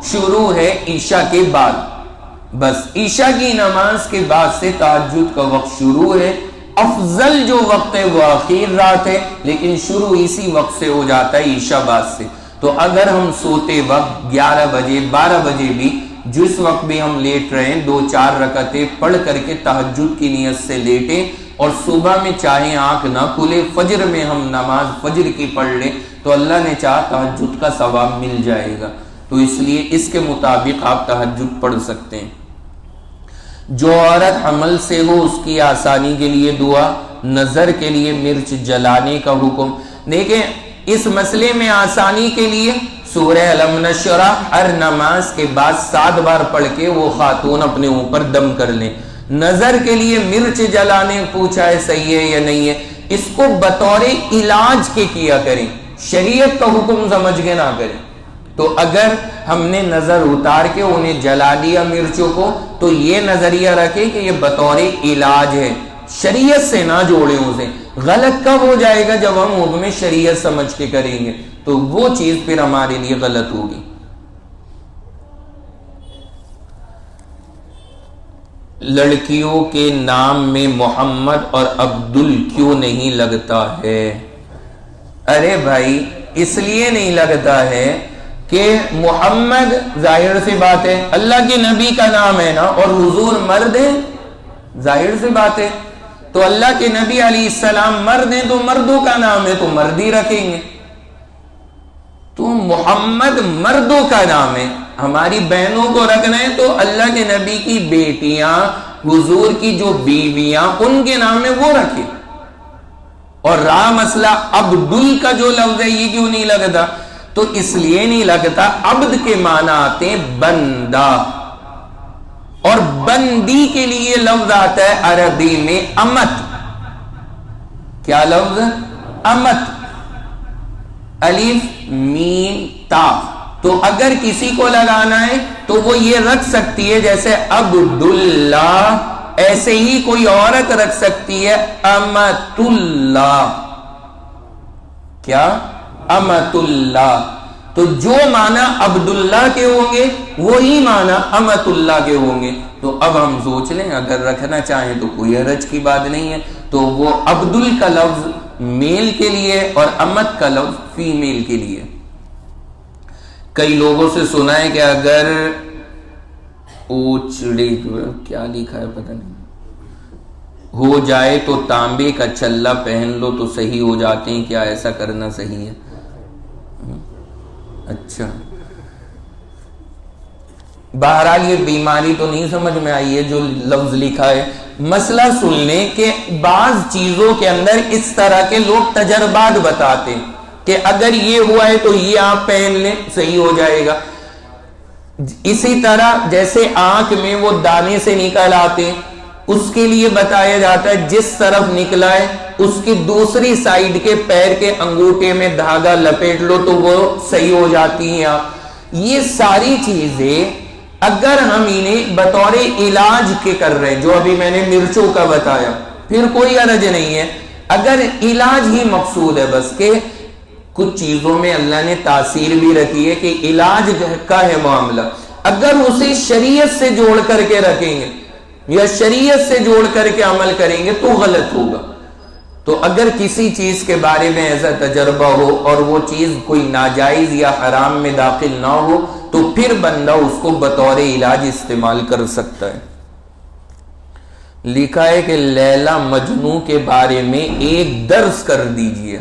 شروع ہے عشاء کے بعد، بس عشاء کی نماز کے بعد سے تہجد کا وقت شروع ہے۔ افضل جو وقت ہے وہ آخر رات ہے، لیکن شروع اسی وقت سے ہو جاتا ہے، عشاء بعد سے۔ تو اگر ہم سوتے وقت 11 بجے 12 بجے بھی جس وقت بھی ہم لیٹ رہے ہیں 2-4 رکعتیں پڑھ کر کے تہجد کی نیت سے لیٹیں، اور صبح میں چاہے آنکھ نہ کھلے، فجر میں ہم نماز فجر کی پڑھ لیں، تو اللہ نے چاہا تہجد کا ثواب مل جائے گا۔ تو اس لیے اس کے مطابق آپ تہجد پڑھ سکتے ہیں۔ جو عورت حمل سے ہو اس کی آسانی کے لیے دعا، نظر کے لیے مرچ جلانے کا حکم۔ دیکھیں اس مسئلے میں آسانی کے لیے سورہ علم نشرح ہر نماز کے بعد 7 بار پڑھ کے وہ خاتون اپنے اوپر دم کر لیں۔ نظر کے لیے مرچ جلانے پوچھا ہے، صحیح ہے یا نہیں ہے؟ اس کو بطور علاج کے کیا کریں، شریعت کا حکم سمجھ کے نہ کریں۔ تو اگر ہم نے نظر اتار کے انہیں جلا دیا مرچوں کو، تو یہ نظریہ رکھیں کہ یہ بطور علاج ہے، شریعت سے نہ جوڑیں اسے۔ غلط کب ہو جائے گا؟ جب ہم حکم شریعت سمجھ کے کریں گے، تو وہ چیز پھر ہمارے لیے غلط ہوگی۔ لڑکیوں کے نام میں محمد اور عبدل کیوں نہیں لگتا ہے؟ ارے بھائی اس لیے نہیں لگتا ہے کہ محمد ظاہر سی بات ہے اللہ کے نبی کا نام ہے نا، اور حضور مرد ہیں، ظاہر سی بات ہے، تو اللہ کے نبی علیہ السلام مرد ہیں تو مردوں کا نام ہے تو مرد ہی رکھیں گے۔ تو محمد مردوں کا نام ہے، ہماری بہنوں کو رکھنا ہے تو اللہ کے نبی کی بیٹیاں، حضور کی جو بیویاں، ان کے نام میں وہ رکھے۔ اور رہا مسئلہ عبدل کا جو لفظ ہے یہ کیوں نہیں لگتا؟ تو اس لیے نہیں لگتا، عبد کے معنی آتے ہیں بندہ، اور بندی کے لیے لفظ آتا ہے عربی میں امت۔ کیا لفظ؟ امت۔ الف میم تا. تو اگر کسی کو لگانا ہے تو وہ یہ رکھ سکتی ہے جیسے عبداللہ، ایسے ہی کوئی عورت رکھ سکتی ہے امت اللہ. کیا؟ امت اللہ. تو جو معنی عبداللہ کے ہوں گے وہی معنی امت اللہ کے ہوں گے. تو اب ہم سوچ لیں اگر رکھنا چاہیں تو کوئی حرج کی بات نہیں ہے. تو وہ عبدال کا لفظ میل کے لیے اور امت کا لفظ فیمیل کے لیے. کئی لوگوں سے سنا ہے کہ اگر اوچڑے کیا لکھا ہے پتہ نہیں ہو جائے تو تانبے کا چھلا پہن لو تو صحیح ہو جاتے ہیں. کیا ایسا کرنا صحیح ہے؟ اچھا، بہرحال یہ بیماری تو نہیں سمجھ میں آئی ہے جو لفظ لکھا ہے. مسئلہ سن لیں کہ بعض چیزوں کے اندر اس طرح کے لوگ تجربات بتاتے ہیں کہ اگر یہ ہوا ہے تو یہ آپ پہن لیں صحیح ہو جائے گا. اسی طرح جیسے آنکھ میں وہ دانے سے نکل آتے ہیں، اس کے لیے بتایا جاتا ہے جس طرف نکلا ہے اس کی دوسری سائیڈ کے پیر کے انگوٹھے میں دھاگا لپیٹ لو تو وہ صحیح ہو جاتی ہیں. آپ یہ ساری چیزیں اگر ہم انہیں بطور علاج کے کر رہے ہیں، جو ابھی میں نے مرچوں کا بتایا، پھر کوئی حرج نہیں ہے. اگر علاج ہی مقصود ہے بس کہ کچھ چیزوں میں اللہ نے تاثیر بھی رکھی ہے کہ علاج کا ہے معاملہ، اگر اسے شریعت سے جوڑ کر کے رکھیں گے یا شریعت سے جوڑ کر کے عمل کریں گے تو غلط ہوگا. تو اگر کسی چیز کے بارے میں ایسا تجربہ ہو اور وہ چیز کوئی ناجائز یا حرام میں داخل نہ ہو تو پھر بندہ اس کو بطور علاج استعمال کر سکتا ہے. لکھا ہے کہ لیلا مجنوں کے بارے میں ایک درس کر دیجئے.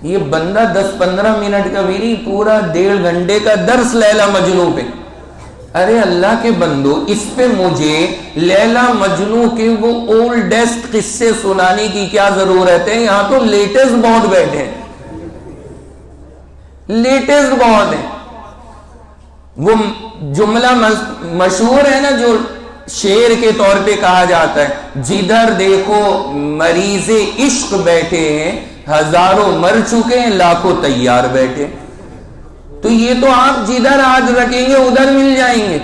یہ بندہ 10-15 منٹ کا بھی نہیں، پورا 1.5 گھنٹے کا درس لیلا مجنوں پہ. ارے اللہ کے بندو، اس پہ مجھے لیلا مجنوں کے وہ اولڈسٹ قصے سنانے کی کیا ضرورت ہے؟ یہاں تو لیٹسٹ بہت بیٹھے ہیں، لیٹسٹ بہت ہیں. وہ جملہ مشہور ہے نا جو شعر کے طور پہ کہا جاتا ہے، جدھر دیکھو مریض عشق بیٹھے ہیں، ہزاروں مر چکے ہیں، لاکھوں تیار بیٹھے. تو یہ تو آپ جدھر آج رکھیں گے ادھر مل جائیں گے.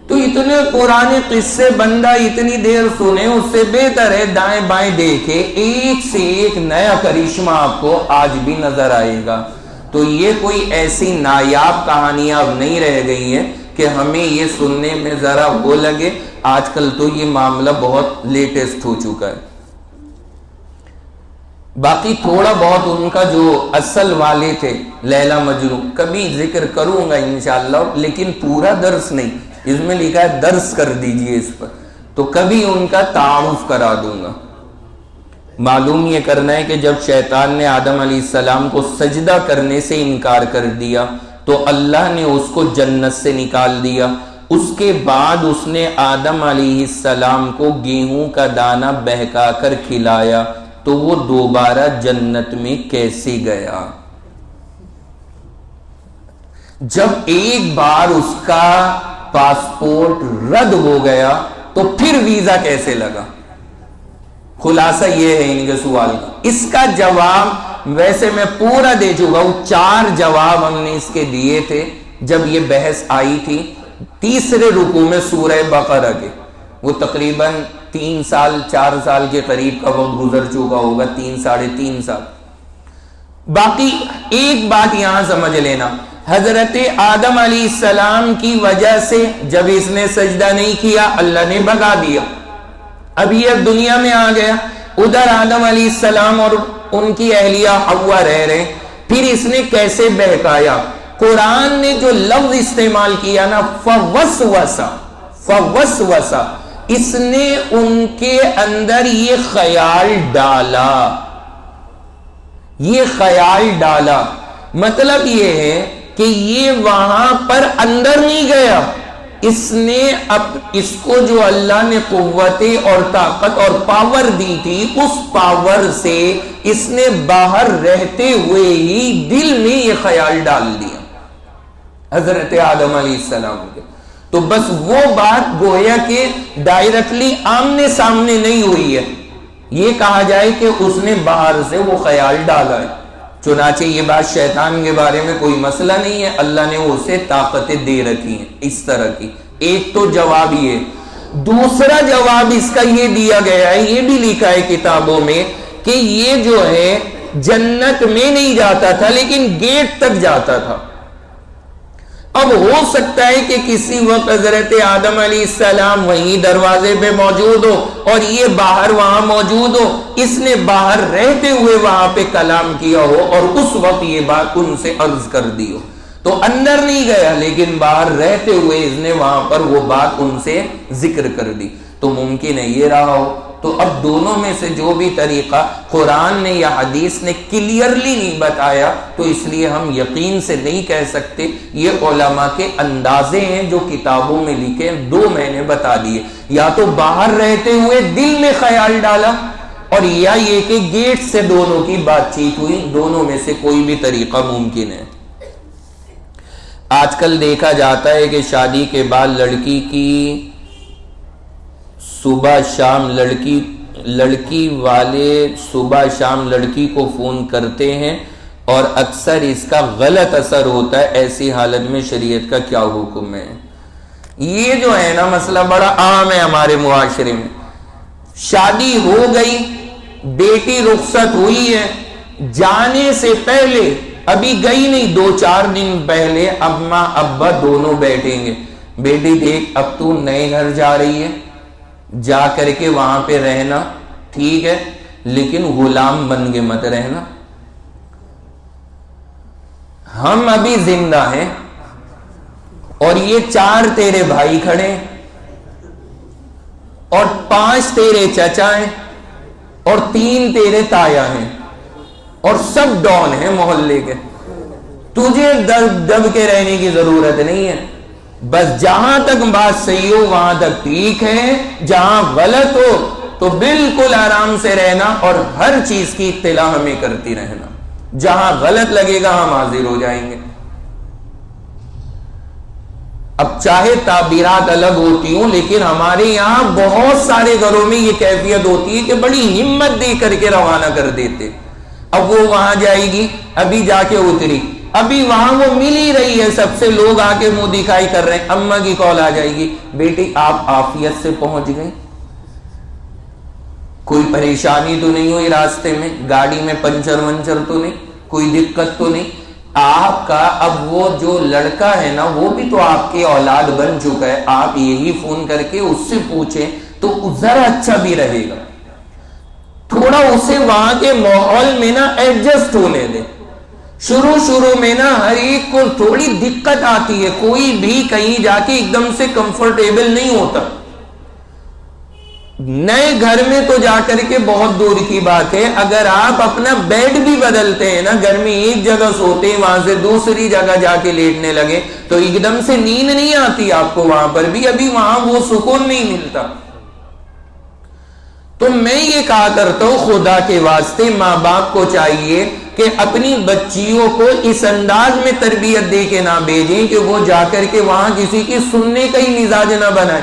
تو اتنے پرانے قصے بندہ اتنی دیر سنے، اس سے بہتر ہے دائیں بائیں دیکھے، ایک سے ایک نیا کرشمہ آپ کو آج بھی نظر آئے گا. تو یہ کوئی ایسی نایاب کہانیاں اب نہیں رہ گئی ہیں کہ ہمیں یہ سننے میں ذرا وہ لگے. آج کل تو یہ معاملہ بہت لیٹسٹ ہو چکا ہے. باقی تھوڑا بہت ان کا جو اصل والے تھے لیلا مجنوں کبھی ذکر کروں گا انشاءاللہ، لیکن پورا درس نہیں. اس میں لکھا ہے درس کر دیجئے اس پر، تو کبھی ان کا تعارف کرا دوں گا. معلوم یہ کرنا ہے کہ جب شیطان نے آدم علیہ السلام کو سجدہ کرنے سے انکار کر دیا تو اللہ نے اس کو جنت سے نکال دیا. اس کے بعد اس نے آدم علیہ السلام کو گیہوں کا دانہ بہکا کر کھلایا، تو وہ دوبارہ جنت میں کیسے گیا؟ جب ایک بار اس کا پاسپورٹ رد ہو گیا تو پھر ویزا کیسے لگا؟ خلاصہ یہ ہے ان کے سوال کا. اس کا جواب ویسے میں پورا دے چکا ہوں، 4 جواب ہم نے اس کے دیے تھے جب یہ بحث آئی تھی. تیسرے رکوع میں سورہ بقرہ کے، وہ تقریباً 3 سال 4 سال کے قریب کا وقت گزر چکا ہوگا، 3-3.5 سال. باقی ایک بات یہاں سمجھ لینا، حضرت آدم علیہ السلام کی وجہ سے جب اس نے سجدہ نہیں کیا اللہ نے بھگا دیا. اب یہ دنیا میں آ گیا، ادھر آدم علیہ السلام اور ان کی اہلیہ حوا رہ رہے، پھر اس نے کیسے بہکایا؟ قرآن نے جو لفظ استعمال کیا نا فوسوسہ، اس نے ان کے اندر یہ خیال ڈالا. مطلب یہ ہے کہ یہ وہاں پر اندر نہیں گیا، اس نے اب اس کو جو اللہ نے قوت اور طاقت اور پاور دی تھی اس پاور سے اس نے باہر رہتے ہوئے ہی دل میں یہ خیال ڈال دیا حضرت آدم علیہ السلام کے. تو بس وہ بات گویا کہ ڈائریکٹلی آمنے سامنے نہیں ہوئی ہے، یہ کہا جائے کہ اس نے باہر سے وہ خیال ڈالا ہے. چنانچہ یہ بات شیطان کے بارے میں کوئی مسئلہ نہیں ہے، اللہ نے اسے طاقتیں دے رکھی ہیں اس طرح کی۔ ایک تو جواب یہ، دوسرا جواب اس کا یہ دیا گیا ہے، یہ بھی لکھا ہے کتابوں میں کہ یہ جو ہے جنت میں نہیں جاتا تھا لیکن گیٹ تک جاتا تھا۔ اب ہو سکتا ہے کہ کسی وقت حضرت آدم علیہ السلام وہیں دروازے پہ موجود ہو اور یہ باہر وہاں موجود ہو، اس نے باہر رہتے ہوئے وہاں پہ کلام کیا ہو اور اس وقت یہ بات ان سے عرض کر دی ہو، تو اندر نہیں گیا لیکن باہر رہتے ہوئے اس نے وہاں پر وہ بات ان سے ذکر کر دی، تو ممکن ہے یہ رہا ہو۔ تو اب دونوں میں سے جو بھی طریقہ قرآن نے یا حدیث نے کلیئرلی نہیں بتایا تو اس لیے ہم یقین سے نہیں کہہ سکتے، یہ علماء کے اندازے ہیں جو کتابوں میں لکھے ہیں۔ دو میں نے بتا دیے، یا تو باہر رہتے ہوئے دل میں خیال ڈالا اور یا یہ کہ گیٹ سے دونوں کی بات چیت ہوئی، دونوں میں سے کوئی بھی طریقہ ممکن ہے۔ آج کل دیکھا جاتا ہے کہ شادی کے بعد لڑکی کی صبح شام لڑکی والے صبح شام لڑکی کو فون کرتے ہیں اور اکثر اس کا غلط اثر ہوتا ہے، ایسی حالت میں شریعت کا کیا حکم ہے؟ یہ جو ہے نا مسئلہ بڑا عام ہے ہمارے معاشرے میں۔ شادی ہو گئی، بیٹی رخصت ہوئی ہے، جانے سے پہلے ابھی گئی نہیں، 2-4 دن پہلے اماں ابا دونوں بیٹھیں گے، بیٹی دیکھ اب تو نئے گھر جا رہی ہے، جا کر کے وہاں پہ رہنا ٹھیک ہے لیکن غلام بن کے مت رہنا، ہم ابھی زندہ ہیں اور یہ 4 تیرے بھائی کھڑے ہیں اور 5 تیرے چچا ہیں اور 3 تیرے تایا ہیں اور سب ڈون ہیں محلے کے، تجھے دب کے رہنے کی ضرورت نہیں ہے، بس جہاں تک بات صحیح ہو وہاں تک ٹھیک ہے، جہاں غلط ہو تو بالکل آرام سے رہنا اور ہر چیز کی اطلاع ہمیں کرتی رہنا، جہاں غلط لگے گا ہم حاضر ہو جائیں گے۔ اب چاہے تعبیرات الگ ہوتی ہوں لیکن ہمارے یہاں بہت سارے گھروں میں یہ کیفیت ہوتی ہے کہ بڑی ہمت دے کر کے روانہ کر دیتے، اب وہ وہاں جائے گی، ابھی جا کے اتری، ابھی وہاں وہ مل ہی رہی ہے، سب سے لوگ آ کے منہ دکھائی کر رہے ہیں، اماں کی کال آ جائے گی، بیٹی آپ عافیت سے پہنچ گئی، کوئی پریشانی تو نہیں ہوئی راستے میں، گاڑی میں پنچر ونچر تو نہیں، کوئی دقت تو نہیں؟ آپ کا اب وہ جو لڑکا ہے نا وہ بھی تو آپ کے اولاد بن چکا ہے، آپ یہی فون کر کے اس سے پوچھیں تو ذرا اچھا بھی رہے گا، تھوڑا اسے وہاں کے ماحول میں نا ایڈجسٹ ہونے دیں۔ شروع میں نا ہر ایک کو تھوڑی دقت آتی ہے، کوئی بھی کہیں جا کے ایک دم سے کمفرٹیبل نہیں ہوتا، نئے گھر میں تو جا کر کے بہت دور کی بات ہے، اگر آپ اپنا بیڈ بھی بدلتے ہیں نا، گھر میں ایک جگہ سوتے ہیں وہاں سے دوسری جگہ جا کے لیٹنے لگے تو ایک دم سے نیند نہیں آتی آپ کو، وہاں پر بھی ابھی وہاں وہ سکون نہیں ملتا۔ تو میں یہ کہا کرتا ہوں خدا کے واسطے ماں باپ کو چاہیے کہ اپنی بچیوں کو اس انداز میں تربیت دے کے نہ بھیجیں کہ وہ جا کر کے وہاں کسی کی سننے کا ہی مزاج نہ بنائے،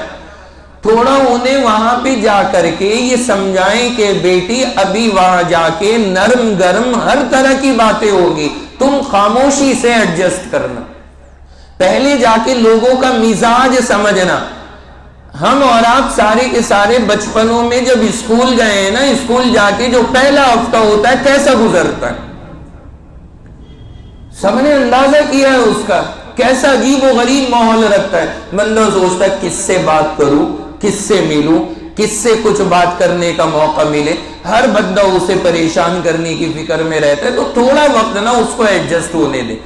تھوڑا انہیں وہاں پہ جا کر کے یہ سمجھائیں کہ بیٹی ابھی وہاں جا کے نرم گرم ہر طرح کی باتیں ہوگی، تم خاموشی سے ایڈجسٹ کرنا، پہلے جا کے لوگوں کا مزاج سمجھنا۔ ہم اور آپ سارے کے سارے بچپنوں میں جب اسکول گئے ہیں نا، اسکول جا کے جو پہلا ہفتہ ہوتا ہے کیسا گزرتا ہے، سب نے اندازہ کیا ہے اس کا، کیسا عجیب و غریب ماحول رکھتا ہے، بندہ سوچتا ہے کس سے بات کروں، کس سے ملوں، کس سے کچھ بات کرنے کا موقع ملے، ہر بندہ اسے پریشان کرنے کی فکر میں رہتا ہے، تو تھوڑا وقت نا اس کو ایڈجسٹ ہونے دے،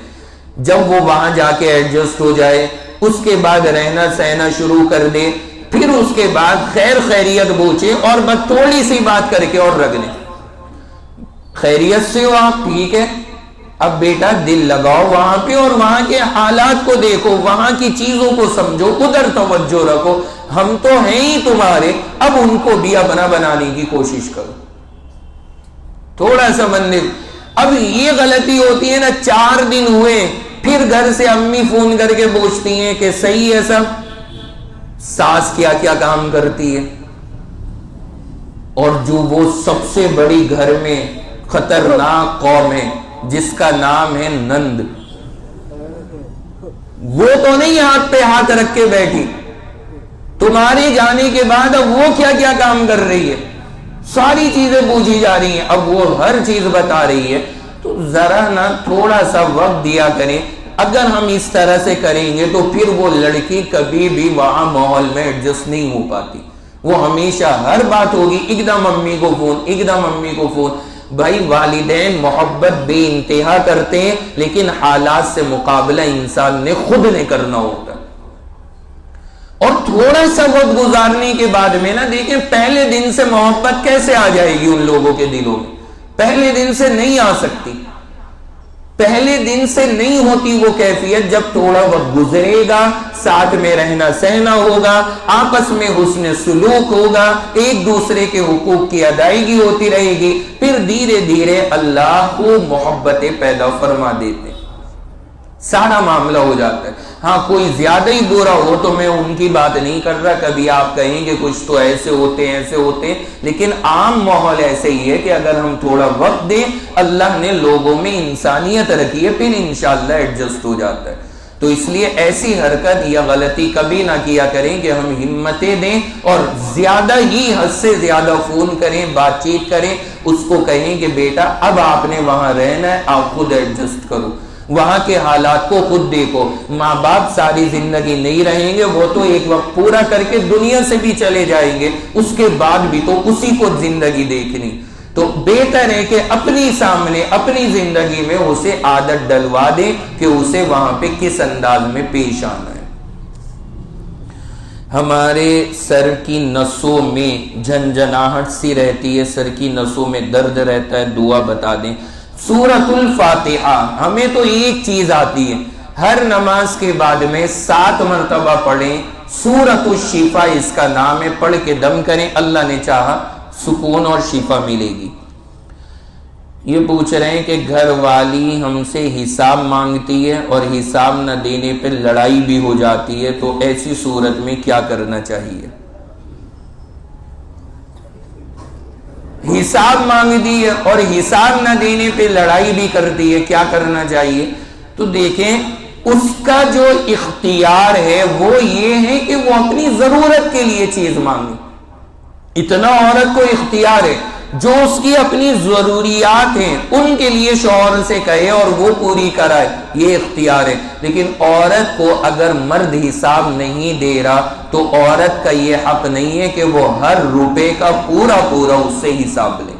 جب وہ وہاں جا کے ایڈجسٹ ہو جائے اس کے بعد رہنا سہنا شروع کر دے، پھر اس کے بعد خیر خیریت پوچھے اور بس تھوڑی سی بات کر کے اور رکھ لیں، خیریت سے ہو آپ ٹھیک ہے، اب بیٹا دل لگاؤ وہاں پہ اور وہاں کے حالات کو دیکھو، وہاں کی چیزوں کو سمجھو، ادھر توجہ رکھو، ہم تو ہیں ہی تمہارے، اب ان کو بھی اپنا بنانے کی کوشش کرو، تھوڑا سا بندے۔ اب یہ غلطی ہوتی ہے نا، 4 دن ہوئے پھر گھر سے امی فون کر کے پوچھتی ہیں کہ صحیح ہے سب، ساس کیا کیا کام کرتی ہے، اور جو وہ سب سے بڑی گھر میں خطرناک قوم ہے جس کا نام ہے نند، وہ تو نہیں ہاتھ پہ ہاتھ رکھ کے بیٹھی، تمہارے جانے کے بعد اب وہ کیا کیا کام کر رہی ہے، ساری چیزیں پوچھی جا رہی ہیں، اب وہ ہر چیز بتا رہی ہے۔ تو ذرا نا تھوڑا سا وقت دیا کریں۔ اگر ہم اس طرح سے کریں گے تو پھر وہ لڑکی کبھی بھی وہاں ماحول میں ایڈجسٹ نہیں ہو پاتی، وہ ہمیشہ ہر بات ہوگی ایک دم امی کو فون، ایک دم امی کو فون۔ بھائی والدین محبت بے انتہا کرتے ہیں، لیکن حالات سے مقابلہ انسان نے خود نے کرنا ہوتا ہے۔ اور تھوڑا سا وقت گزارنے کے بعد میں نا دیکھیں پہلے دن سے محبت کیسے آ جائے گی ان لوگوں کے دلوں میں، پہلے دن سے نہیں آ سکتی، پہلے دن سے نہیں ہوتی وہ کیفیت۔ جب تھوڑا وقت گزرے گا، ساتھ میں رہنا سہنا ہوگا، آپس میں حسن سلوک ہوگا، ایک دوسرے کے حقوق کی ادائیگی ہوتی رہے گی، پھر دھیرے دھیرے اللہ کو محبتیں پیدا فرما دیتے، سارا معاملہ ہو جاتا ہے۔ ہاں کوئی زیادہ ہی برا ہو تو میں ان کی بات نہیں کر رہا، کبھی آپ کہیں گے کچھ تو ایسے ہوتے ہیں ایسے ہوتے ہیں، لیکن عام ماحول ایسے ہی ہے کہ اگر ہم تھوڑا وقت دیں، اللہ نے لوگوں میں انسانیت رکھی ہے، پھر انشاءاللہ ایڈجسٹ ہو جاتا ہے۔ تو اس لیے ایسی حرکت یا غلطی کبھی نہ کیا کریں کہ ہم ہمتیں دیں اور زیادہ ہی حد سے زیادہ فون کریں، بات چیت کریں، اس کو کہیں کہ بیٹا اب آپ نے وہاں رہنا ہے، آپ خود ایڈجسٹ کرو، وہاں کے حالات کو خود دیکھو۔ ماں باپ ساری زندگی نہیں رہیں گے، وہ تو ایک وقت پورا کر کے دنیا سے بھی چلے جائیں گے، اس کے بعد بھی تو اسی کو زندگی دیکھنی۔ تو بہتر ہے کہ اپنی سامنے اپنی زندگی میں اسے عادت ڈلوا دیں کہ اسے وہاں پہ کس انداز میں پیش آنا ہے۔ ہمارے سر کی نسوں میں جھنجھناہٹ سی رہتی ہے، سر کی نسوں میں درد رہتا ہے، دعا بتا دیں۔ سورۃ الفاتحہ ہمیں تو ایک چیز آتی ہے، ہر نماز کے بعد میں 7 مرتبہ پڑھیں، سورۃ الشفا اس کا نام ہے، پڑھ کے دم کریں، اللہ نے چاہا سکون اور شفا ملے گی۔ یہ پوچھ رہے ہیں کہ گھر والی ہم سے حساب مانگتی ہے اور حساب نہ دینے پہ لڑائی بھی ہو جاتی ہے، تو ایسی صورت میں کیا کرنا چاہیے؟ حساب مانگتی ہے اور حساب نہ دینے پہ لڑائی بھی کرتی ہے، کیا کرنا چاہیے؟ تو دیکھیں اس کا جو اختیار ہے وہ یہ ہے کہ وہ اپنی ضرورت کے لیے چیز مانگے، اتنا عورت کو اختیار ہے، جو اس کی اپنی ضروریات ہیں ان کے لیے شوہر سے کہے اور وہ پوری کرائے، یہ اختیار ہے۔ لیکن عورت کو اگر مرد حساب نہیں دے رہا تو عورت کا یہ حق نہیں ہے کہ وہ ہر روپے کا پورا اس سے حساب لے،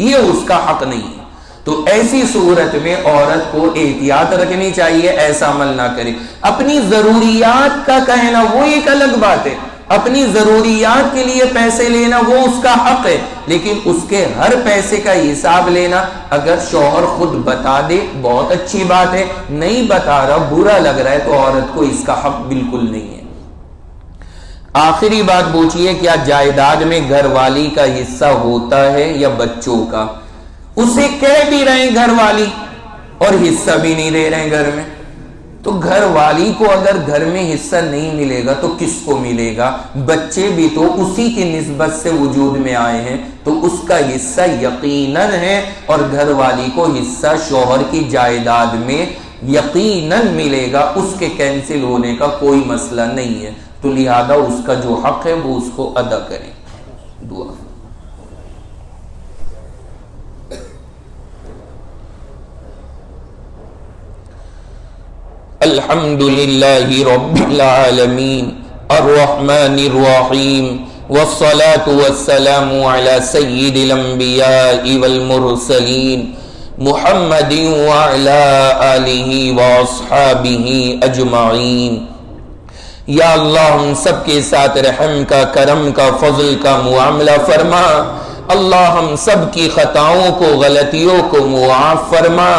یہ اس کا حق نہیں ہے۔ تو ایسی صورت میں عورت کو احتیاط رکھنی چاہیے، ایسا عمل نہ کرے۔ اپنی ضروریات کا کہنا وہ ایک الگ بات ہے، اپنی ضروریات کے لیے پیسے لینا وہ اس کا حق ہے، لیکن اس کے ہر پیسے کا حساب لینا اگر شوہر خود بتا دے بہت اچھی بات ہے، نہیں بتا رہا برا لگ رہا ہے تو عورت کو اس کا حق بالکل نہیں ہے۔ آخری بات پوچھیے، کیا جائیداد میں گھر والی کا حصہ ہوتا ہے یا بچوں کا؟ اسے کہہ بھی رہے ہیں گھر والی اور حصہ بھی نہیں دے رہے ہیں گھر میں، تو گھر والی کو اگر گھر میں حصہ نہیں ملے گا تو کس کو ملے گا؟ بچے بھی تو اسی کی نسبت سے وجود میں آئے ہیں، تو اس کا حصہ یقیناً ہے، اور گھر والی کو حصہ شوہر کی جائیداد میں یقیناً ملے گا، اس کے کینسل ہونے کا کوئی مسئلہ نہیں ہے۔ تو لہذا اس کا جو حق ہے وہ اس کو ادا کریں۔ دعا۔ الحمد للہ رب العالمین الرحمن الرحیم والصلاة والسلام علی سید الانبیاء والمرسلین محمد وعلی آلہ واصحابہ اجمعین۔ یا اللہ ہم سب کے ساتھ رحم کا، کرم کا، فضل کا معاملہ فرما۔ اللہ ہم سب کی خطاؤں کو، غلطیوں کو معاف فرما۔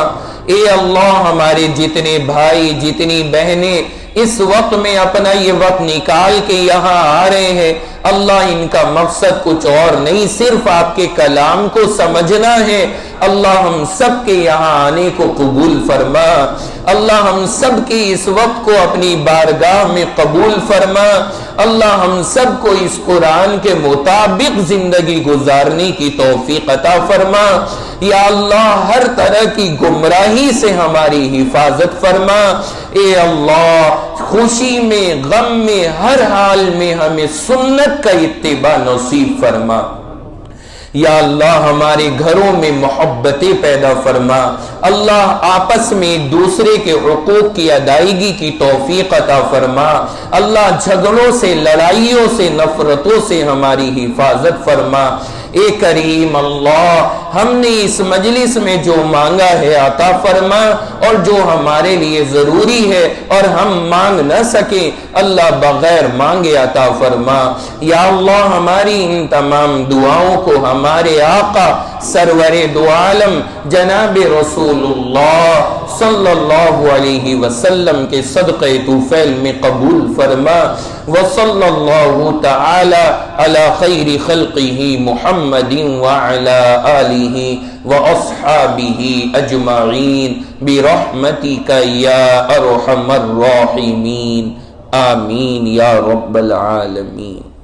اے اللہ ہمارے جتنے بھائی جتنی بہنیں اس وقت میں اپنا یہ وقت نکال کے یہاں آ رہے ہیں، اللہ ان کا مقصد کچھ اور نہیں، صرف آپ کے کلام کو سمجھنا ہے۔ اللہ ہم سب کے یہاں آنے کو قبول فرما، اللہ ہم سب کے اس وقت کو اپنی بارگاہ میں قبول فرما، اللہ ہم سب کو اس قرآن کے مطابق زندگی گزارنے کی توفیق عطا فرما۔ یا اللہ ہر طرح کی گمراہی سے ہماری حفاظت فرما۔ اے اللہ خوشی میں غم میں ہر حال میں ہمیں سنت کا اتباع نصیب فرما۔ یا اللہ ہمارے گھروں میں محبتیں پیدا فرما، اللہ آپس میں ایک دوسرے کے حقوق کی ادائیگی کی توفیق عطا فرما، اللہ جھگڑوں سے لڑائیوں سے نفرتوں سے ہماری حفاظت فرما۔ اے کریم اللہ ہم نے اس مجلس میں جو مانگا ہے عطا فرما، اور جو ہمارے لیے ضروری ہے اور ہم مانگ نہ سکیں اللہ بغیر مانگے عطا فرما۔ یا اللہ ہماری ان تمام دعاؤں کو ہمارے آقا سرور دو عالم جناب رسول اللہ صلی اللہ علیہ وسلم کے صدقہ طفیل میں قبول فرما۔ وصلی اللہ تعالی علی خیر خلقہ محمد وعلی آلہ واصحابہ اجمعین برحمتک یا ارحم الراحمین، آمین یا رب العالمین۔